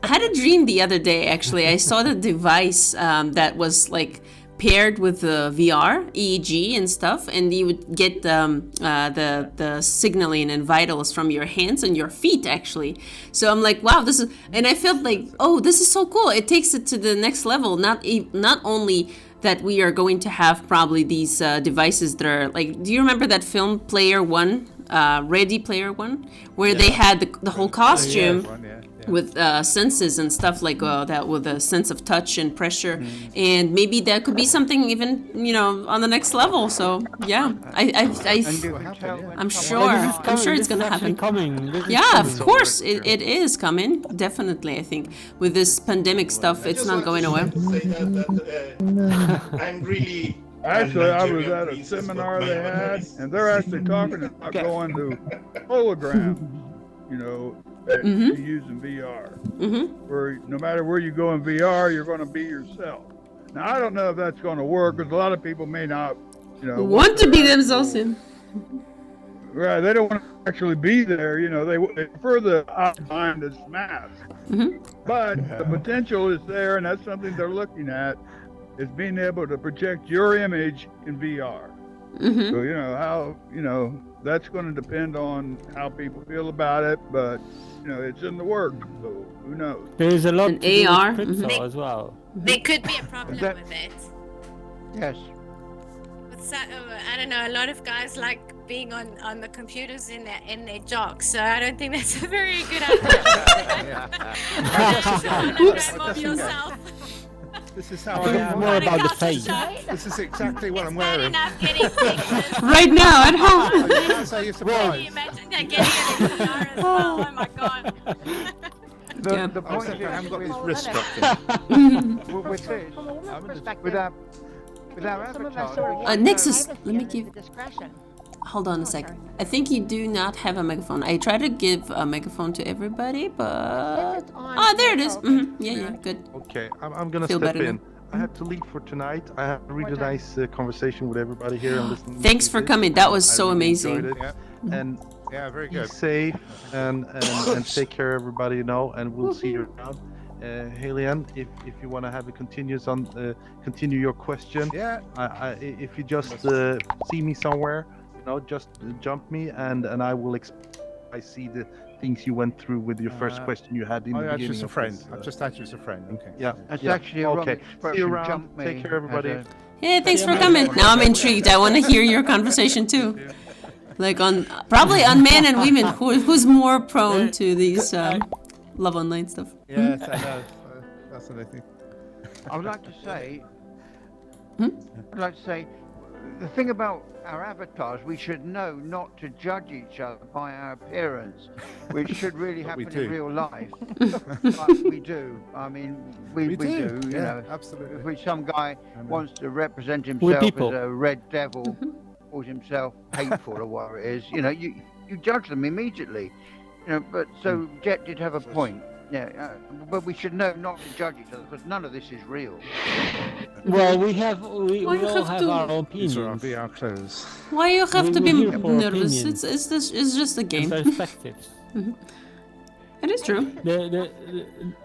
I had a dream the other day. Actually, I saw the device that was like paired with the VR, EEG and stuff, and you would get the signaling and vitals from your hands and your feet actually. So I'm like, wow, this is, and I felt like, oh, this is so cool. It takes it to the next level. Not only that we are going to have probably these devices that are like, do you remember that film Player One, Ready Player One, where they had the whole costume with senses and stuff like that, with a sense of touch and pressure, and maybe that could be something even on the next level. So yeah, I'm sure it's gonna happen. Yeah, of course it is coming. Definitely, I think with this pandemic stuff, it's not going away. I'm really. Actually, I was at a seminar they had, and they're actually talking about going to hologram, that you use in VR. Where no matter where you go in VR, you're going to be yourself. Now, I don't know if that's going to work, because a lot of people may not, want to be themselves in. Right, they don't want to actually be there. They prefer the behind this mask. But the potential is there, and that's something they're looking at. Is being able to project your image in VR. So how that's going to depend on how people feel about it, but it's in the works. So who knows? There is a lot An to do AR, with crypto as well. There could be a problem with it. Yes. With I don't know. A lot of guys like being on the computers in their jocks, so I don't think that's a very good idea. Of yourself. This is how It's more about the face. This is exactly what I'm wearing. Right now at home. So you're surprised. Imagine that getting it in VR as well. Oh my god. The point Except I haven't got is these wrist with this, with our avatars. Nexus, let me give. Discretion. Hold on a second. I think you do not have a megaphone. I try to give a megaphone to everybody, but there it is. Yeah, good. Okay, I'm gonna Feel step better in. now. I have to leave for tonight. I had a really nice conversation with everybody here and listening. Thanks to for this. coming. That was I so really amazing. enjoyed it. And very be good. safe and take care, everybody. And we'll see you around. Halian, if you want to have a continue your question. Yeah. If you just see me somewhere, just jump me and I will. I see the things you went through with your first question you had in the I'll add beginning. you as a of friend. this, I've just added you as a friend. Okay. Yeah. That's yeah. actually a wrong okay. expression, See you around. jump me, Take care, everybody. as Hey, thanks for coming. Now I'm intrigued. I want to hear your conversation too. Like probably on men and women, who's more prone to these love online stuff. Yes, I know. That's what I think. I would like to say, the thing about our avatars, we should know not to judge each other by our appearance, which should really But we happen in do. real life. But we do. I mean, we do. Yeah, absolutely. If some guy wants to represent We're himself people. as a red devil, calls himself hateful or whatever it is, you judge them immediately. But so Jet did have a point. Yeah, but we should know not to judge each other because none of this is real. Well, we Why you all have have to- our These are our opinions. VR clothes. Why you have to be We're here for nervous? opinions. It's just a game. And perspectives. It is true.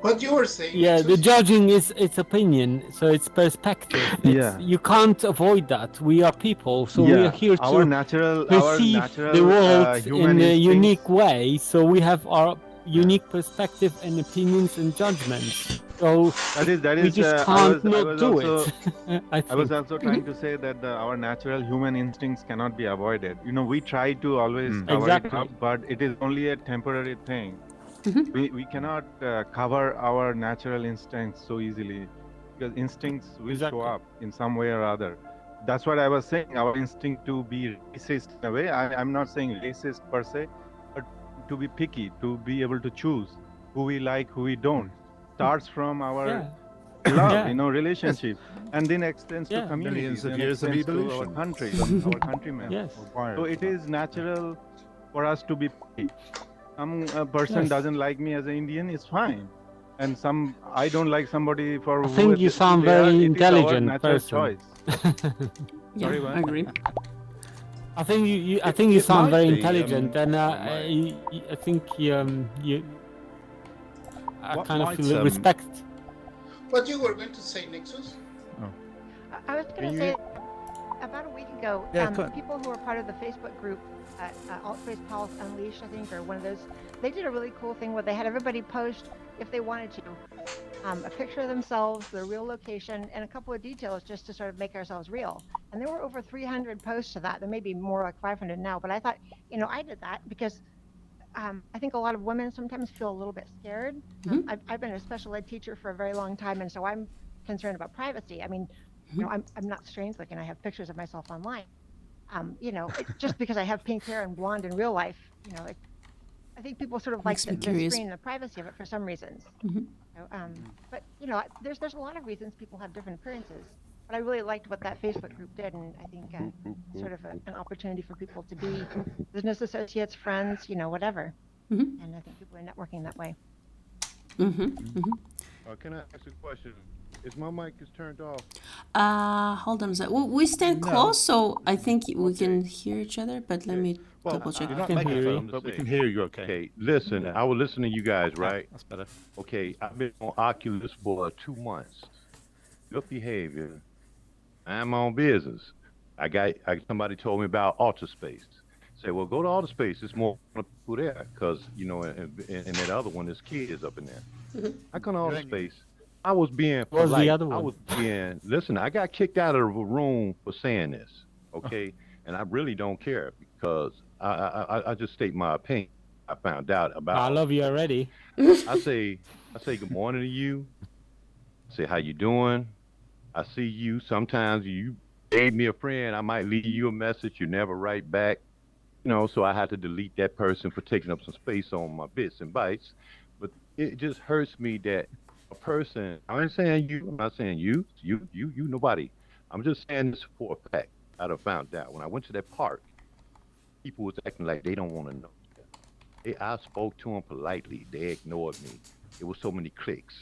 What you were saying. Yeah, the judging is it's opinion, so it's perspective. Yeah. You can't avoid that. We are people, so we Yeah, are here to our natural perceive the world human in a instincts. unique way. So we have our unique perspective and opinions and judgments. So that we is just I can't was not do also, it. I was also trying to say that our natural human instincts cannot be avoided. We try to always cover Exactly. it up, but it is only a temporary thing. We cannot cover our natural instincts so easily. because instincts will show up in some way or other. That's what I was saying. Our instinct to be racist in a way. I'm not saying racist per se, but to be picky, to be able to choose who we like, who we don't, starts from our love, relationship, and then extends to communities, Millions of and years of extends to our evolution. country, our countrymen. Yes. So it is natural for us to be picky. Some person Yes. doesn't like me as an Indian, it's fine. And I don't like somebody for I think you sound very intelligent person. choice. Yeah, Sorry, what? I agree. I think you It sound might very be, intelligent, and I think I What kind of might, feel respect. What you were going to say, Nexus? I was going to say, about a week ago, Yeah, go on. people who were part of the Facebook group, Altspace Palace Unleashed, I think, or one of those, they did a really cool thing where they had everybody post, if they wanted to, a picture of themselves, their real location, and a couple of details just to sort of make ourselves real. And there were over 300 posts to that. There may be more, like 500 now, but I thought, I did that because I think a lot of women sometimes feel a little bit scared. I've been a special ed teacher for a very long time, and so I'm concerned about privacy. I mean, I'm not strange looking. I have pictures of myself online. Just because I have pink hair and blonde in real life, I think people sort of like Makes me the curious. screen, the privacy of it for some reasons. But there's a lot of reasons people have different appearances. But I really liked what that Facebook group did, and I think sort of an opportunity for people to be business associates, friends, whatever. And I think people are networking that way. Can I ask a question? Is my mic is turned off? Hold on a sec. We stand close, so I think we can hear each other, but let me double check. You're not microphone, but we can hear you okay. Okay, listen, I was listening to you guys, right? That's better. Okay, I've been on Oculus for 2 months. Good behavior. I'm on business. Somebody told me about Altspace. Say, well, go to Altspace. There's more people there, because in that other one, there's kids up in there. I come to Altspace. I was being What was the polite. other I one? was being listen. I got kicked out of the room for saying this. Okay, and I really don't care because I just state my opinion. I found out about. I love you already. I say good morning to you. Say how you doing. I see you. Sometimes you gave me a friend. I might leave you a message. You never write back. So I had to delete that person for taking up some space on my bits and bytes. But it just hurts me that a person. I ain't saying you. I'm not saying you, nobody. I'm just saying this for a fact. I done found out when I went to that park, people was acting like they don't want to know. I spoke to them politely. They ignored me. It was so many clicks.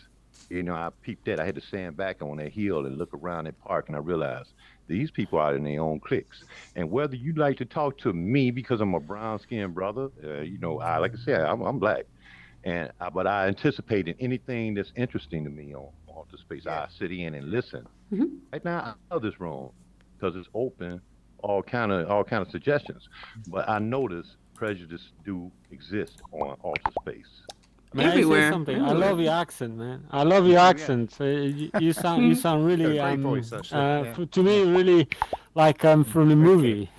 I peeped that. I had to stand back on that hill and look around that park, and I realized these people are in their own cliques. And whether you'd like to talk to me because I'm a brown-skinned brother, like I said, I'm black. But I anticipated anything that's interesting to me on Altspace. I sit in and listen. Right now, I love this room because it's open, all kind of suggestions. But I notice prejudice do exist on Altspace. May I say something? I love your accent, man. I love your accent. You sound really, Great voice, actually. to me, really like from the movie.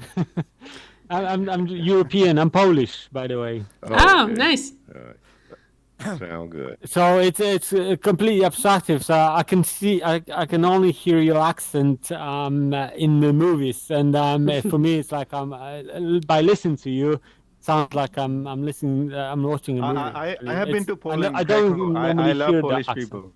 I'm European. I'm Polish, by the way. Oh, nice. Sound good. So it's completely abstractive. So I can only hear your accent in the movies, and for me it's like by listening to you, sounds like I'm listening. I'm watching a movie. I have been to Poland. I don't normally I love hear Polish the accent. people.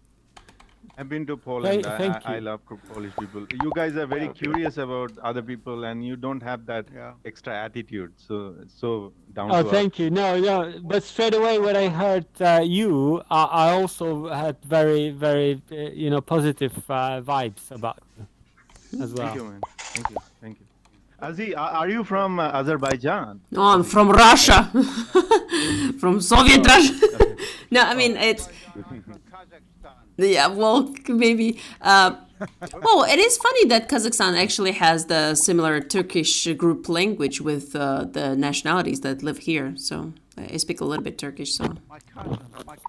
I've been to Poland. Thank I you. love Polish people. You guys are very curious about other people, and you don't have that extra attitude. So down to Oh, earth. thank you. No. But straight away when I heard you, I also had very, very, positive vibes about you as well. Thank you, man. Thank you. Azi, are you from Azerbaijan? No, I'm from Russia. From Soviet Russia. No, I mean, it's... Yeah, well, maybe. Well, it is funny that Kazakhstan actually has the similar Turkish group language with the nationalities that live here. So I speak a little bit Turkish. So My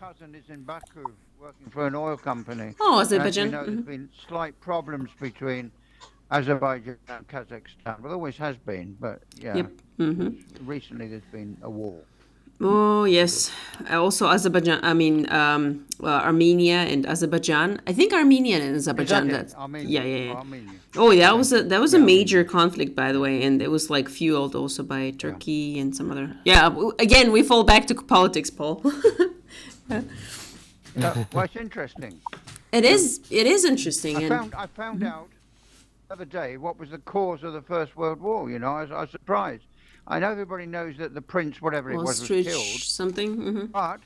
cousin is in Baku working for an oil company. Oh, Azerbaijan. And, there's been slight problems between Azerbaijan and Kazakhstan. Well, always has been, but yeah. Yep. Recently there's been a war. Oh yes, also Azerbaijan. I mean, Armenia and Azerbaijan. I think Armenia and Azerbaijan. it? That's Armenia. yeah. Armenia. Oh, that was a major conflict, by the way, and it was like fueled also by Turkey and some other. Yeah, again, we fall back to politics, Paul. Well, it's interesting. It is interesting. I found out the other day what was the cause of the First World War. You know, I was surprised. I know everybody knows that the prince, whatever it was killed. Something. Mm-hmm. But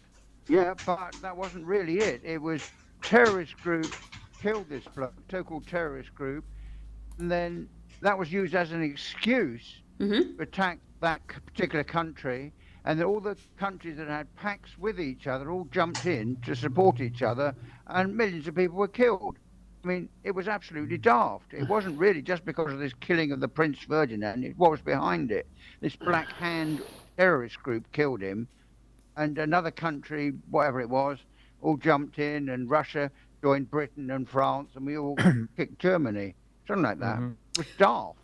that wasn't really it. It was terrorist group killed this bloke, so-called terrorist group, and then that was used as an excuse to attack that particular country. And all the countries that had pacts with each other all jumped in to support each other, and millions of people were killed. I mean, it was absolutely daft. It wasn't really just because of this killing of the Prince Ferdinand. It was behind it. This Black Hand terrorist group killed him, and another country, whatever it was, all jumped in, and Russia joined Britain and France, and we all kicked Germany. Something like that. It was daft.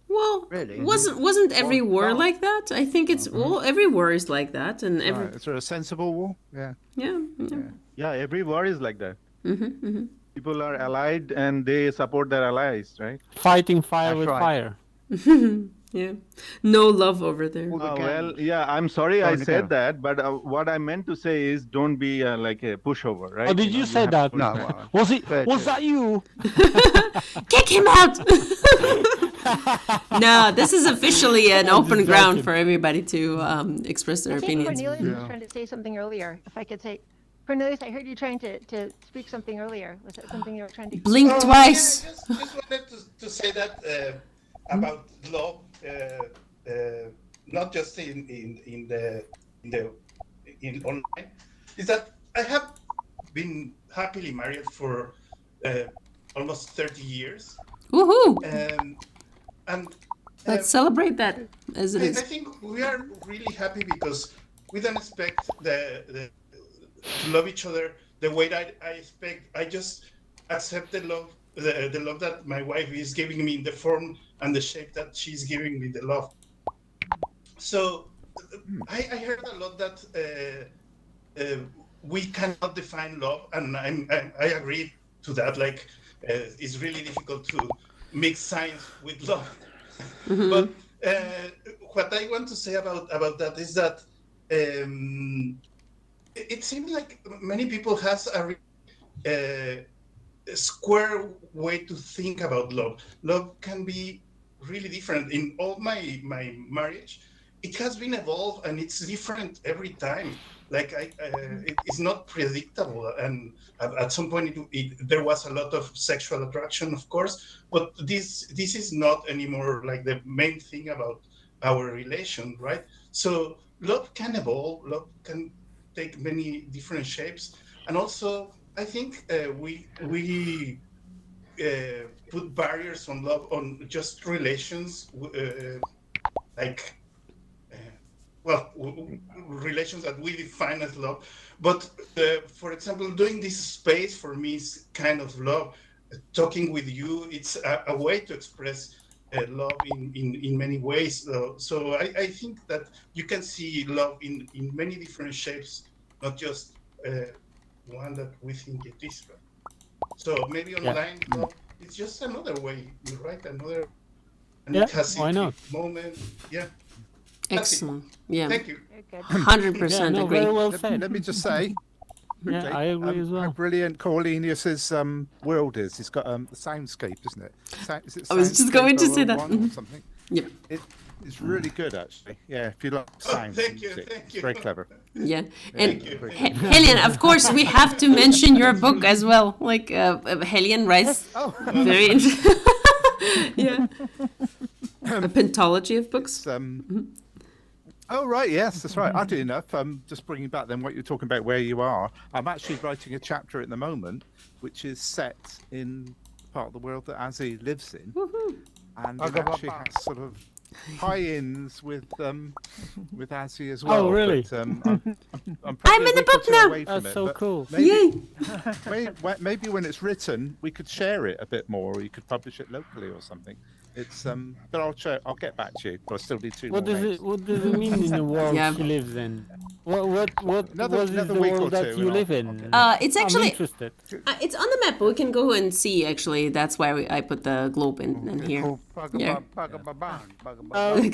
Well, really wasn't every war like that? I think it's every war is like that, and every Is there a sensible war? Yeah. yeah. Every war is like that. People are allied and they support their allies, right? Fighting fire with fire. Yeah, no love over there. Well, yeah, I'm sorry I said that, but what I meant to say is don't be like a pushover, right? Oh, did you say that? No. Was that you? Kick him out! No, this is officially an open ground for everybody to express their I think opinions. Cornelius was trying to say something earlier. If I could say, Cornelius, I heard you trying to speak something earlier. Was that something you were trying to? Blink twice. Yeah, just wanted to say that about love, not just in online, is that I have been happily married for almost 30 years. Woohoo! And Let's celebrate that as it is. I think we are really happy because we don't expect to love each other the way that I expect. I just accept the love that my wife is giving me in the form and the shape that she's giving me the love. So I heard a lot that we cannot define love, and I agree to that. Like it's really difficult to mix science with love. But what I want to say about that is that it seems like many people has a square way to think about love. Love can be really different. In all my marriage, it has been evolved and it's different every time. Like it's not predictable, and at some point there was a lot of sexual attraction, of course, but this is not anymore like the main thing about our relation, right? So love can evolve, love can take many different shapes, and also I think we put barriers on love on just relations, like. Relations that we define as love. But for example, doing this space for me is kind of love. Talking with you, it's a way to express love in many ways. So I think that you can see love in many different shapes, not just one that we think it is. So maybe online, love, it's just another way, right? Another, and it has its moment. Yeah. Excellent. Yeah. Thank you. 100% agree. Very well said. Let me just say. Yeah, I agree as well. How brilliant Cornelius's world is. He's got a soundscape, isn't it? Is it I was just going to say that. Or something? Yeah. It's really good, actually. Yeah, if you like sound. Thank you. It's very clever. Yeah. And Helen, of course, we have to mention your book as well. Like Helen writes very interesting. Yeah. A pentology of books. Oh, right. Yes, that's right. Oddly enough, just bringing back then what you're talking about where you are, I'm actually writing a chapter at the moment, which is set in part of the world that Azzy lives in. And it actually has sort of tie-ins with Azzy as well. Oh, really? But, I'm in the book now. That's so cool. Maybe when it's written, we could share it a bit more, or you could publish it locally or something. It's but I'll get back to you. But I still need two. What does it mean in the world she lives in? What Another- was another the week or world that two, you and live I'll- in? It's I'm actually interested. it's on the map. We can go and see. Actually, that's why I put the globe in here. Yeah.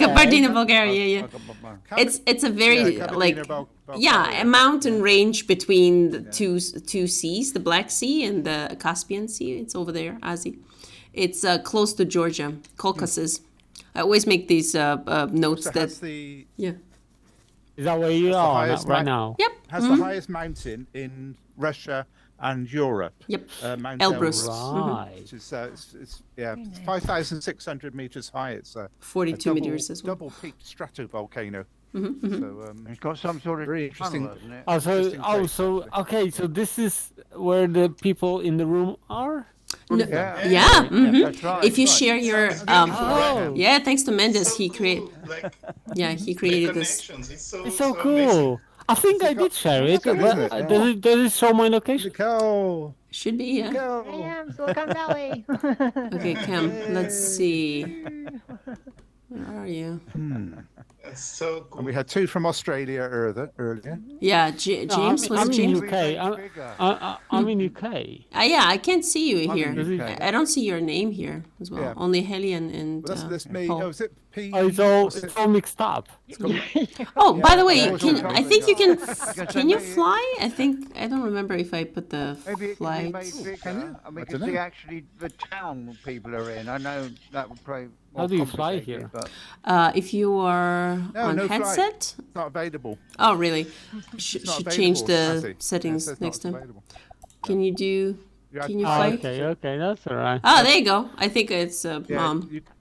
Kabardina, Bulgaria. Yeah. It's a very a mountain range between the two seas, the Black Sea and the Caspian Sea. It's over there, Azi. It's close to Georgia, Caucasus. I always make these notes Also that has the yeah. Is that where you has the are highest right mou- now? Yep. Has the highest mountain in Russia and Europe. Yep. Mount Elbrus. Right. Which is it's 5,600 meters high. It's 42 meters as well. Double peaked stratovolcano. Mm-hmm. So It's got some sort of very interesting. tunnel, hasn't it? Okay, so this is where the people in the room are? No, Yeah. yeah. Mhm. That's right, If you that's share your Oh. yeah, thanks to Mendes, he created he created this. It's so cool. I think I did share it. good, but isn't it? does it show my location? Go. Should be, yeah. I am Silicon Valley. Okay, Cam, let's see. Where are you? That's so cool. And we had two from Australia earlier. Yeah, No, James was I'm it in James? UK. I'm in UK. Yeah, I can't see you I'm here. in UK. I don't see your name here as well. Yeah. Only Helian and Well, that's me. Paul. Oh, is it P? Oh, it's all mixed up. Oh, by the way, Yeah, I think you can. can Can you maybe- fly? I don't remember if I put the Maybe it can be flight. made bigger, and we I can dunno. see actually the town people are in. I know that would probably. How do you fly here? But If you are on no flight. headset. It's not available. Oh, really? It's Should not change available, the Azzy. settings It says next not time. available. Can you do? You had Can you to- fly? Okay, that's all right. Ah, there you go. I think it's Yeah,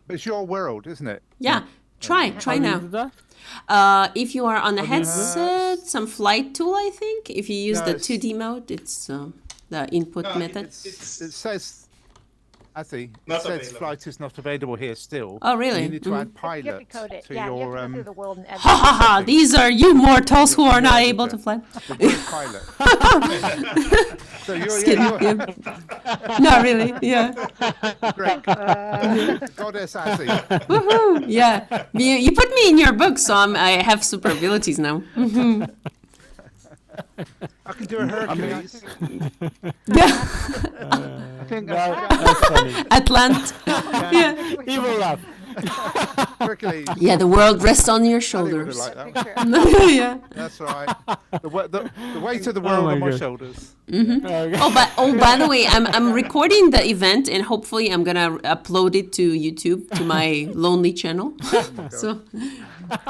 it's your world, isn't it? Yeah, try How do you now. do that? If you are on the How do you do headset, some flight tool, I think. If you use No, the it's- 2D mode, it's the input No, method. It says, Azzy, Not it says available. flight is not available here still. Oh, really? You need to Mhm. add You have to pilot code it. to Yeah, you have your to go through the world and edit Ha ha ha! These are you mortals who are not able to fly. the word pilot. So Just kidding. Yeah. Not really. Yeah. Great. Goddess Azzy. Woohoo! Yeah. You put me in your book, so I have super abilities now. Mhm. I can do a Hercules. Yeah. I think That's funny. Atlant. Yeah. Evil laugh. Hercules. Yeah. The world rests on your I shoulders. would have liked that one. Yeah. That's right. The weight of the world my on my God. shoulders. Okay. Oh, by the way, I'm recording the event and hopefully I'm gonna upload it to YouTube to my lonely channel. So,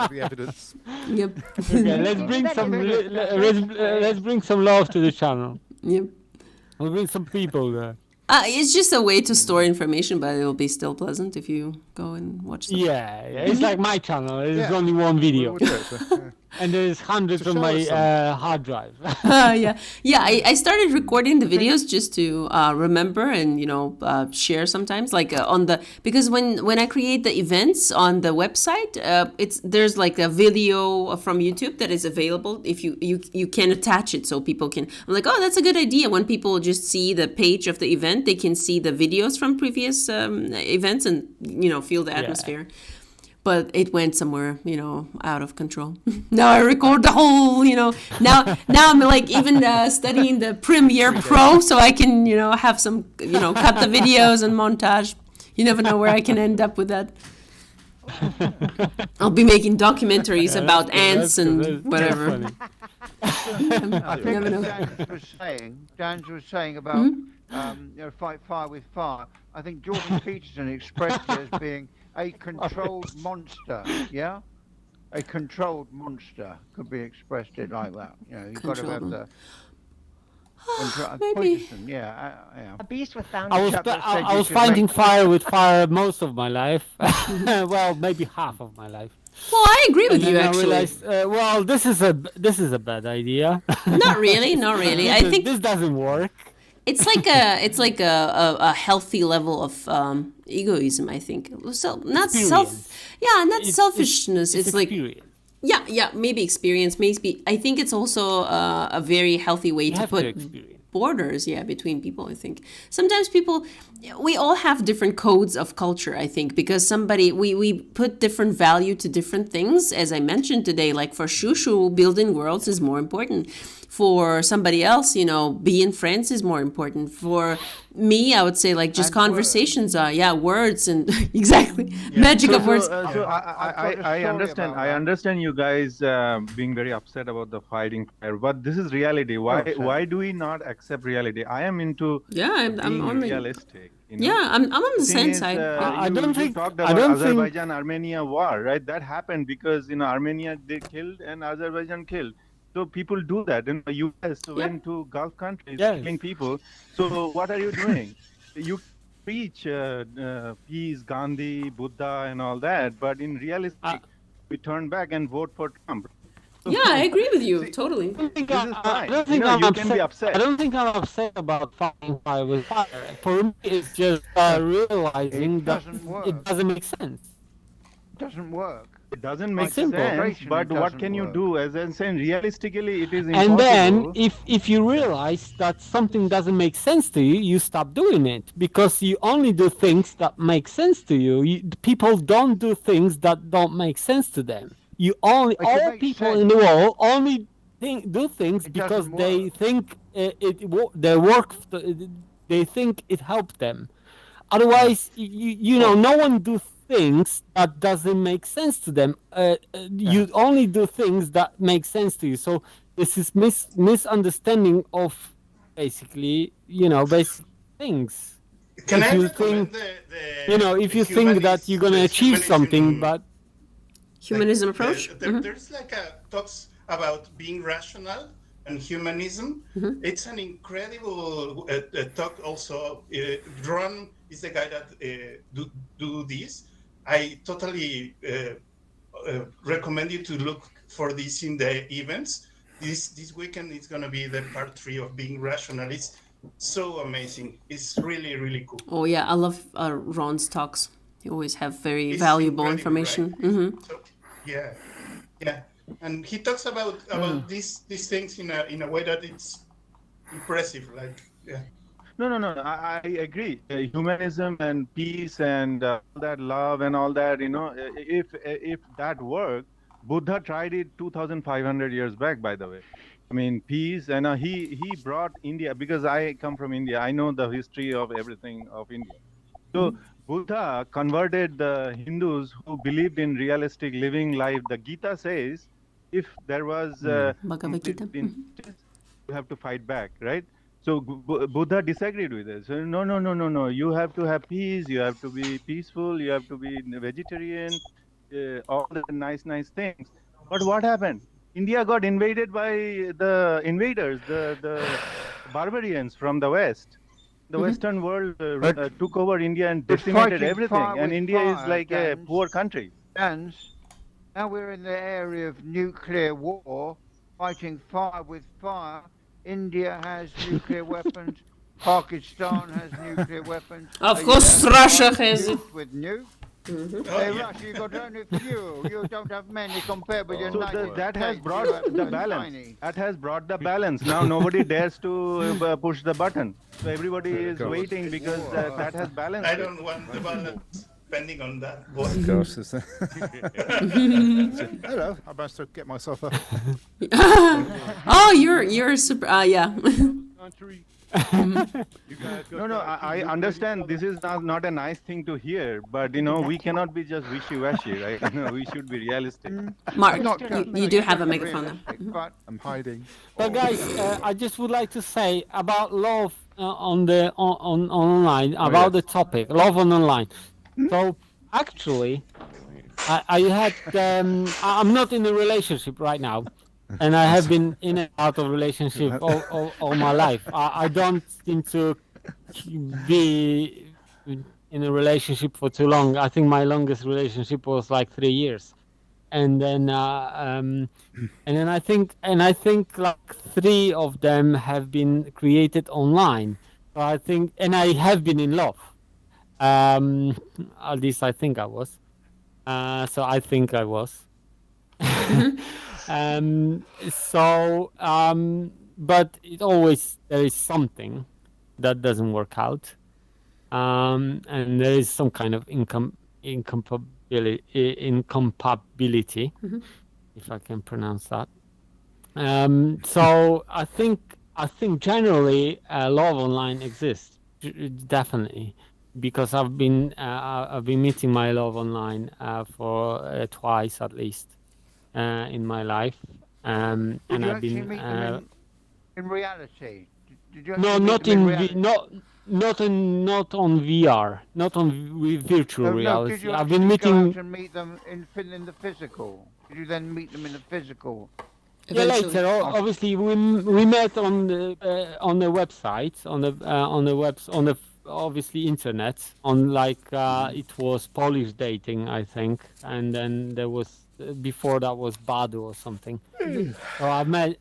The evidence. yep, Okay, let's bring some love to the channel. yep. We'll bring some people there. It's just a way to store information, but it'll be still pleasant if you go and watch them. Yeah, it's like my channel. There's Yeah. only one video, We'll do it, yeah. and there's hundreds To on show my us some. hard drive. Yeah. I started recording the videos just to remember and share sometimes, like because when I create the events on the website, there's like a video from YouTube that is available if you can attach it so people can. I'm like, oh, that's a good idea. When people just see the page of the event, they can see the videos from previous events and feel the atmosphere. But it went somewhere, out of control. Now I record the whole, now I'm like even studying the Premiere Pro so I can, have some, cut the videos and montage. You never know where I can end up with that. I'll be making documentaries about ants and whatever. I think never know. Dan was saying about fight fire with fire. I think Jordan Peterson expressed it as being a controlled monster. Yeah, a controlled monster could be expressed it like that. You've got to have the. Maybe. Peterson, yeah. A beast with I boundaries. was chap that said I you was should fighting make- fire with fire most of my life. Well, maybe half of my life. Well, I agree with And you then I actually. realized, well, this is a bad idea. Not really, not really. I think this doesn't work. it's like a healthy level of egoism. I think so. Not not selfishness. It's like experience. yeah, maybe experience. Maybe I think it's also a very healthy way You to have put to experience. borders, between people. I think sometimes we all have different codes of culture. I think because we put different value to different things. As I mentioned today, like for Shushu, building worlds is more important. For somebody else, being friends is more important. For me, I would say like just conversations words and exactly magic of words. I understand. I understand you guys being very upset about the fighting fire, but this is reality. Why do we not accept reality? I am into I'm on realistic. I'm on the same side. I don't think talked about Azerbaijan-Armenia war, right? That happened because Armenia they killed and Azerbaijan killed. So people do that. In the US went to Gulf countries killing people. So what are you doing? You preach peace, Gandhi, Buddha, and all that, but in reality, we turn back and vote for Trump. Yeah, I agree with you totally. This is fine. I don't think you can be upset. I don't think I'm upset about fighting fire with fire. For me, it's just realizing that it doesn't make sense. It doesn't work. It doesn't make Simple. sense, but what can you do? As I'm saying, realistically, it is impossible. And then, if you realize that something doesn't make sense to you, you stop doing it because you only do things that make sense to you. People don't do things that don't make sense to them. All people in the world only do things because they think they think it helped them. Otherwise, no one do things that doesn't make sense to them. You only do things that make sense to you. So this is misunderstanding of basically, basic things. Can if I you recommend think, if you think that you're gonna achieve something, but humanism approach. There's like talks about being rational and humanism. It's an incredible talk. Also, Ron is the guy that do this. I totally recommend you to look for this in the events. This weekend is going to be the part 3 of being rational. It's so amazing. It's really, really cool. Oh yeah, I love Ron's talks. He always have very valuable information. Right? So, yeah, and he talks about these things in a way that it's impressive. Like, yeah. No. I agree. Humanism and peace and all that love and all that. If that worked, Buddha tried it 2,500 years back. By the way, I mean peace, and he brought India because I come from India. I know the history of everything of India. So Buddha converted the Hindus who believed in realistic living life. The Gita says, if there was Bhagavad Gita. You have to fight back, right? So Buddha disagreed with this. So, no. You have to have peace. You have to be peaceful. You have to be vegetarian. All the nice things. But what happened? India got invaded by the invaders, the barbarians from the West. The Western world took over India and decimated everything. And India is like a poor country. And now we're in the area of nuclear war, fighting fire with fire. India has nuclear weapons. Pakistan has nuclear weapons. Of course, Russia has it. With nukes. Hey, Russia, you got only few. You don't have many compared with United States. That has brought the balance. That has brought the balance. Now nobody dares to push the button. So everybody is waiting because that has balanced. I don't want the balance. Depending on that. Hello, I managed to get myself up. Oh, you're super. Yeah. No, I understand this is not a nice thing to hear, but we cannot be just wishy-washy, right? We should be realistic. Mark, you do have a megaphone now. I'm hiding. But guys, I just would like to say about love on online, about the topic, love on online. So actually, I had I'm not in a relationship right now, and I have been in and out of relationship all my life. I don't seem to be in a relationship for too long. I think my longest relationship was like 3 years, and then I think like 3 of them have been created online. So I think, and I have been in love. At least I think I was. So I think I was. but it always there is something that doesn't work out, and there is some kind of incompatibility, if I can pronounce that. So I think generally love online exists, definitely, because I've been meeting my love online for twice at least in my life, and Did you I've actually been meet them in reality? Did you no, actually meet not them in reality? not on VR, not on virtual No, did reality. you I've been actually go meeting. out and meet them in the physical? Did you then meet them in the physical? Yeah, later. Obviously, we met on the website, on the obviously internet, on like it was Polish dating, I think, and then there was before that was Badu or something. So I've met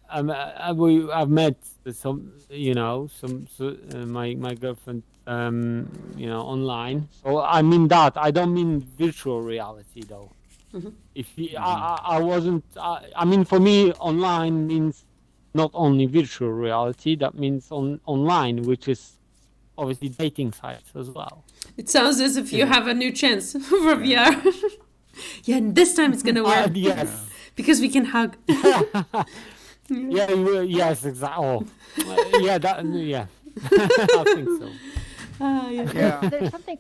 some, my girlfriend, online. So I mean that I don't mean virtual reality though. If I wasn't, I mean, for me, online means not only virtual reality. That means online, which is obviously dating sites as well. It sounds as if you have a new chance for VR. Yeah, and this time it's gonna work. Yes, because we can hug. Yeah. Yes, exactly. Oh, yeah, I think so. There's something